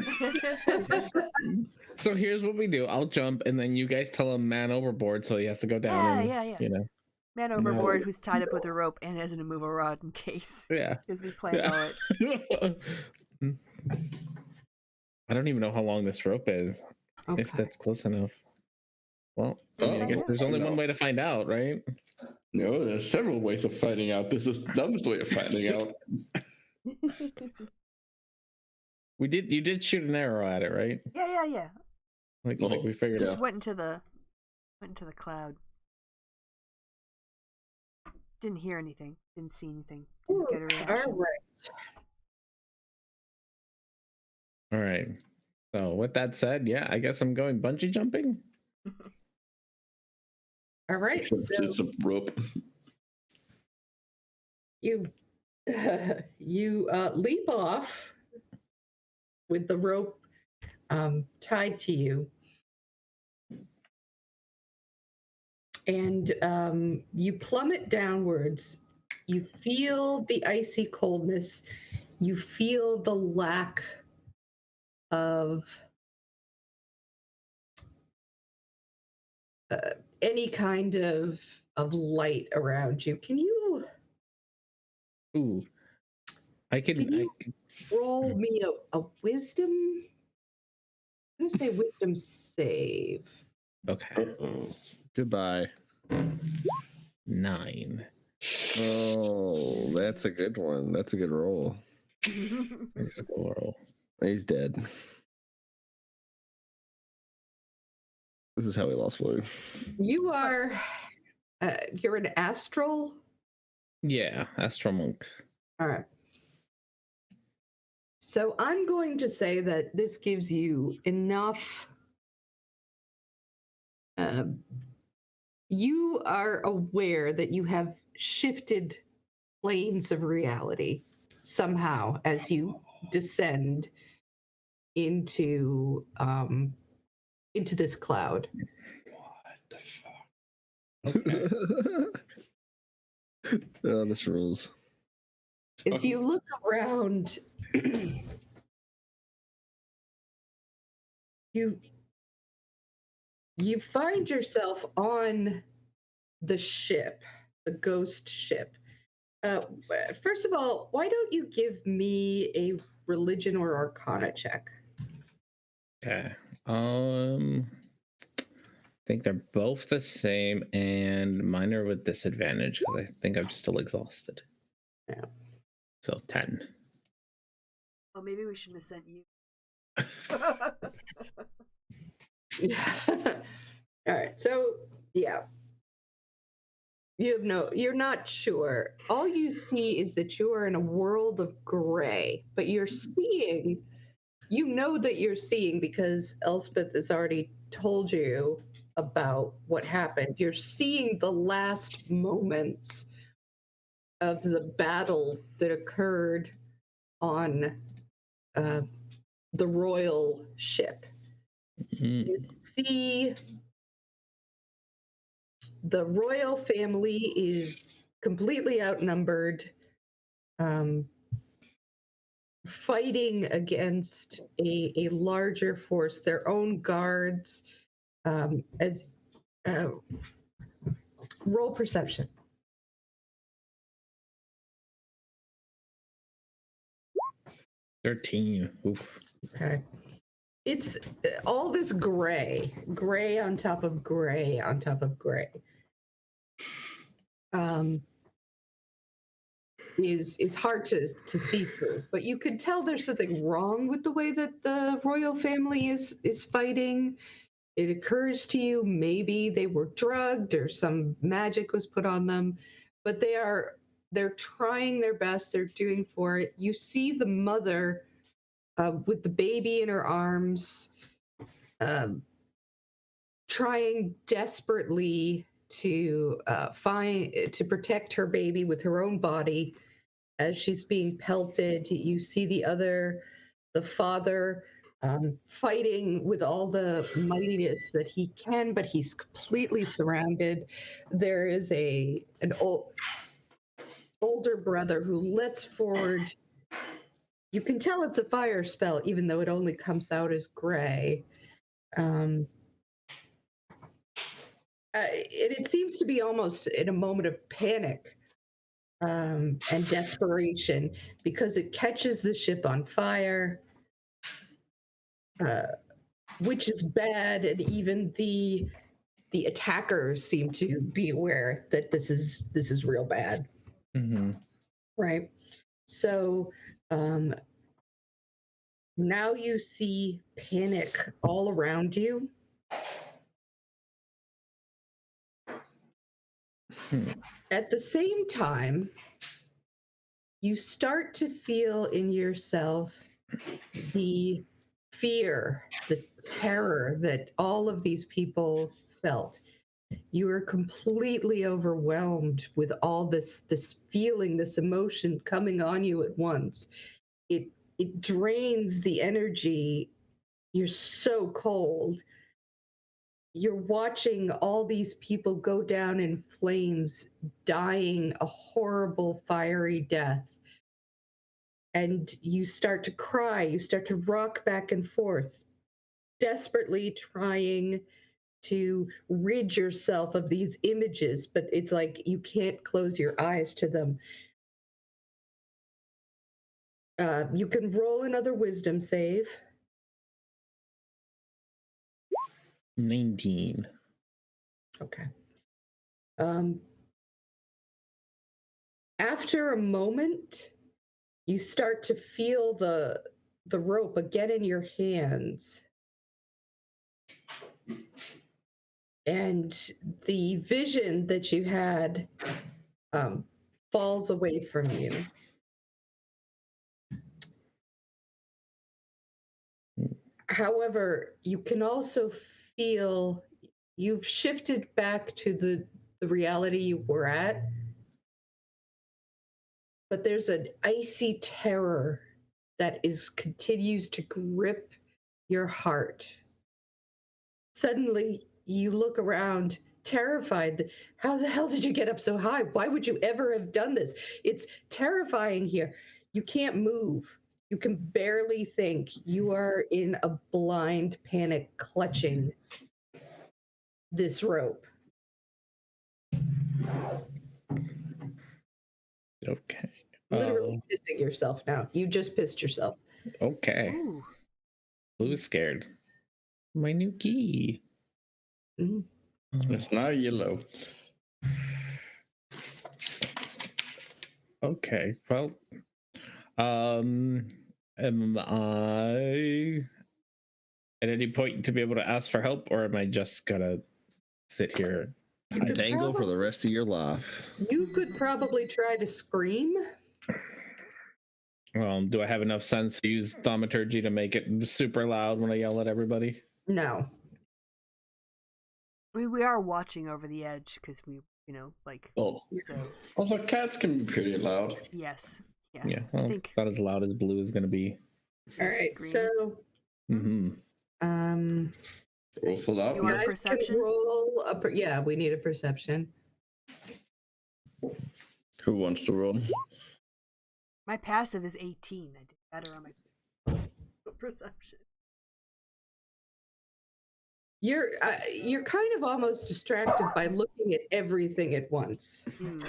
so here's what we do. I'll jump, and then you guys tell him man overboard, so he has to go down. Yeah. You know, Man overboard who's tied up with a rope and has an immovable rod in case. Yeah. Because we planned it. I don't even know how long this rope is. okay. If that's close enough. Well, I mean, I guess there's only one way to find out, right? No, there's several ways of finding out. This is the dumbest way of finding out. You did shoot an arrow at it, right? Yeah. Like we figured Just out. went into the cloud. Didn't hear anything. Didn't see anything. Didn't get a reaction. All right. All right. So with that said, yeah, I guess I'm going bungee jumping. All right. So It's a rope. you leap off with the rope tied to you, and you plummet downwards. You feel the icy coldness. You feel the lack of any kind of light around you. Can you Ooh. I can roll me a wisdom? I'm gonna say wisdom save. Okay. Goodbye. 9. Oh, that's a good one. That's a good roll. Squirrel. He's dead. This is how we lost Blue. You are you're an astral. Yeah, Astral Monk. All right. So I'm going to say that this gives you enough. You are aware that you have shifted planes of reality somehow as you descend into this cloud. What the fuck? Oh, this rules. As you look around, you find yourself on the ship, the ghost ship. First of all, why don't you give me a religion or arcana check? Okay. I think they're both the same, and mine are with disadvantage because I think I'm still exhausted. Yeah. So 10. Well, maybe we shouldn't have sent you. All right. So yeah, you're not sure. All you see is that you are in a world of gray, but you're seeing. You know that you're seeing because Elspeth has already told you about what happened. You're seeing the last moments of the battle that occurred on the royal ship. Mhm. You see the royal family is completely outnumbered, fighting against a larger force, their own guards As roll perception. 13. Oof. Okay. It's all this gray on top of gray on top of gray. Is hard to see through, but you could tell there's something wrong with the way that the royal family is fighting. It occurs to you maybe they were drugged or some magic was put on them, but they're trying their best. They're doing for it. You see the mother with the baby in her arms, trying desperately to protect her baby with her own body as she's being pelted. You see the father fighting with all the mightiness that he can, but he's completely surrounded. There is an older brother who lets forward. You can tell it's a fire spell, even though it only comes out as gray. It seems to be almost in a moment of panic and desperation because it catches the ship on fire, which is bad, and even the attackers seem to be aware that this is real bad. Mm-hmm. Right. So now you see panic all around you. At the same time, you start to feel in yourself the fear, the terror that all of these people felt. You are completely overwhelmed with all this feeling, this emotion coming on you at once. It drains the energy. You're so cold. You're watching all these people go down in flames, dying a horrible, fiery death. And you start to cry, you start to rock back and forth, desperately trying to rid yourself of these images, but it's like you can't close your eyes to them. You can roll another wisdom save. 19. Okay. After a moment, you start to feel the rope again in your hands. And the vision that you had falls away from you. However, you can also feel you've shifted back to the reality you were at, but there's an icy terror that continues to grip your heart. Suddenly, you look around, terrified. How the hell did you get up so high? Why would you ever have done this? It's terrifying here. You can't move. You can barely think. You are in a blind panic, clutching this rope. Okay. Literally pissing yourself now. You just pissed yourself. Okay. Ooh. Blue's scared. My new key. Mhm. It's now yellow. Okay. Well, am I at any point to be able to ask for help, or am I just gonna sit here? You could Dangle for probably- the rest of your life. You could probably try to scream. Do I have enough sense to use thaumaturgy to make it super loud when I yell at everybody? No. I mean, we are watching over the edge because we, like. Oh, So also cats can be pretty loud. yes, yeah. Yeah. I Well, think. not as loud as Blue is gonna be. All right. Scream. So, Mm-hmm. Roll for that. You want guys perception? can roll yeah, we need a perception. Who wants to roll? My passive is 18. I did better on my perception. you're kind of almost distracted by looking at everything at once. Hmm.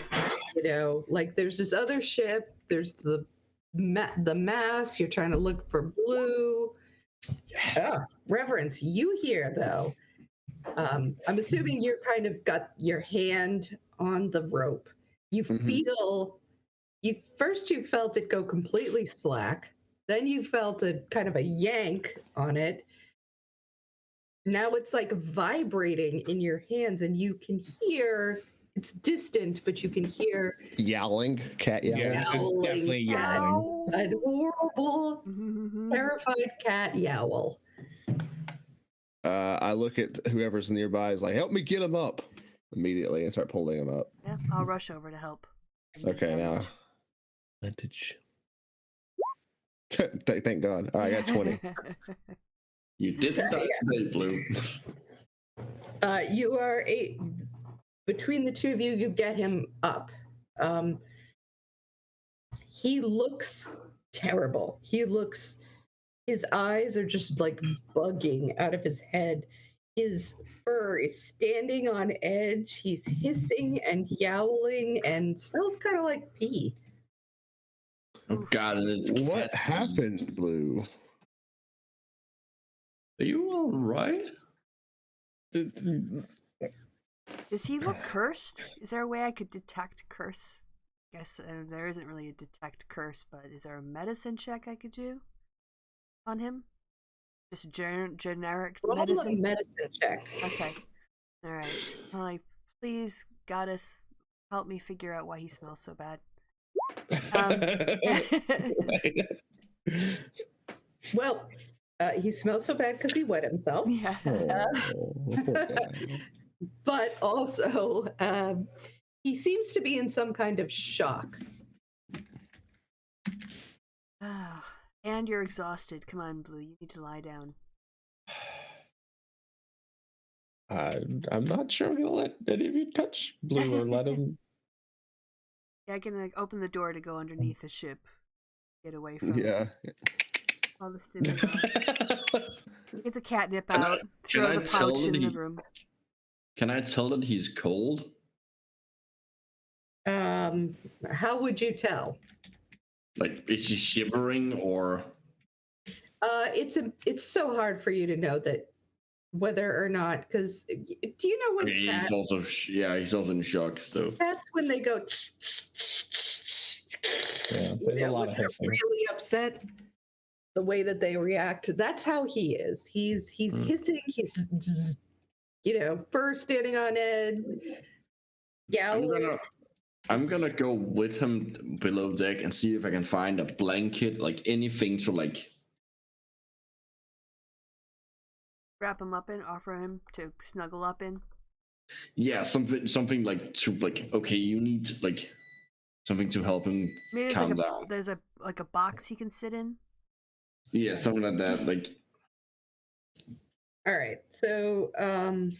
You know, like there's this other ship. There's the mass. You're trying to look for Blue. Yes. Ah, Reverence, you here though. I'm assuming you're kind of got your hand on the rope. You Mhm. feel you felt it go completely slack. Then you felt a kind of a yank on it. Now it's like vibrating in your hands, and you can hear it's distant, but you can hear Yowling, cat yowling. Yeah, it's Yowling definitely cat. yowling. a horrible, Mhm. terrified cat yowl. I look at whoever's nearby. Is like, help me get him up immediately, and start pulling him up. Yeah, I'll rush over to help. Okay, now. Advantage. Thank God. All right, I got 20. You didn't die today, Blue. You are between the two of you, you get him up. He looks terrible. His eyes are just like bugging out of his head. His fur is standing on edge. He's hissing and yowling and smells kind of like pee. Oh God! And it's What cat. happened, Blue? Are you all right? Does he look cursed? Is there a way I could detect curse? I guess there isn't really a detect curse, but is there a medicine check I could do on him? Just generic Roll a medicine? medicine check. Okay. All right. I'm like, please, goddess, help me figure out why he smells so bad. Well, he smells so bad because he wet himself. Yeah. Oh, poor guy. But also, he seems to be in some kind of shock. Ah, and you're exhausted. Come on, Blue. You need to lie down. I'm not sure I'm gonna let any of you touch Blue or let him. Yeah, I can like open the door to go underneath the ship, get away from Yeah. all the stimuli. Get the catnip Can I- out. can Throw I the tell pouch that in the he- room. Can I tell that he's cold? How would you tell? Like, is he shivering or? It's so hard for you to know that whether or not, because do you know I when mean, cats, he's also he's also in shock. So cats when they go Yeah, there's a lot when of they're hissing. really upset, the way that they react, that's how he is. He's Mm. hissing, he's fur standing on edge, yowling. I'm gonna go with him below deck and see if I can find a blanket, like anything to like. Wrap him up in. Offer him to snuggle up in. Yeah, something like to like. Okay, you need like something to help him Maybe calm down. there's a box he can sit in. Yeah, something like that. Like, All right, so and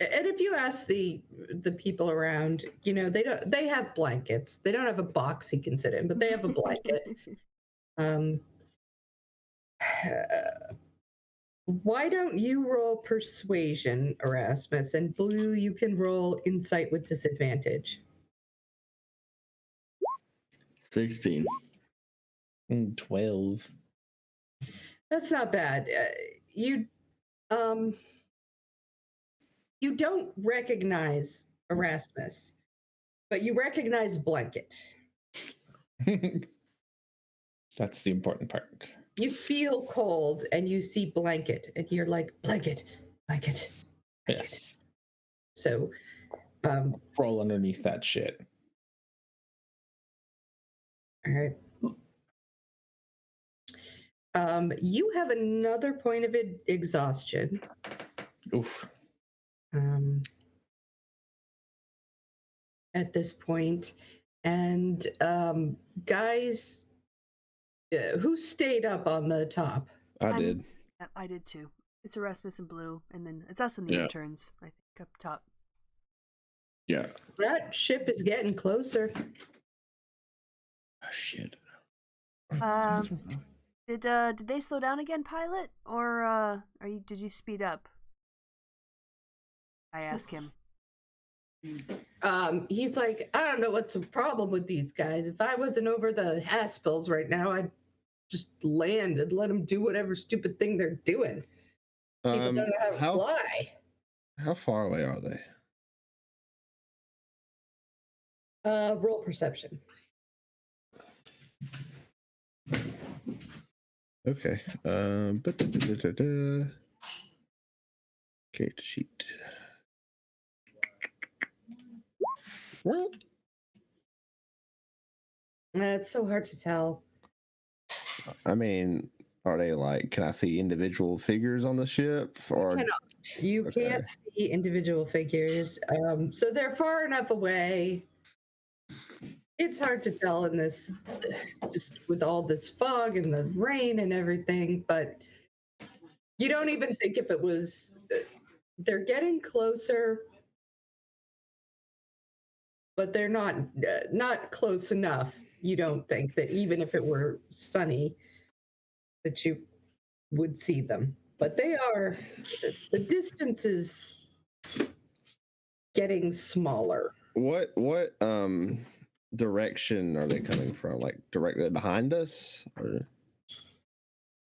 if you ask the people around, they have blankets. They don't have a box he can sit in, but they have a blanket. Why don't you roll persuasion, Erasmus, and Blue, you can roll insight with disadvantage. 16. 12. That's not bad. You don't recognize Erasmus, but you recognize blanket. That's the important part. You feel cold and you see blanket and you're like, blanket. Yes. So Roll underneath that shit. all right. You have another point of exhaustion. Oof. At this point, and guys, who stayed up on the top? I did. I did too. It's Erasmus and Blue, and then it's us and the Yeah. interns. I think up top. Yeah. That ship is getting closer. Oh, shit. Did they slow down again, pilot, or did you speed up? I ask him. He's like, I don't know what's the problem with these guys. If I wasn't over the Haspels right now, I'd just land and let them do whatever stupid thing they're doing. People don't know how to fly. How far away are they? Roll perception. Okay. Okay, sheet. It's so hard to tell. I mean, are they like? Can I see individual figures on the ship? Or you can't see individual figures. So they're far enough away. It's hard to tell in this, just with all this fog and the rain and everything. But you don't even think if it was. They're getting closer, but they're not close enough. You don't think that even if it were sunny, that you would see them. But they are. The distance is getting smaller. What direction are they coming from? Like directly behind us? Or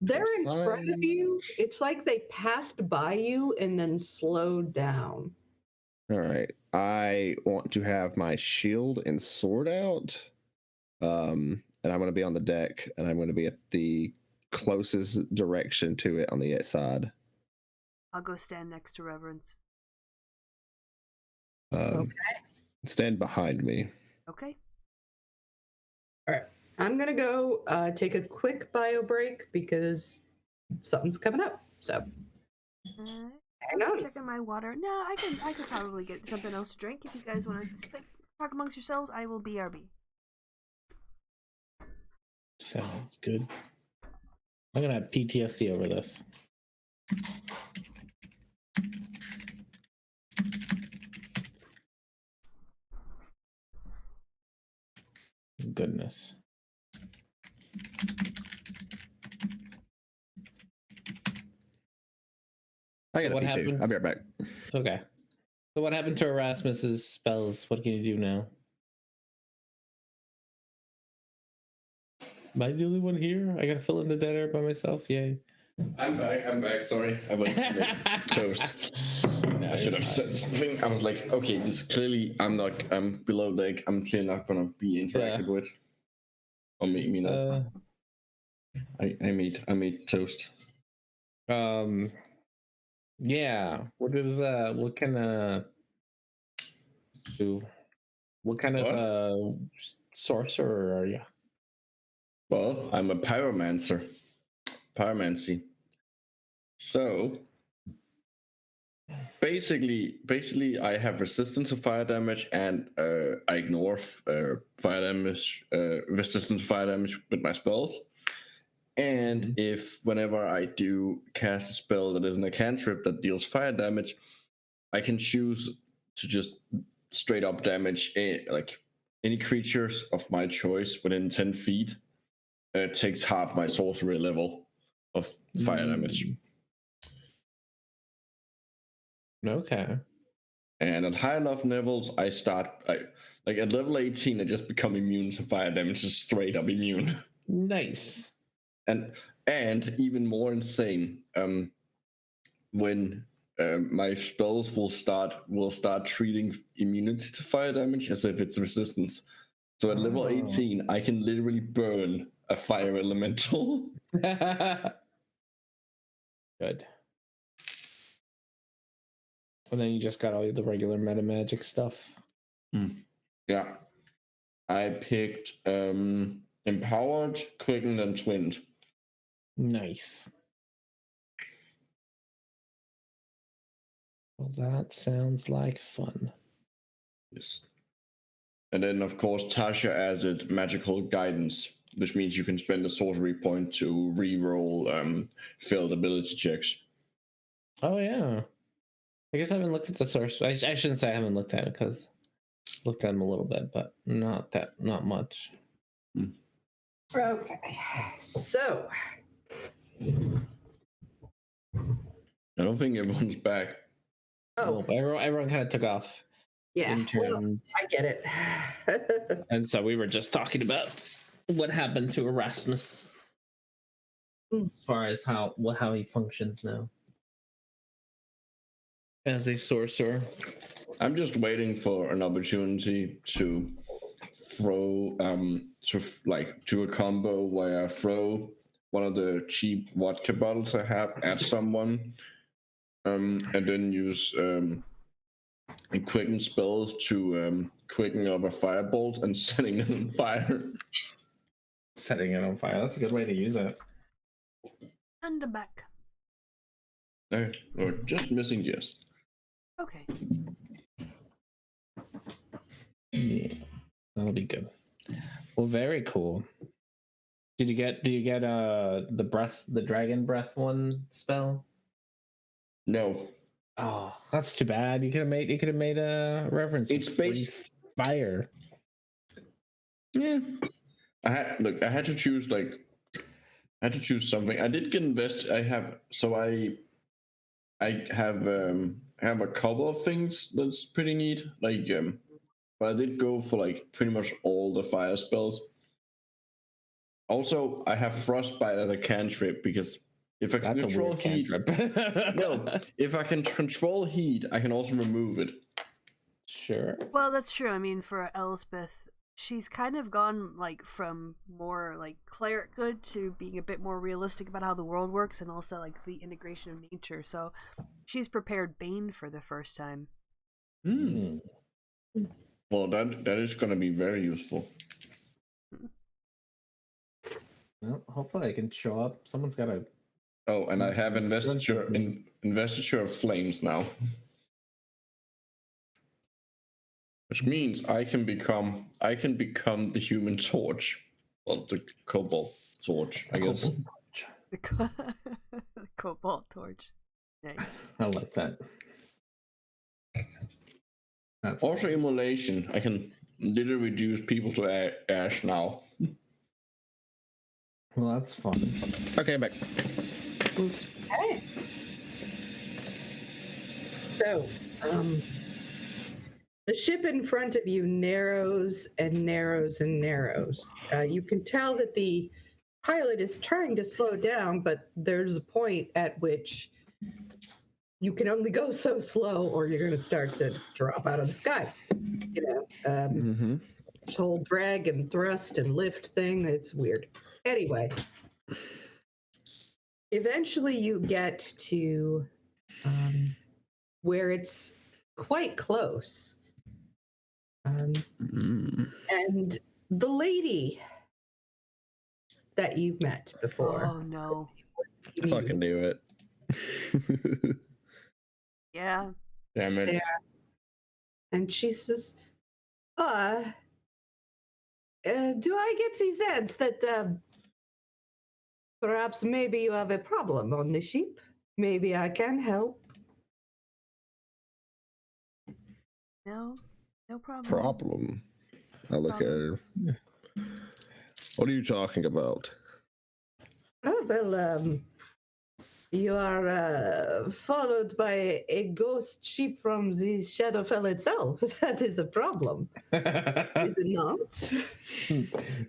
they're in front of you. It's like they passed by you and then slowed down. All right. I want to have my shield and sword out. And I'm going to be on the deck, and I'm going to be at the closest direction to it on the side. I'll go stand next to Reverence. Okay. Stand behind me. Okay. All right. I'm going to go take a quick bio break because something's coming up. So, hang on. Checking my water. No, I could probably get something else to drink if you guys want to talk amongst yourselves. I will BRB. Sounds good. I'm gonna have PTSD over this. Goodness. I got what happened? I'll be right back. Okay. So what happened to Erasmus's spells? What can you do now? Am I the only one here? I gotta fill in the dead air by myself. Yay! I'm back. Sorry, I went to make toast. I should have said something. I was like, okay, this clearly I'm below deck. I'm clearly not gonna be interacted with. Or maybe not. I made toast. Yeah. What kind of sorcerer are you? Well, I'm a pyromancer. Pyromancy. So basically I have resistance to fire damage, and I ignore fire damage, resistance to fire damage with my spells. And if whenever I do cast a spell that isn't a cantrip that deals fire damage, I can choose to just straight up damage like any creatures of my choice within 10 feet. It takes half my sorcery level of fire damage. Okay. And at high enough levels, like at level 18, I just become immune to fire damage, just straight up immune. Nice. And even more insane, when my spells will start treating immunity to fire damage as if it's resistance. So at level 18, I can literally burn a fire elemental. Good. And then you just got all the regular meta magic stuff. Yeah. I picked Empowered, Quickened, and Twinned. Nice. Well, that sounds like fun. Yes. And then, of course, Tasha added Magical Guidance, which means you can spend a sorcery point to re-roll failed ability checks. Oh, yeah. I guess I haven't looked at the source. I shouldn't say I haven't looked at it, because I looked at them a little bit, but not much. Okay. So, I don't think everyone's back. Oh, Well, everyone kind of took off. yeah. Well, Intern. I get it. And so we were just talking about what happened to Erasmus as far as how he functions now as a sorcerer. I'm just waiting for an opportunity to throw to a combo where I throw one of the cheap vodka bottles I have at someone, and then use a quicken spell to quicken up a firebolt and setting it on fire. Setting it on fire. That's a good way to use it. And I'm back. No, we're just missing Jess. Okay. Yeah, that'll be good. Well, very cool. Do you get the dragon breath one spell? No, Oh, that's too bad. You could have made a reference. it's based. Fire. Yeah, I had to choose something. I did get I have a couple of things that's pretty neat. But I did go for pretty much all the fire spells. Also, I have frostbite as a cantrip because if I can That's control a weird heat, cantrip. no, if I can control heat, I can also remove it. Sure. Well, that's true. I mean, for Elspeth, she's kind of gone from more cleric good to being a bit more realistic about how the world works, and also the integration of nature. So she's prepared Bane for the first time. Hmm. Well, that is going to be very useful. Well, hopefully I can show up. Someone's got to. Oh, and I have investiture of flames now, which means I can become the human torch, well, the cobalt torch, I guess. The cobalt torch. Nice. I like that. That's Also, immolation. I can literally reduce people to ash now. Well, that's fun. Okay, I'm back. Okay. So, the ship in front of you narrows and narrows and narrows. You can tell that the pilot is trying to slow down, but there's a point at which you can only go so slow or you're going to start to drop out of the sky. This whole drag and thrust and lift thing, it's weird. Anyway, eventually you get to where it's quite close. And the lady that you've met before. Oh no. I fucking knew it. Yeah. Damn it. There. And she says, do I get the sense that perhaps maybe you have a problem on the ship? Maybe I can help. No problem. Problem. I look at her. What are you talking about? Oh, well, you are followed by a ghost ship from the Shadowfell itself. That is a problem, is it not?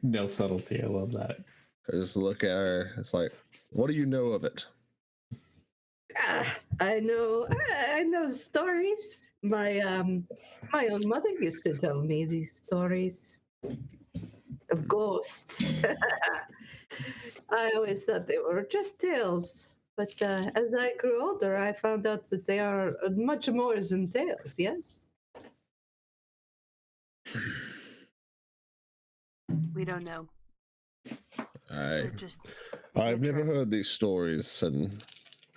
No subtlety. I love that. I just look at her. It's like, what do you know of it? I know stories. My own mother used to tell me these stories of ghosts. I always thought they were just tales, but as I grew older, I found out that they are much more than tales. Yes. We don't know. I've adventure. never heard these stories, and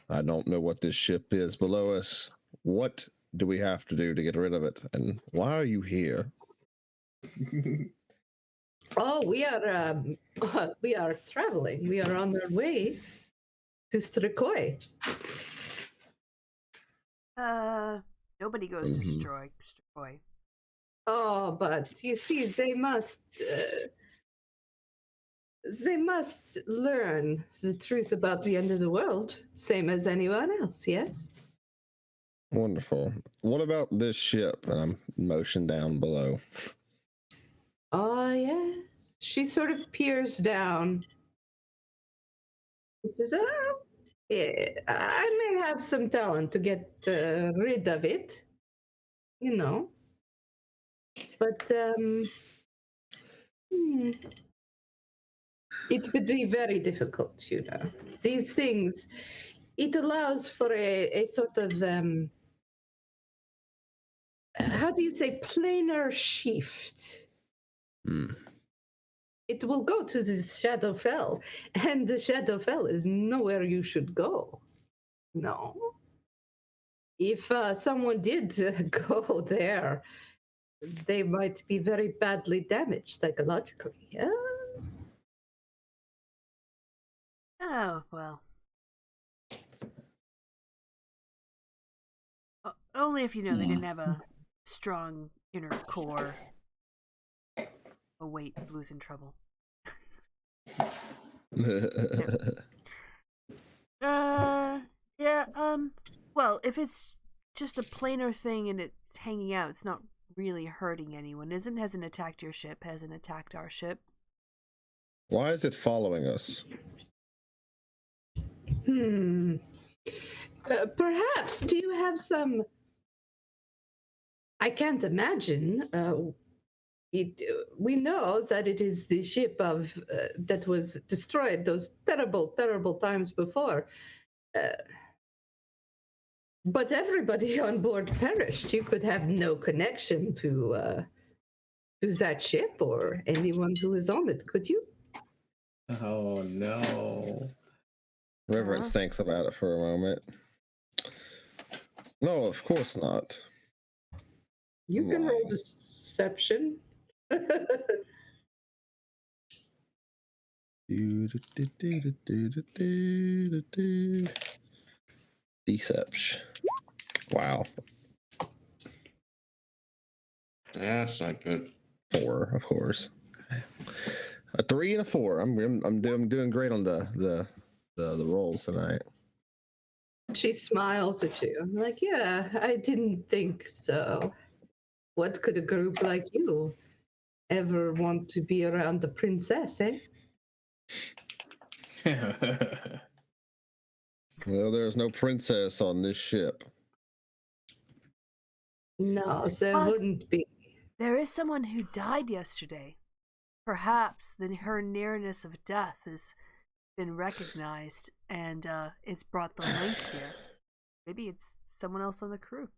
I don't know what this ship is below us. What do we have to do to get rid of it, and why are you here? Oh, we are traveling. We are on our way to Strakoi. Nobody goes to Stroy. Oh, but you see, they must. They must learn the truth about the end of the world, same as anyone else, yes? Wonderful. What about this ship? And I'm motion down below. Oh, yes. She sort of peers down and says, oh, yeah, I may have some talent to get rid of it, you know. But it would be very difficult, you know. These things, it allows for a sort of, how do you say, planar shift. It will go to the Shadowfell, and the Shadowfell is nowhere you should go. No. If someone did go there, they might be very badly damaged psychologically. Yeah? Oh, well. Only if you know they didn't have a strong inner core. Oh, wait, Blue's in trouble. Well, if it's just a planar thing and it's hanging out, it's not really hurting anyone, hasn't attacked your ship, hasn't attacked our ship. Why is it following us? Perhaps, do you have some... I can't imagine. We know that it is the ship of that was destroyed those terrible, terrible times before. But everybody on board perished. You could have no connection to that ship or anyone who is on it, could you? Oh no. Reverence thinks about it for a moment. No, of course not. You can roll deception. Deception. Wow. That's not good. 4, of course. A 3 and a 4. I'm doing great on the rolls tonight. She smiles at you. I'm like, yeah, I didn't think so. What could a group like you ever want to be around the princess, eh? Well, there's no princess on this ship. No, there wouldn't be. There is someone who died yesterday. Perhaps her nearness of death has been recognized and it's brought the link here. Maybe it's someone else on the crew.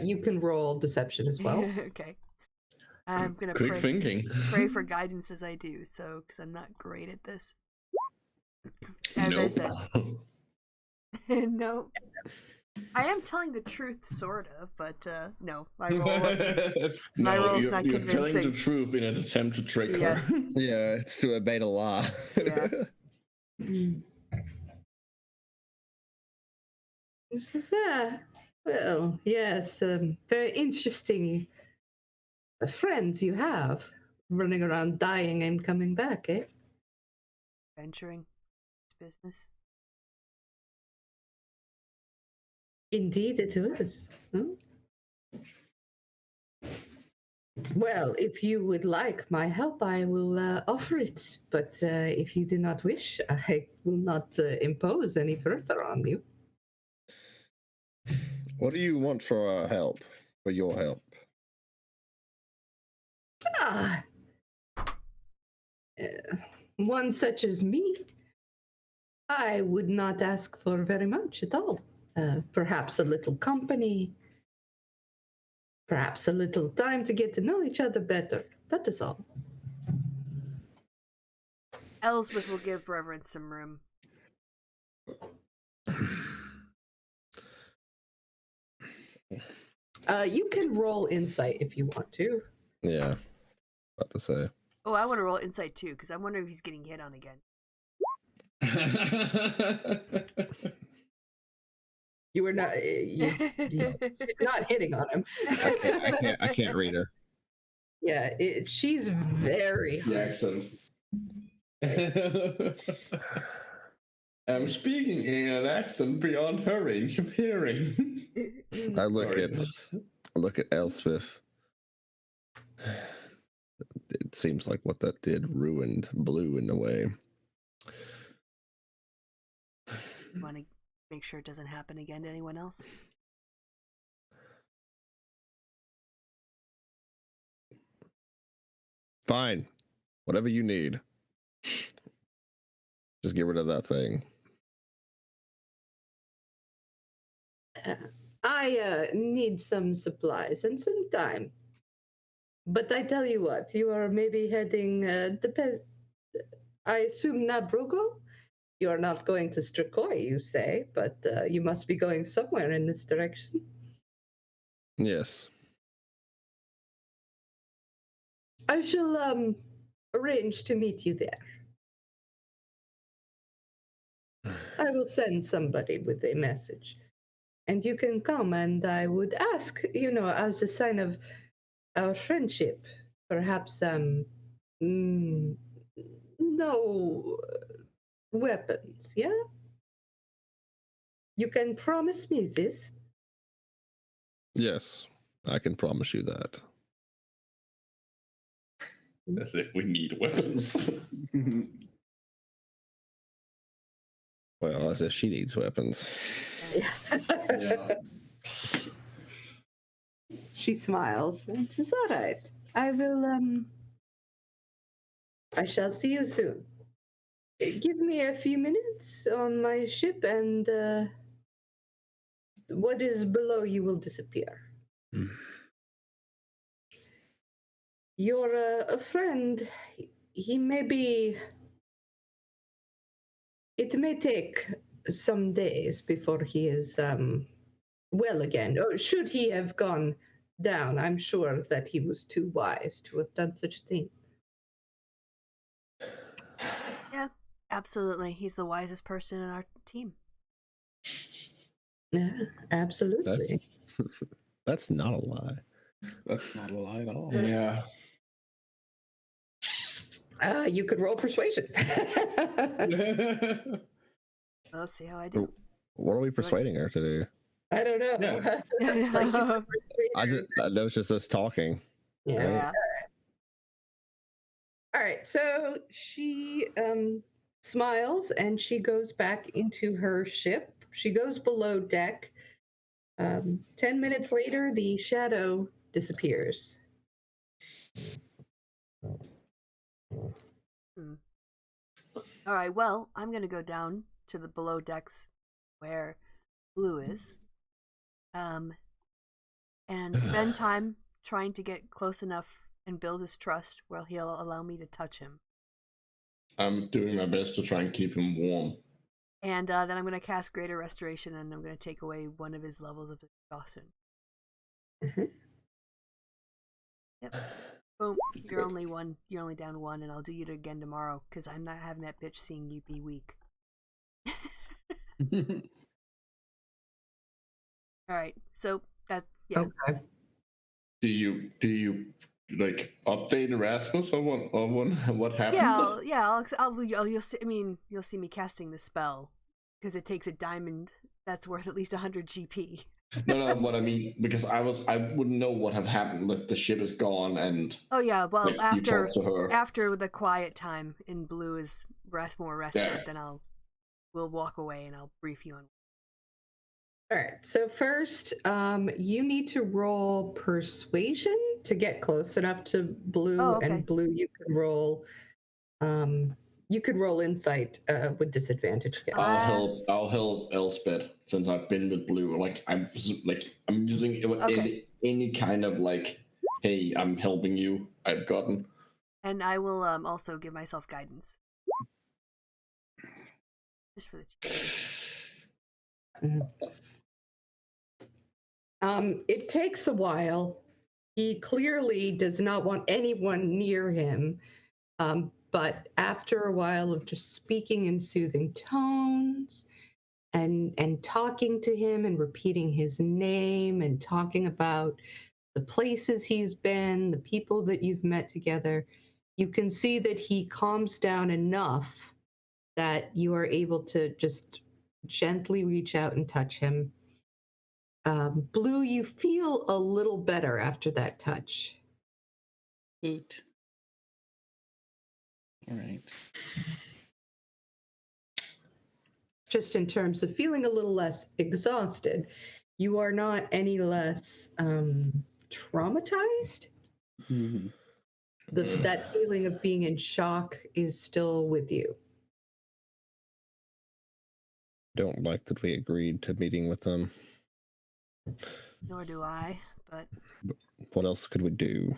You can roll deception as well. Okay. I'm gonna Quick thinking. pray for guidance as I do, so because I'm not great at this. As Nope. I said, no. I am telling the truth, sort of, but no, my roll wasn't. My roll's not you're telling convincing. the truth in an attempt to trick Yes. her. Yeah, it's to obey the law. Yeah. This is well, yes, very interesting friends you have running around dying and coming back, eh? Venturing business. Indeed, it is. Huh? Well, if you would like my help, I will offer it. But if you do not wish, I will not impose any further on you. What do you want for our help? For your help? One such as me, I would not ask for very much at all. Perhaps a little company, perhaps a little time to get to know each other better. That is all. Elsbeth will give Reverence some room. You can roll insight if you want to. Yeah, about to say. Oh, I want to roll insight too, because I'm wondering if he's getting hit on again. You were not. She's not hitting on him. I can't read her. Yeah, she's very The accent. I'm speaking in an accent beyond her range of hearing. I look Sorry. at Elspeth. It seems like what that did ruined Blue in a way. Want to make sure it doesn't happen again to anyone else? Fine. Whatever you need. Just get rid of that thing. I need some supplies and some time. But I tell you what, you are maybe heading, I assume Nabrugo? You are not going to Strikoi, you say, but you must be going somewhere in this direction. Yes. I shall arrange to meet you there. I will send somebody with a message. And you can come, and I would ask, as a sign of our friendship, perhaps no weapons, yeah? You can promise me this? Yes. I can promise you that. As if we need weapons. Well, as if she needs weapons. Yeah. She smiles and says, all right, I shall see you soon. Give me a few minutes on my ship, and what is below you will disappear. Your a friend, he may be... It may take some days before he is well again. Or should he have gone down, I'm sure that he was too wise to have done such a thing. Yeah, absolutely. He's the wisest person in our team. Yeah, absolutely. That's not a lie. That's not a lie at all. Yeah. You could roll persuasion. Let's see how I do. What are we persuading her to do? I don't know. Yeah. Like you could persuade her. That was just us talking. Yeah. Yeah. All right. So she smiles and she goes back into her ship. She goes below deck. 10 minutes later, the shadow disappears. All right, well, I'm going to go down to the below decks where Blue is and spend time trying to get close enough and build his trust where he'll allow me to touch him. I'm doing my best to try and keep him warm. And then I'm going to cast Greater Restoration, and I'm going to take away one of his levels of exhaustion. Mm-hmm. Yep. Boom. You're only down one, and I'll do it again tomorrow because I'm not having that bitch seeing you be weak. All right. So that Okay. Do you like update Erasmus on what happened? You'll see. I mean, you'll see me casting the spell because it takes a diamond that's worth at least 100 GP. No, what I mean, because I wouldn't know what have happened. Like the ship is gone, and oh yeah, well like, you talk to her. after the quiet time and Blue is more rested, Yeah. then we'll walk away and I'll brief you on. All right. So first, you need to roll persuasion to get close enough to Blue, Oh, okay. and Blue you can roll. You could roll insight with disadvantage. I'll help Elspeth since I've been with Blue. Like I'm using it Okay. any kind of like, hey, I'm helping you. I've gotten. And I will also give myself guidance. Just for the It takes a while. He clearly does not want anyone near him. But after a while of just speaking in soothing tones and talking to him and repeating his name and talking about the places he's been, the people that you've met together, you can see that he calms down enough that you are able to just gently reach out and touch him. Blue, you feel a little better after that touch. Boot. All right. Just in terms of feeling a little less exhausted, you are not any less traumatized. Mm-hmm. That feeling of being in shock is still with you. Don't like that we agreed to meeting with them. Nor do I, but What else could we do?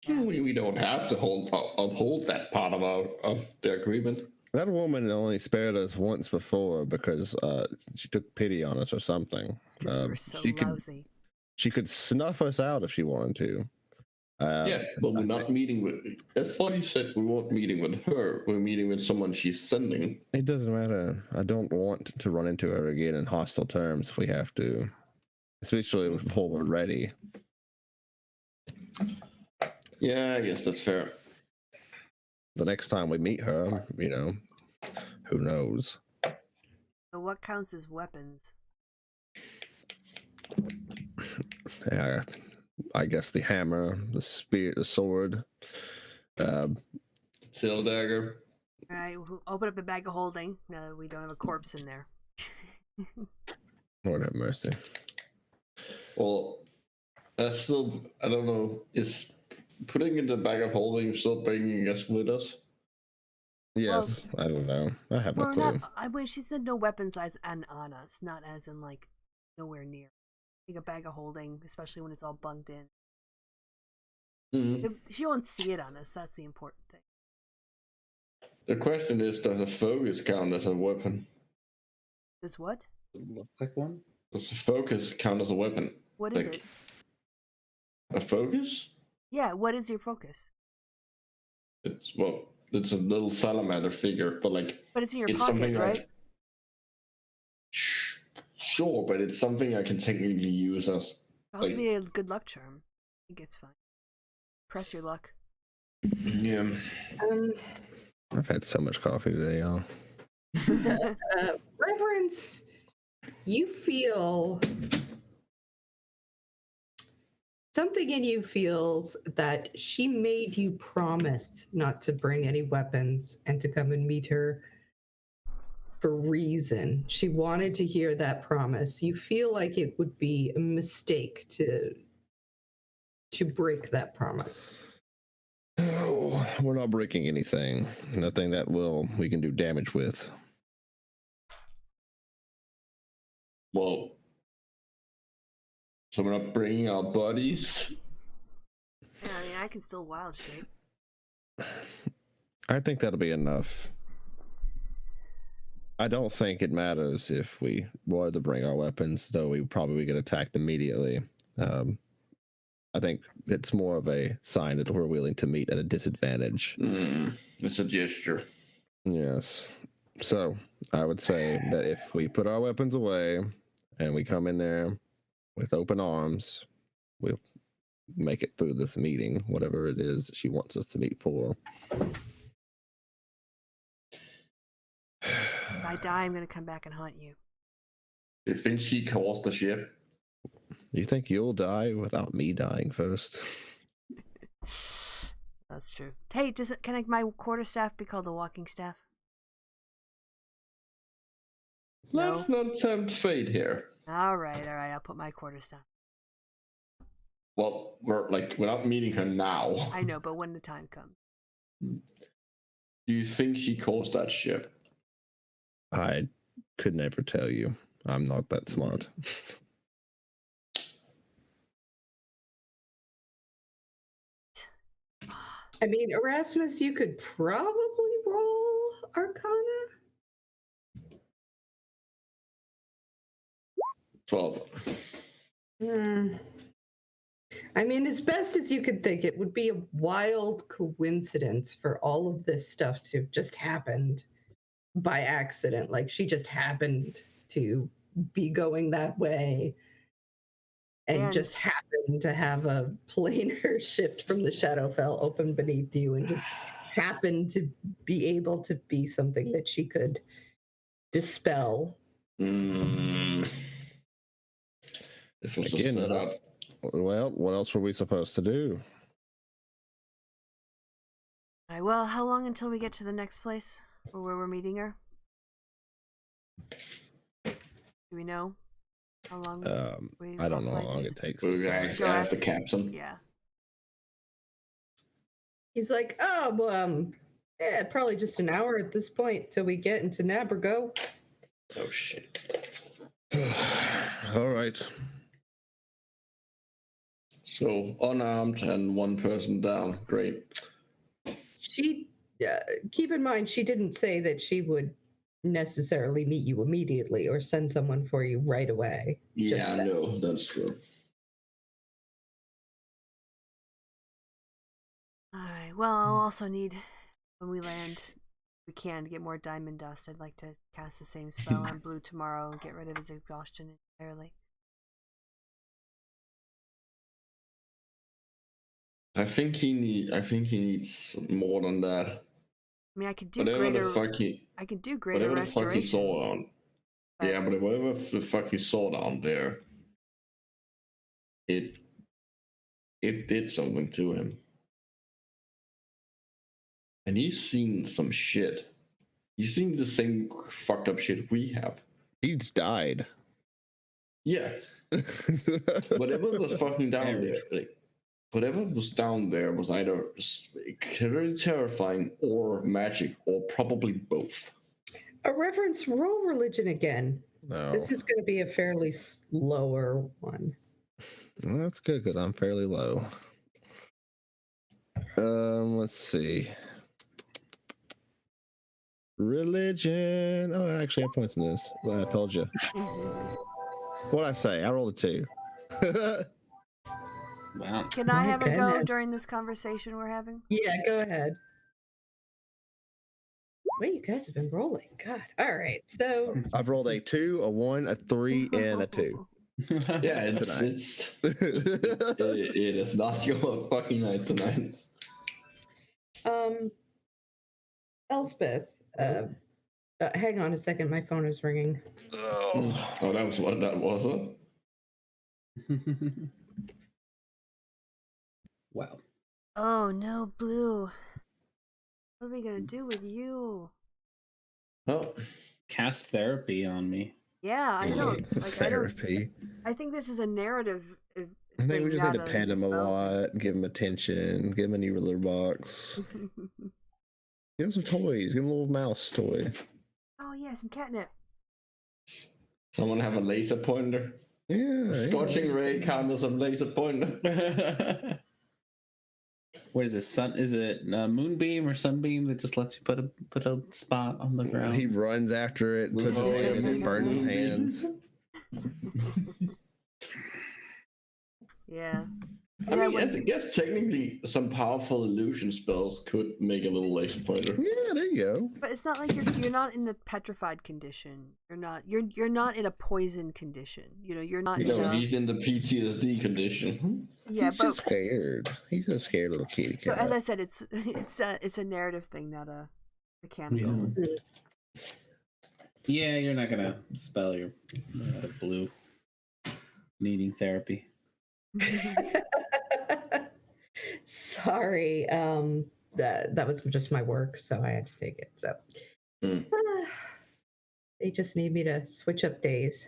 We don't have to uphold that part of the agreement. That woman only spared us once before because she took pity on us or something. because we were so she lousy. she could snuff us out if she wanted to. Yeah, but we're not meeting with. As Funny said, we weren't meeting with her. We're meeting with someone she's sending. It doesn't matter. I don't want to run into her again in hostile terms if we have to, especially before we're ready. Yeah, I guess that's fair. The next time we meet her, who knows? So what counts as weapons? Yeah, I guess the hammer, the spear, the sword. Tail dagger. All right, we'll open up a bag of holding now that we don't have a corpse in there. Lord have mercy. Well, that's still. I don't know. Is putting in the bag of holding still bringing us with us? Yes, I don't know. I have no Well, clue. not. I mean, she said no weapons as and on us, not as in like nowhere near. Take a bag of holding, especially when it's all bunked in. Mm-hmm. She won't see it on us. That's the important thing. The question is, does a focus count as a weapon? Does what? Look like one. Does a focus count as a weapon? What is it? A focus? Yeah, what is your focus? It's a little salamander figure, but But it's in your it's pocket, something right? Sure, but it's something I can technically use as. It'll also be a good luck charm. I think it's fine. Press your luck. Yeah. I've had so much coffee today, y'all. Reverence, you feel something in you feels that she made you promise not to bring any weapons and to come and meet her for reason. She wanted to hear that promise. You feel like it would be a mistake to break that promise. Oh, we're not breaking anything. Nothing that we can do damage with. Well, so we're not bringing our buddies. Yeah, I mean, I can still wild shape. I think that'll be enough. I don't think it matters if we were to bring our weapons, though we probably get attacked immediately. I think it's more of a sign that we're willing to meet at a disadvantage. It's a gesture. Yes. So I would say that if we put our weapons away and we come in there with open arms, we'll make it through this meeting, whatever it is she wants us to meet for. If I die, I'm going to come back and haunt you. Do you think she caused the ship? You think you'll die without me dying first? That's true. Hey, can my quarterstaff be called a walking staff? Let's not tempt fate here. All right. I'll put my quarterstaff. Well, we're not meeting her now. I know, but when the time comes. Do you think she caused that ship? I could never tell you. I'm not that smart. I mean, Erasmus, you could probably roll Arcana. 12. I mean, as best as you could think, it would be a wild coincidence for all of this stuff to have just happened by accident. Like she just happened to be going that way. and just happen to have a planar shift from the Shadowfell open beneath you, and just happen to be able to be something that she could dispel. This was a Again, setup. Well, what else were we supposed to do? All right, well, how long until we get to the next place or where we're meeting her? Do we know how long? I don't know how long it takes. We're gonna Go ask the ask- captain. Yeah. He's like, oh, well, yeah, probably just an hour at this point till we get into Nabergo. Oh shit. All right. So unarmed and one person down. Great. She, keep in mind, she didn't say that she would necessarily meet you immediately or send someone for you right away. Yeah, I know, that's true. All right. Well, I'll also need when we land. We can get more diamond dust. I'd like to cast the same spell on Blue tomorrow and get rid of his exhaustion entirely. I think he needs more than that. I mean, I could do Whatever greater. the fuck he I could do greater whatever the fuck he restoration. saw down. but- Yeah, but whatever the fuck he saw down there, it did something to him. And he's seen some shit. He's seen the same fucked up shit we have. He's died. Yeah. Whatever was fucking down there, like, whatever was down there was either very terrifying or magic, or probably both. A reverence, roll religion again. No. This is going to be a fairly slower one. Well, that's good because I'm fairly low. Let's see. Religion. Oh, I actually have points in this. I told you. What'd I say? I rolled a 2. Wow. Can I have a Okay. go during this conversation we're having? Yeah, go ahead. Wait, you guys have been rolling. God. All right. So I've rolled a 2, a 1, a 3, and a 2. Yeah, Tonight. it is not your fucking night tonight. Elspeth, hang on a second. My phone is ringing. Oh, that was what that was, huh? Wow. Oh no, Blue. What are we gonna do with you? Oh, Cast therapy on me. Yeah, I don't like. Therapy. I think this is a narrative. I think we just need to not pet him a spell. lot, give him attention, give him a new litter box, give him some toys, give him a little mouse toy. Oh yeah, some catnip. someone have a laser pointer? Yeah. Scorching ray count as a laser pointer. What is it? Sun? Is it moonbeam or sunbeam that just lets you put a spot on the ground? He runs after it, puts his hand in it, burns his hands. Yeah. I Yeah, mean, when- I guess technically some powerful illusion spells could make a little laser pointer. Yeah, there you go. But it's not like you're not in the petrified condition. You're not in a poison condition. You know, you're not. No, in a, he's in the PTSD condition. yeah, He's but just scared. He's a scared little kitty so cat. as I said, it's a narrative thing, not a mechanical. Yeah, you're not gonna spell your blue needing therapy. Sorry. That was just my work, so I had to take it. So they just need me to switch up days.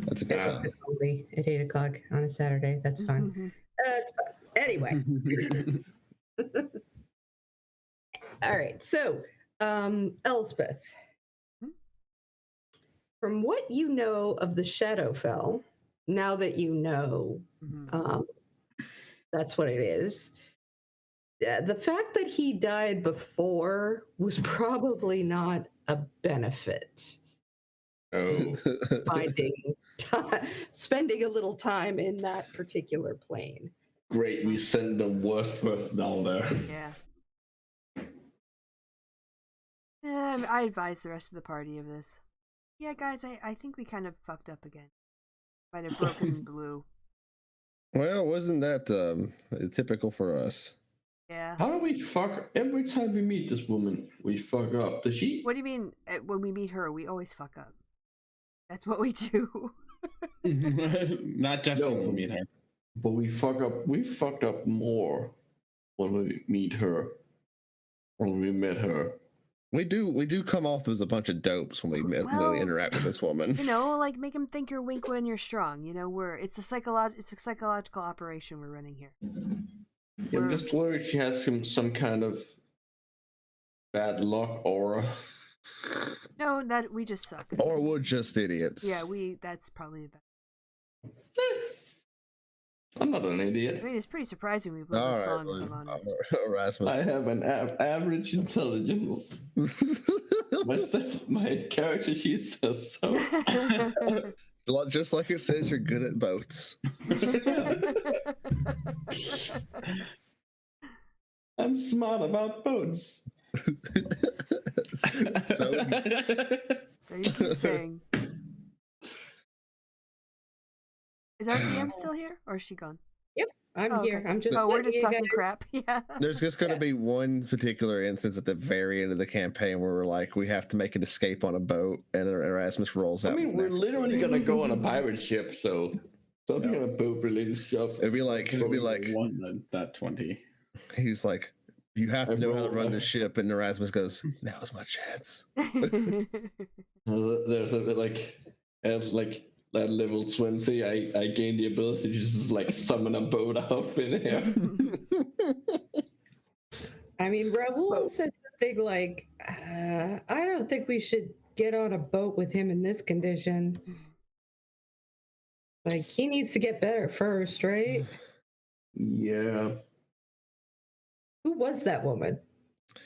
That's a good Yeah. one. It's only at 8:00 on a Saturday. That's fine. Mhm. It's fine. Anyway. All right. So, Elspeth, from what you know of the Shadowfell, now that you know Mhm. that's what it is, the fact that he died before was probably not a benefit. Oh, Finding time, spending a little time in that particular plane. great. We sent the worst person down there. Yeah. I advise the rest of the party of this. Yeah, guys, I think we kind of fucked up again. Might have broken Blue. Well, wasn't that typical for us? Yeah. How do we fuck every time we meet this woman? We fuck up. Does she? What do you mean? When we meet her, we always fuck up. That's what we do. Not just No. when we meet her. But we fuck up. We fucked up more when we meet her. When we met her. We do come off as a bunch of dopes when we Well, interact with this woman. You know, like make him think you're weak when you're strong. You know, it's a psychological operation we're running here. Yeah, I'm just worried she has some kind of bad luck aura. No, that we just suck. Or we're just idiots. Yeah, that's probably the best. I'm not an idiot. I mean, it's pretty surprising we've lived this long, if I'm honest. Erasmus. I have an average intelligence. My character sheet says so. Just like it says, you're good at boats. I'm smart about boats. So, There you keep saying. Is our DM still here, or is she gone? I'm here. Okay. I'm just. Oh, we're letting just you talking guys- crap. Yeah. there's just going to be one particular instance at the very end of the campaign where we're like, we have to make an escape on a boat, and Erasmus rolls I out. mean, we're literally gonna go on a pirate ship, so something on a boat-related stuff. It'd be like, Won that 20. he's like, you have to know how to run the rolled- ship, and Erasmus goes, now's my chance. There's a like at level 20, I gained the ability to just like summon a boat out of thin air. I mean, Raoul said something like, "I don't think we should get on a boat with him in this condition. Like, he needs to get better first, right?" Yeah. Who was that woman?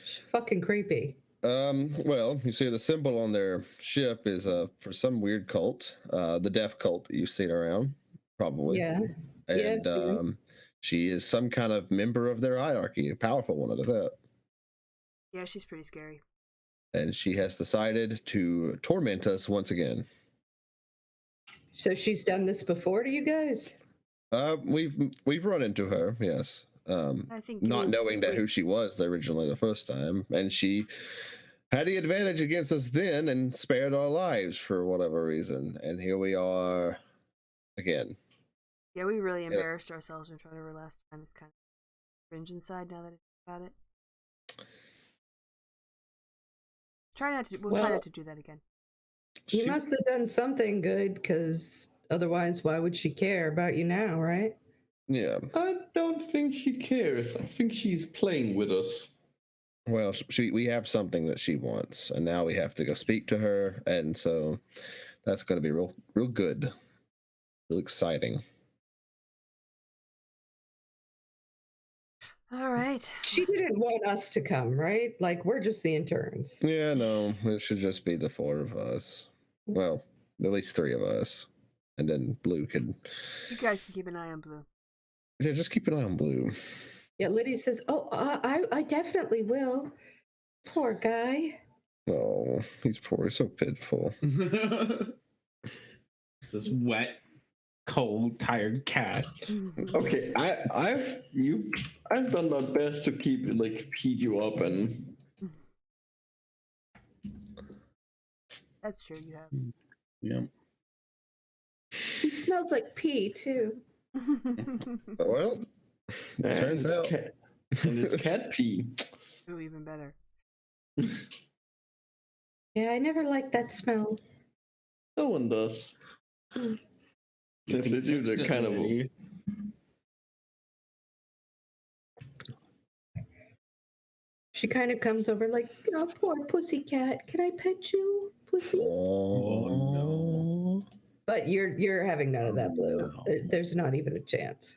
She's fucking creepy. Well, you see the symbol on their ship is for some weird cult, the deaf cult that you've seen around, probably. Yeah. Yeah, And I've seen it. she is some kind of member of their hierarchy, a powerful one at that. Yeah, she's pretty scary. And she has decided to torment us once again. So she's done this before to you guys? We've run into her, yes. I think Not knowing who she was originally the first time, and she had the advantage against us then and spared our lives for whatever reason. And here we are again. Yeah, we really Yes. embarrassed ourselves in front of her last time. It's kind of cringe inside now that I think about it. We'll try not to do that again. You She- must have done something good, because otherwise, why would she care about you now, right? Yeah. I don't think she cares. I think she's playing with us. Well, we have something that she wants, and now we have to go speak to her, and so that's going to be real good, real exciting. All right. She didn't want us to come, right? Like, we're just the interns. Yeah, no, it should just be the four of us. Well, at least three of us, and then Blue could. You guys can keep an eye on Blue. Yeah, just keep an eye on Blue. Yeah, Lydia says, "Oh, I definitely will." Poor guy. Oh, he's poor. He's so pitiful. This wet, cold, tired cat. Okay, I've done my best to keep heat you up and That's true, you have. Yeah. He smells like pee too. Well, and turns it's out. it's cat pee. Ooh, even better. Yeah, I never liked that smell. No one does. If they do, they're kind of. She kind of comes over like, "Oh, poor pussy cat. Can I pet you, pussy?" Oh, no. But you're having none of that, Blue. No. There's not even a chance.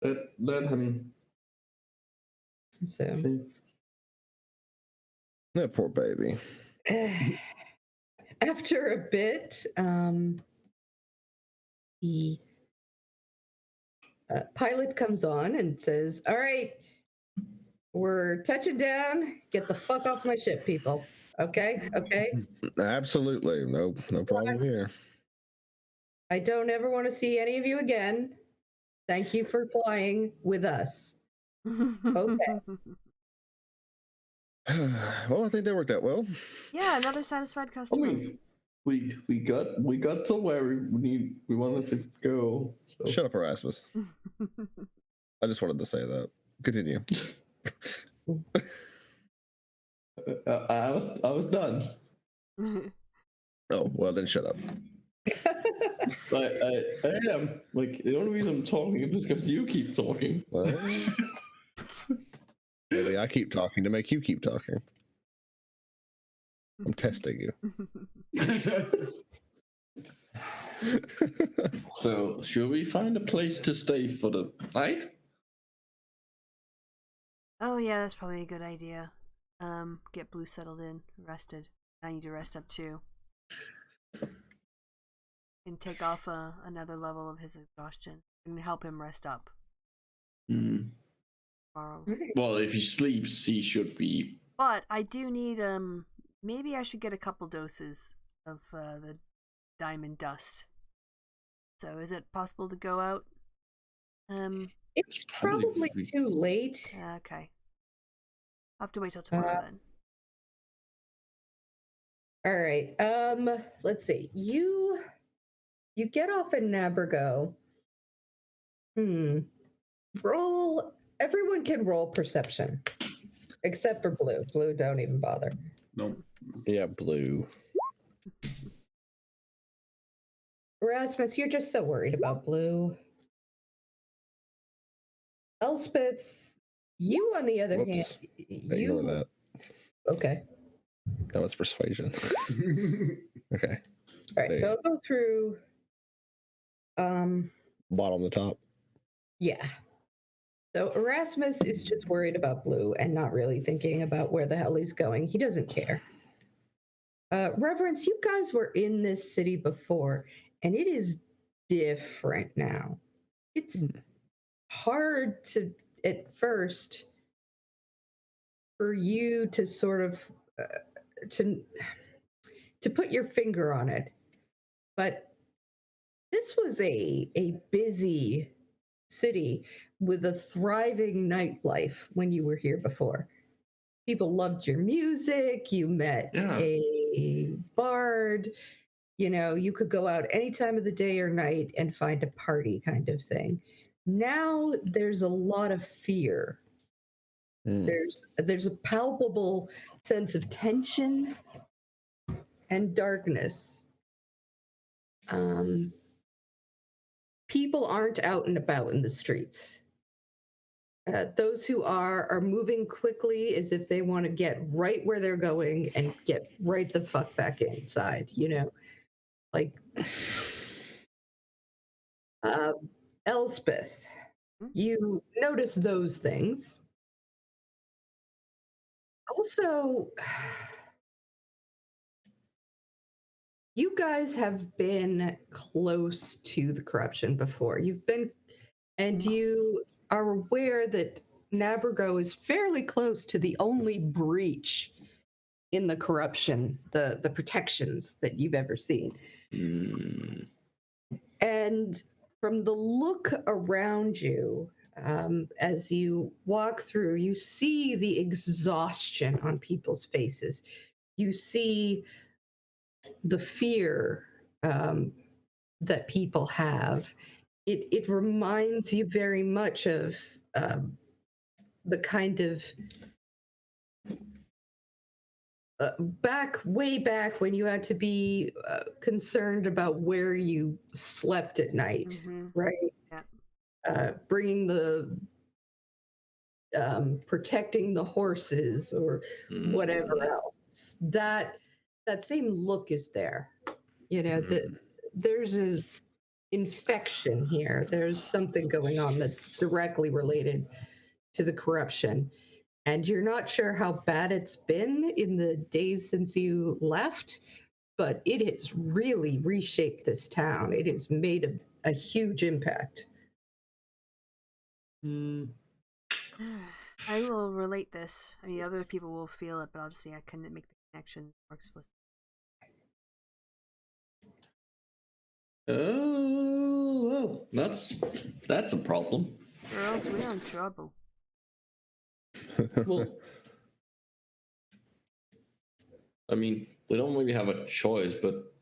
Let him. So that poor baby. after a bit, the pilot comes on and says, "All right, we're touching down. Get the fuck off my ship, people. Okay? Okay? Absolutely, no problem here. I don't ever want to see any of you again. Thank you for flying with us. Okay. Well, I think that worked out well. Yeah, another satisfied I customer. mean, we got somewhere we wanted to go. So. Shut up, Erasmus. I just wanted to say that. Continue. I was done. Oh, well, then shut up. I am. Like, the only reason I'm talking is because you keep talking. Well, maybe I keep talking to make you keep talking. I'm testing you. So, should we find a place to stay for the night? Oh yeah, that's probably a good idea. Get Blue settled in, rested. I need to rest up too. And take off another level of his exhaustion and help him rest up Hmm. tomorrow. Well, if he sleeps, he should be. But I do need maybe I should get a couple doses of the diamond dust. So is it possible to go out? It's probably too late. Okay. I'll have to wait till tomorrow then. All right. Let's see. You get off in Nabergo. Roll. Everyone can roll perception, except for Blue. Blue, don't even bother. No. Yeah, Blue. Erasmus, you're just so worried about Blue. Elspeth, you on the other hand, Ignore that. Okay. That was persuasion. Okay. All right, so I'll go through. Bottom to top. Yeah. So Erasmus is just worried about Blue and not really thinking about where the hell he's going. He doesn't care. Reverence, you guys were in this city before, and it is different now. It's hard to, at first, for you to sort of to put your finger on it. But this was a busy city with a thriving nightlife when you were here before. People loved your music. You met a bard. You know, you could go out any time of the day or night and find a party kind of thing. Now there's a lot of fear. There's a palpable sense of tension and darkness. People aren't out and about in the streets. Those who are moving quickly as if they want to get right where they're going and get right the fuck back inside, you know? Like, Elspeth, you notice those things. Also, you guys have been close to the corruption before. You've been, and you are aware that Nabergo is fairly close to the only breach in the corruption, the protections that you've ever seen. And from the look around you, as you walk through, you see the exhaustion on people's faces. You see the fear that people have. It reminds you very much of the kind of way back when you had to be concerned about where you slept at night, right? Yeah. Bringing the protecting the horses or whatever else. That same look is there. You know, there's an infection here. There's something going on that's directly related to the corruption. And you're not sure how bad it's been in the days since you left, but it has really reshaped this town. It has made a huge impact. I will relate this. I mean, other people will feel it, but I'll just say I couldn't make the connections more explicit. Oh, well, Well, that's a problem. Or else we're in trouble. Well, I mean, we don't really have a choice, but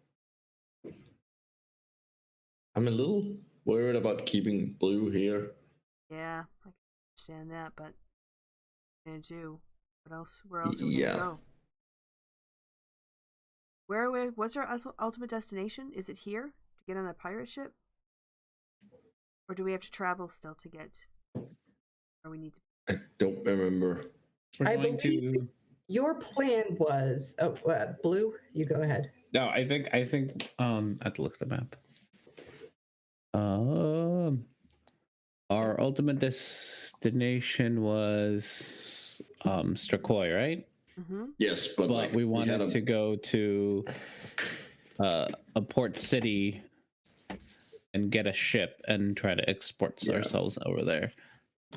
I'm a little worried about keeping Blue here. Yeah, I can understand that, but what are we gonna do? Where else are we Yeah. gonna go? Where was our ultimate destination? Is it here to get on a pirate ship? Or do we have to travel still to get where we need to? I don't remember. We're I going believe to. your plan was. Oh, Blue, you go ahead. No, I think I have to look at the map. Our ultimate destination was Strakoy, right? Mm-hmm. Yes, but like, we wanted to go to a port city and get a ship and try to export ourselves over there.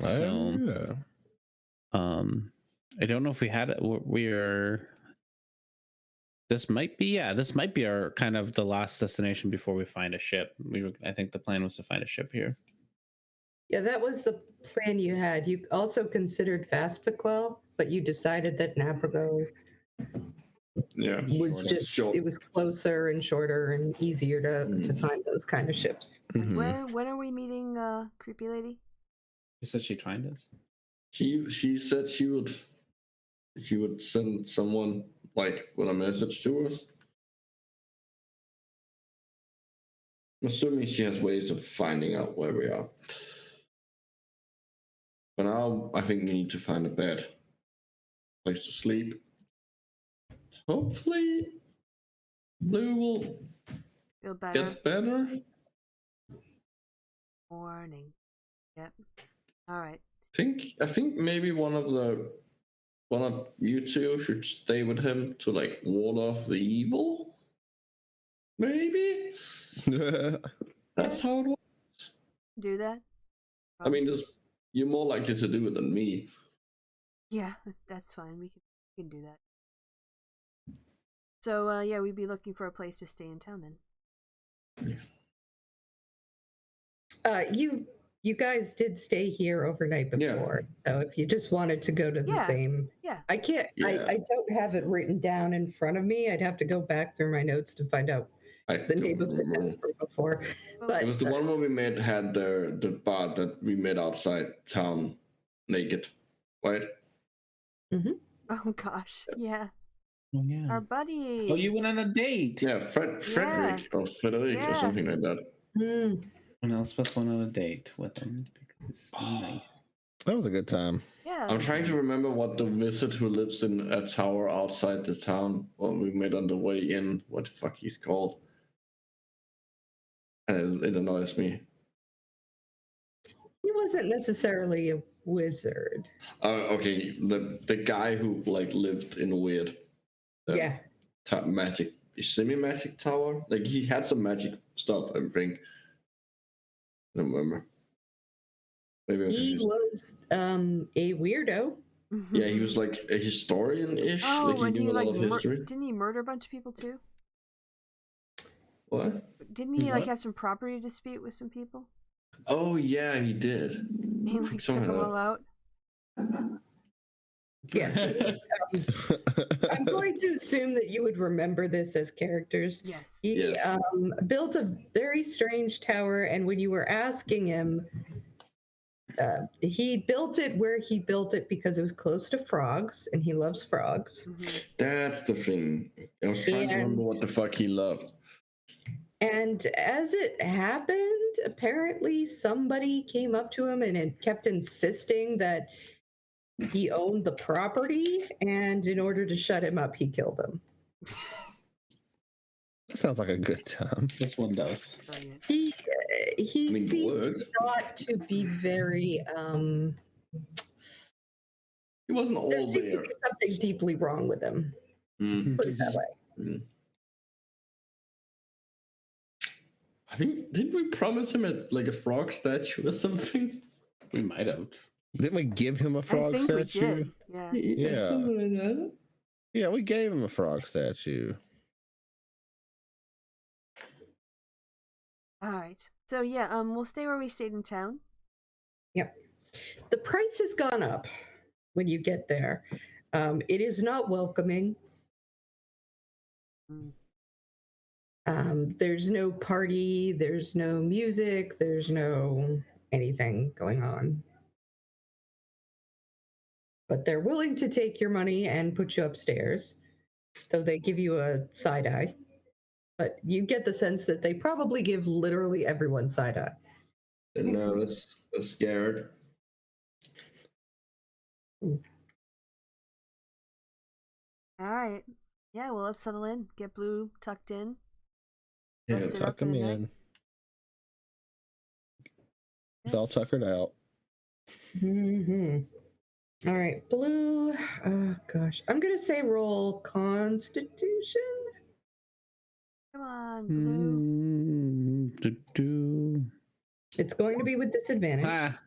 So, yeah. I don't know if we had it. We're. This might be our kind of the last destination before we find a ship. I think the plan was to find a ship here. Yeah, that was the plan you had. You also considered Vaspiquel, but you decided that Naprago was it was closer and shorter and easier to find those kind of ships. Mhm. When are we meeting Creepy Lady? She said she'd find us. She said she would send someone like with a message to us. I'm assuming she has ways of finding out where we are. But now I think we need to find a bed, place to sleep. Hopefully, Blue will Feel better? get better. Morning. Yep. All right. I think maybe one of you two should stay with him to like ward off the evil. Maybe that's how it works. Do that? I mean, you're more likely to do it than me. Yeah, that's fine. We can do that. So yeah, we'd be looking for a place to stay in town then. You guys did stay here overnight before, so if you just wanted to go to the same, I can't. Yeah. I don't have it written down in front of me. I'd have to go back through my notes to find out the name of the town before. But it was the one where we had the bar that we met outside town, naked, right? Mm-hmm. Oh gosh, yeah. Oh yeah. Our buddy. Oh, you went on a date. Yeah, Frederick or Frederick or something like that. Mm. And Elspeth went on a date with him because he's nice. That was a good time. Yeah. I'm trying to remember what the wizard who lives in a tower outside the town, what we met on the way in, what the fuck he's called. And it annoys me. He wasn't necessarily a wizard. Okay, the guy who like lived in a weird magic semi-magic tower. Like he had some magic stuff, I think. I don't remember. Maybe he was a weirdo. Yeah, he was like a historian-ish. Oh, like he and knew a lot of history. Didn't he murder a bunch of people too? What? Didn't he like have some property dispute with some people? Oh yeah, he did. He like took them all out. Yes. I'm going to assume that you would remember this as characters. Yes. He built a very strange tower, and when you were asking him, he built it where he built it because it was close to frogs, and he loves frogs. Mm-hmm. That's the thing. I was trying to remember what the fuck he loved. And as it happened, apparently somebody came up to him and kept insisting that he owned the property, and in order to shut him up, he killed him. That sounds like a good time. This one does. He seemed not to be very. He wasn't all there seemed there. to be something deeply wrong with him. Put it that way. I think didn't we promise him like a frog statue or something? We might have. Didn't we give him a frog I think statue? we did. Yeah. Yeah. Something like that. Yeah, we gave him a frog statue. All right. So yeah, we'll stay where we stayed in town. Yep. The price has gone up when you get there. It is not welcoming. There's no party, there's no music, there's no anything going on. But they're willing to take your money and put you upstairs. So they give you a side eye. But you get the sense that they probably give literally everyone side eye. They're nervous. They're scared. All right. Yeah, well, let's settle in. Get Blue tucked in. Yeah, Rested up Tuck for him the night. in. He's all tuckered out. Mm-hmm. All right, Blue. Oh gosh, I'm gonna say roll Constitution. Come on, Blue. It's going to be with disadvantage. Ah,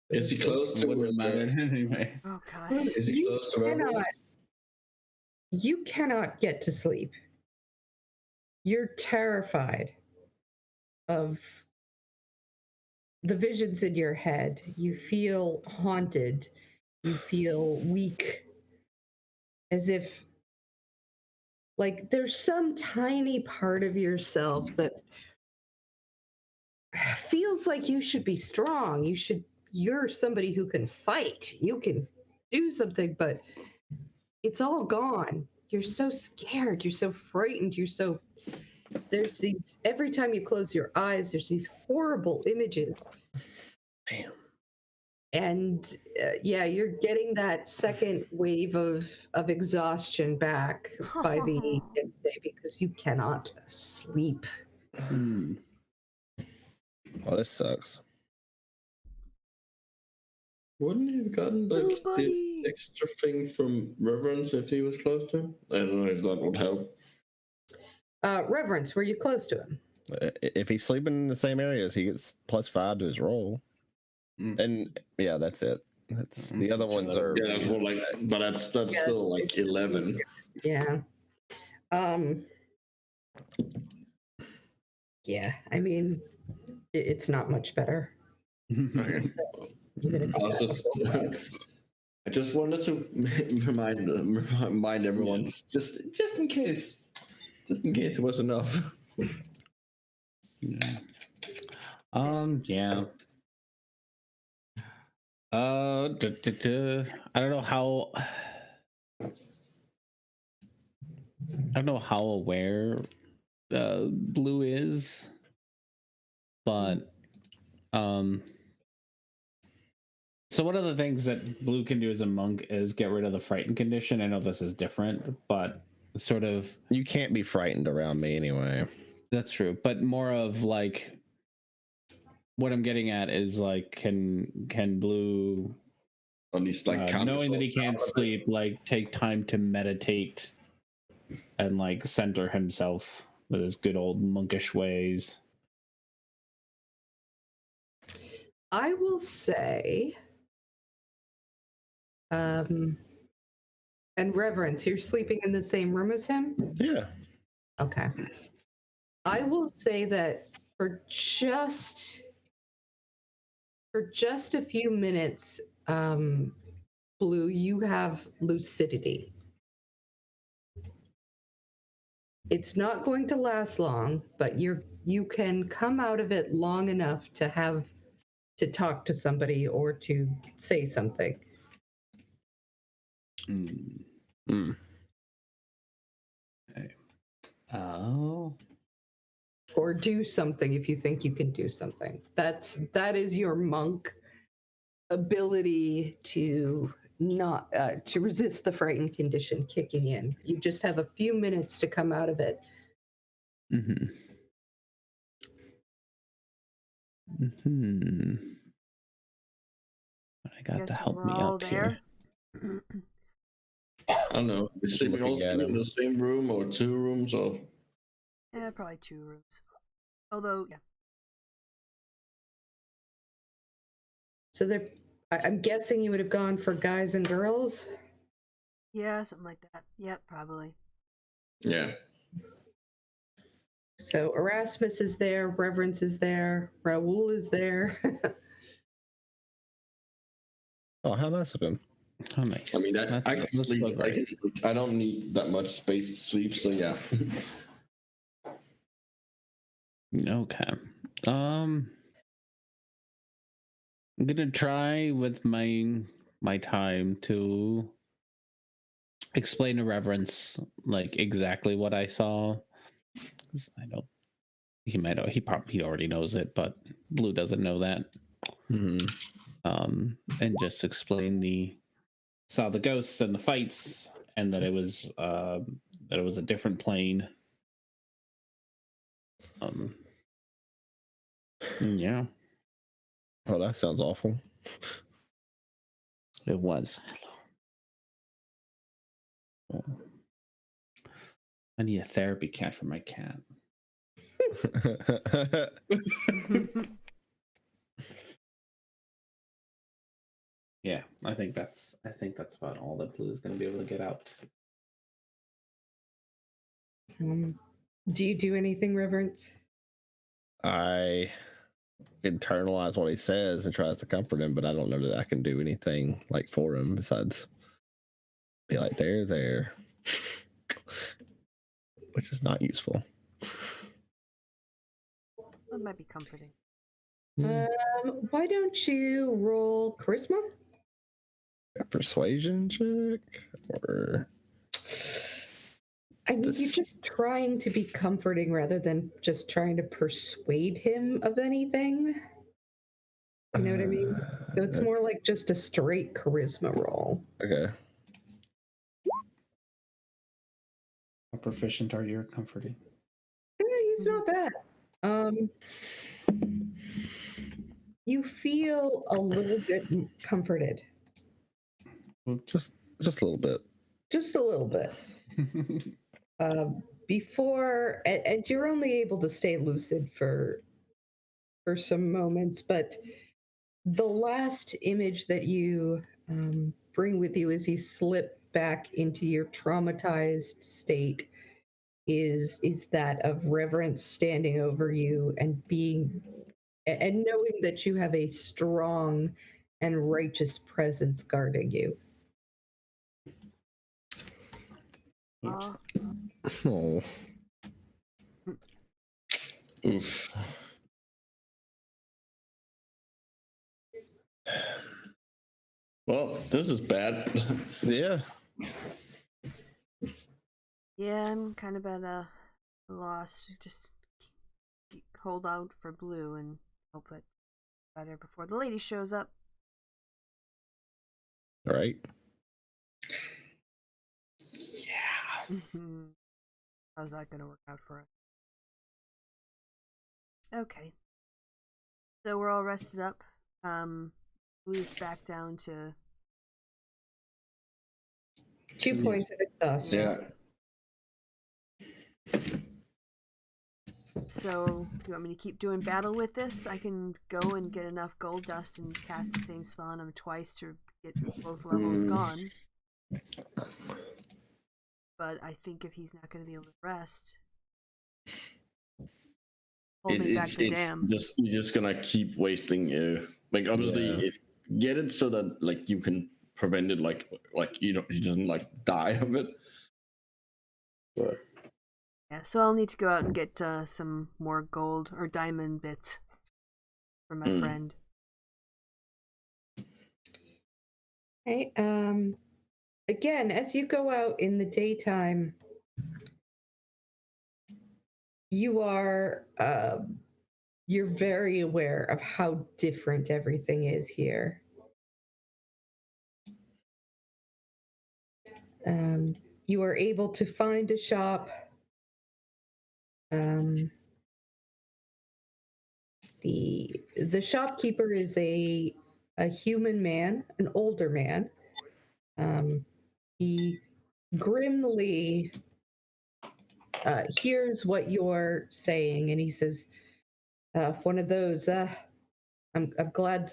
Is he close to wouldn't have mattered anyway. Oh gosh. Is he close to Reverend? You cannot get to sleep. You're terrified of the visions in your head. You feel haunted. You feel weak. As if, like, there's some tiny part of yourself that feels like you should be strong. You're somebody who can fight. You can do something, but it's all gone. You're so scared. You're so frightened. There's these, every time you close your eyes, there's these horrible images. Damn. And yeah, you're getting that second wave of exhaustion back by the next day because you cannot sleep. Oh, this sucks. Wouldn't he have gotten Little the buddy. extra thing from Reverence if he was close to him? I don't know if that would help. Reverence, were you close to him? If he's sleeping in the same areas, he gets +5 to his roll. And yeah, that's it. That's the other ones are. Yeah, that's more like, but that's still like 11. Yeah. Yeah, I mean, it's not much better. Okay. I just wanted to remind everyone, just in case it was enough. Yeah. Yeah. I don't know how aware Blue is, but so one of the things that Blue can do as a monk is get rid of the frightened condition. I know this is different, but sort of You can't be frightened around me anyway. that's true, but more of like what I'm getting at is like can Blue At least like knowing that he can't sleep, like take time to meditate and like center himself with his good old monkish ways. I will say, and Reverence, you're sleeping in the same room as him? Yeah. Okay. I will say that for just a few minutes, Blue, you have lucidity. It's not going to last long, but you can come out of it long enough to talk to somebody or to say something. Okay. Oh. Or do something if you think you can do something. That is your monk ability to not to resist the frightened condition kicking in. You just have a few minutes to come out of it. Mm-hmm. Mm-hmm. I got to help we're me all up there. here. I don't know. Is sleeping all looking at in him. the same room or 2 rooms or? Yeah, probably 2 rooms. Although, yeah. So I'm guessing you would have gone for guys and girls. Yeah, something like that. Yep, probably. Yeah. So Erasmus is there, Reverence is there, Raoul is there. Oh, how nice of him. Oh, nice. I mean, I can That's sleep. so great. I don't need that much space to sleep, so yeah. Okay. I'm gonna try with my time to explain to Reverence like exactly what I saw. 'Cause I don't. He already knows it, but Blue doesn't know that. Mm-hmm. And just explain saw the ghosts and the fights, and that it was a different plane. Yeah, Oh, that sounds awful. it was. Oh. I need a therapy cat for my cat. Yeah, I think that's about all that Blue is going to be able to get out. Do you do anything, Reverence? I internalize what he says and tries to comfort him, but I don't know that I can do anything like for him besides be like, there, which is not useful. That might be comforting. Why don't you roll charisma? A persuasion check, or I need you This- just trying to be comforting rather than just trying to persuade him of anything. You know what I mean? So it's more like just a straight charisma roll. Okay. How proficient are you at comforting? Yeah, he's not bad. You feel a little bit comforted, Just a little bit. just a little bit. Before, and you're only able to stay lucid for some moments, but the last image that you bring with you as you slip back into your traumatized state is that of Reverence standing over you and being and knowing that you have a strong and righteous presence guarding you. Aw. Oh, Oof. Well, this is bad. yeah. Yeah, I'm kind of at a loss. Just hold out for Blue and hope that better before the lady shows up. All right. Yeah. How's that gonna work out for us? Okay. So we're all rested up. Blue's back down to 2 points of exhaustion. Yeah. So, you want me to keep doing battle with this? I can go and get enough gold dust and cast the same spell on him twice to get both levels gone. But I think if he's not going to be able to rest, holding back the dam. You're just gonna keep wasting. Like obviously, Yeah. if get it so that like you can prevent it, like you know, he doesn't like die of it. But Yeah, so I'll need to go out and get some more gold or diamond bits for my friend. Okay. Again, as you go out in the daytime, you are you're very aware of how different everything is here. You are able to find a shop. The shopkeeper is a human man, an older man. He grimly hears what you're saying, and he says, "One of those. I'm glad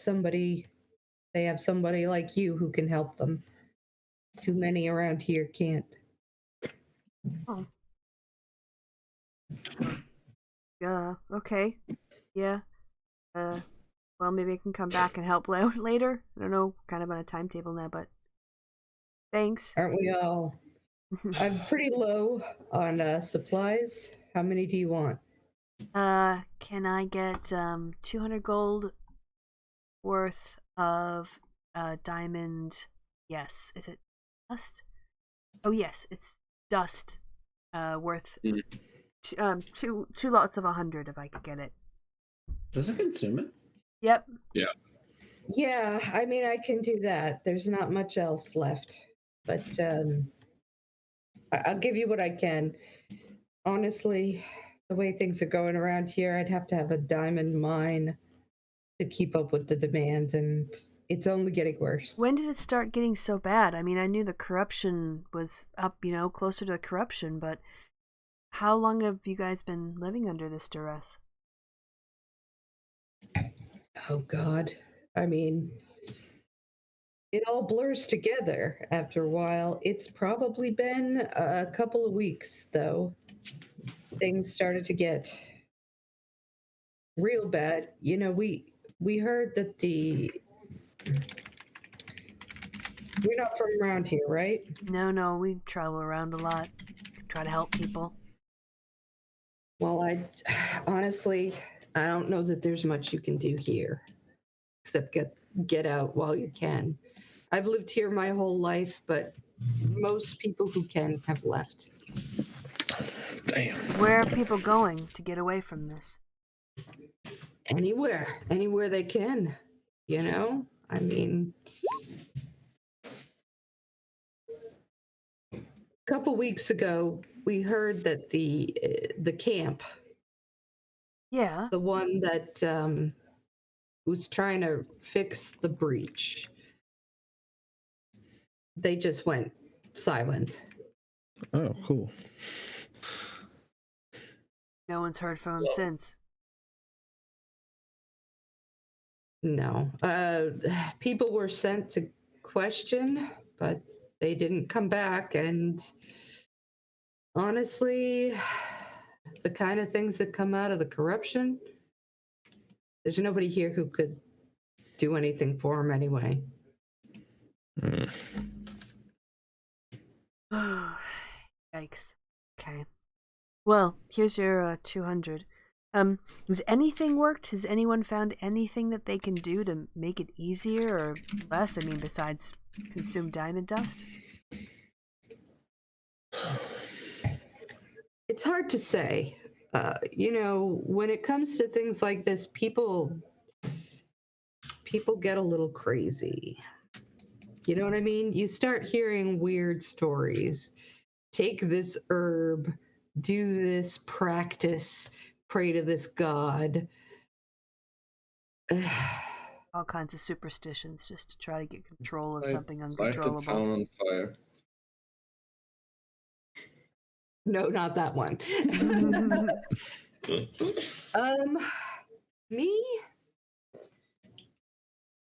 they have somebody like you who can help them. Too many around here can't." Oh. Okay. Yeah. Well, maybe I can come back and help later. I don't know, kind of on a timetable now, but thanks. Aren't we all? I'm pretty low on supplies. How many do you want? Can I get 200 gold worth of diamond? Yes. Is it dust? Oh yes, it's dust. Worth two lots of 100 if I could get it. Does it consume it? Yep. Yeah, I mean, I can do that. There's not much else left, but I'll give you what I can. Honestly, the way things are going around here, I'd have to have a diamond mine to keep up with the demand, and it's only getting worse. When did it start getting so bad? I mean, I knew the corruption was up, closer to the corruption, but how long have you guys been living under this duress? Oh, God. I mean, it all blurs together after a while. It's probably been a couple of weeks, though. Things started to get real bad. We heard that we're not from around here, right? No, we travel around a lot, try to help people. Well, honestly, I don't know that there's much you can do here, except get out while you can. I've lived here my whole life, but most people who can have left. Damn. Where are people going to get away from this? Anywhere they can. I mean, a couple weeks ago, we heard that the camp, Yeah. the one that was trying to fix the breach, they just went silent. Oh, cool. No one's heard from him since. No. People were sent to question, but they didn't come back. And honestly, the kind of things that come out of the corruption, there's nobody here who could do anything for him anyway. Yikes. Okay. Well, here's your 200. Has anything worked? Has anyone found anything that they can do to make it easier or less? I mean, besides consume diamond dust? It's hard to say. When it comes to things like this, people get a little crazy. You know what I mean? You start hearing weird stories. Take this herb, do this practice, pray to this god. All kinds of superstitions just to try to get control of Light- something Light the uncontrollable. town on fire. No, not that one. Me?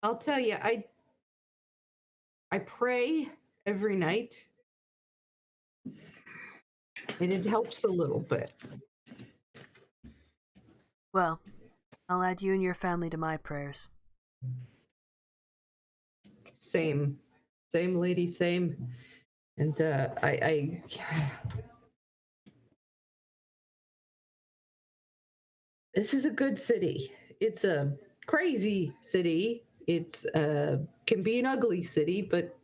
I'll tell you, I pray every night, and it helps a little bit. Well, I'll add you and your family to my prayers. Same lady, same. And this is a good city. It's a crazy city. It's can be an ugly city, but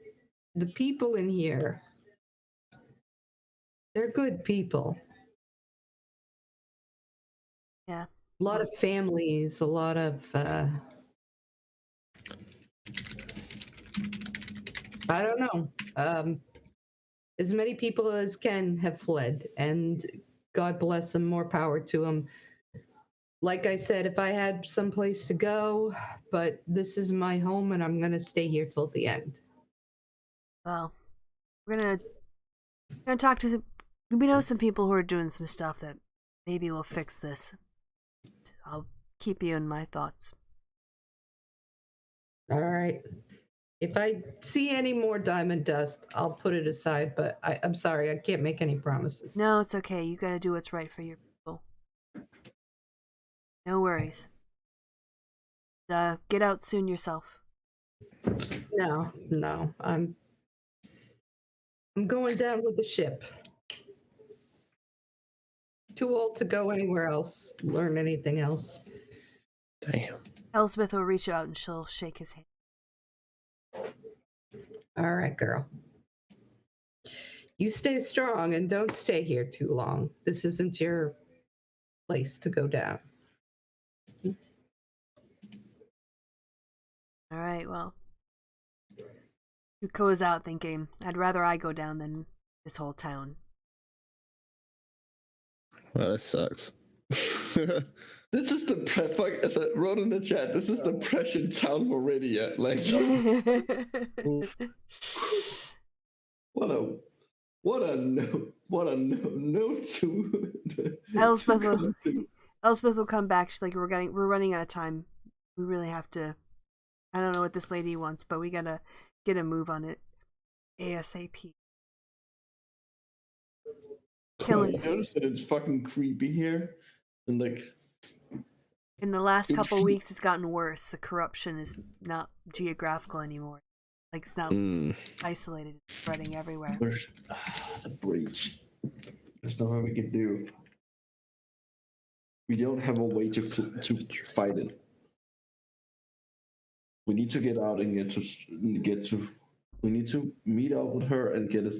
the people in here, they're good people. Yeah. A lot of families, a lot of I don't know. As many people as can have fled, and God bless them, more power to them. Like I said, if I had some place to go, but this is my home and I'm going to stay here till the end. Well, we're gonna talk to we know some people who are doing some stuff that maybe will fix this. I'll keep you in my thoughts. All right. If I see any more diamond dust, I'll put it aside, but I'm sorry, I can't make any promises. No, it's okay. You gotta do what's right for your people. No worries. Get out soon yourself. No, I'm going down with the ship. Too old to go anywhere else, learn anything else. Damn. Elspeth will reach out and she'll shake his hand. All right, girl. You stay strong and don't stay here too long. This isn't your place to go down. All right, well. Yuko is out thinking, I'd rather I go down than this whole town. Well, that sucks. This is the fuck, as I wrote in the chat, this is the depression town already yet. Like, what a note to Elspeth will come back. She's like, we're running out of time. We really have to. I don't know what this lady wants, but we gotta get a move on it ASAP. I noticed that it's fucking creepy here, and like in the last couple weeks, it's gotten worse. The corruption is not geographical anymore. Like it's not isolated, it's spreading everywhere. There's the breach. There's nothing we can do. We don't have a way to fight it. We need to get out and get to. We need to meet up with her and get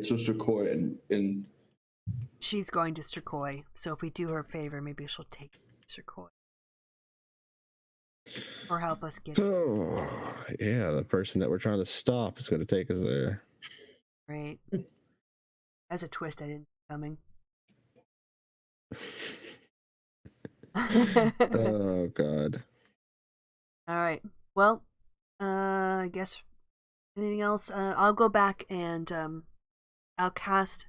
to Sequoia and. She's going to Sequoia, so if we do her a favor, maybe she'll take Sequoia. Or help us get it. Oh, yeah, the person that we're trying to stop is going to take us there. Right. That's a twist I didn't see coming. Oh, God. All right. Well, I guess anything else? I'll go back and I'll cast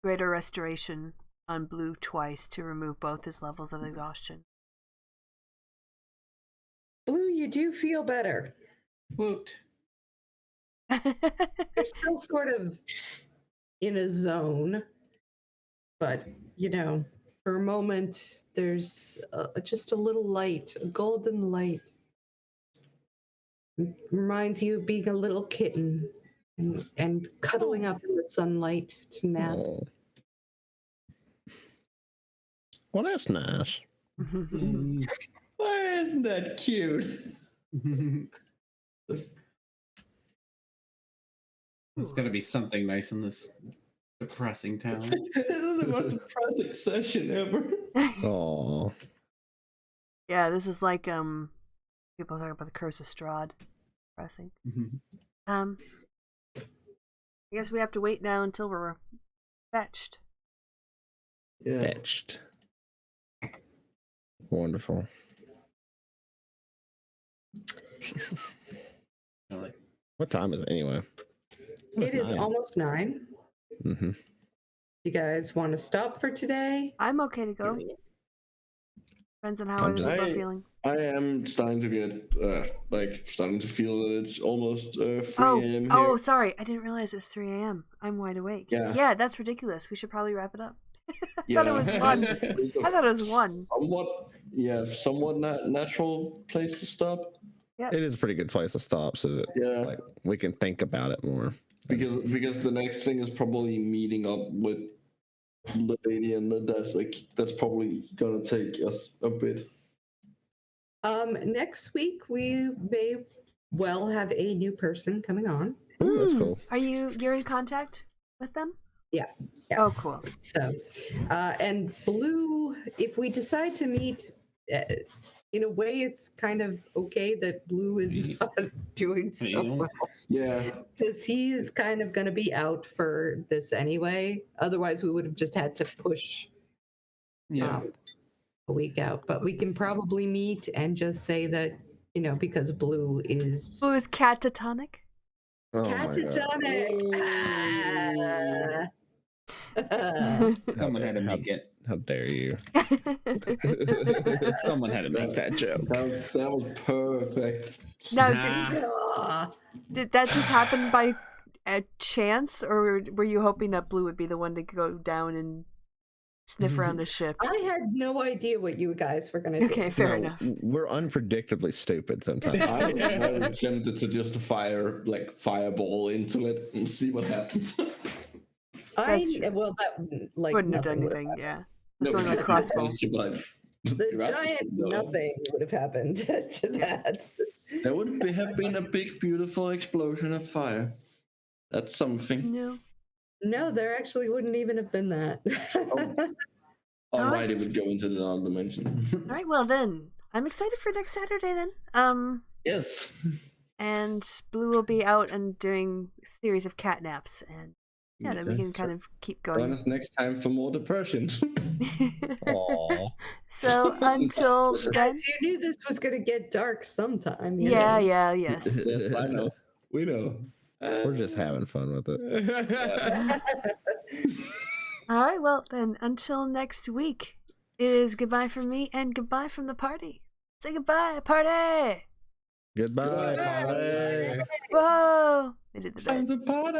Greater Restoration on Blue twice to remove both his levels of exhaustion. Blue, you do feel better. Woot. You're still sort of in a zone, but, for a moment, there's just a little light, a golden light. It reminds you of being a little kitten and cuddling up in the sunlight to nap. Oh. Well, that's nice. Why isn't that cute? There's got to be something nice in this depressing town. This is the most depressing session ever. Oh. Yeah, this is like people talk about the Curse of Strahd. Depressing. I guess we have to wait now until we're fetched. Yeah. Fetched. Wonderful. What time is it anyway? It is almost 9. Mm-hmm. You guys want to stop for today? I'm okay to go. Depends on how we're feeling. I am starting to get starting to feel that it's almost 3 a.m. Oh, sorry. I didn't realize it was 3 a.m. I'm wide awake. Yeah, that's ridiculous. We should probably wrap it up. I thought it was 1. I thought it was 1. Somewhat natural place to stop. Yeah. It is a pretty good place to stop so that we can think about it more. Because the next thing is probably meeting up with the lady, and that's probably gonna take us a bit. Next week we may well have a new person coming on. Ooh, that's cool. You're in contact with them? Yeah. Oh, cool. So, and Blue, if we decide to meet, in a way, it's kind of okay that Blue is not doing so well. Yeah. Because he's kind of going to be out for this anyway. Otherwise, we would have just had to push a week out. But we can probably meet and just say that, because Blue is catatonic? Oh catatonic. Someone had to make it. How dare you? Someone had to make that joke. That was perfect. Now, did that just happen by a chance, or were you hoping that Blue would be the one to go down and sniff around the ship. I had no idea what you guys were going to do. Okay, fair No, enough. We're unpredictably stupid sometimes. I was tempted to just fireball into it and see what happens. That's true. Well, that Wouldn't have done nothing would anything, yeah. No, That's only a because crossbow. The Erasmus giant would know. nothing would have happened to that. There would have been a big, beautiful explosion of fire. That's something. No. No, there actually wouldn't even have been that. Alright, it would go into the dark dimension. All right, well then, I'm excited for next Saturday then. Yes. And Blue will be out and doing a series of cat naps, and yeah, then we can kind of keep Join going. us next time for more depression. Aw. So until then, Guys, you knew this was going to get dark sometime. you yeah, know? yes. Yes, I know. We know. We're just having fun with it. All right, well then, until next week, it is goodbye from me and goodbye from the party. Say goodbye, party! Goodbye, Goodbye. party. Whoa! They did the Time to party!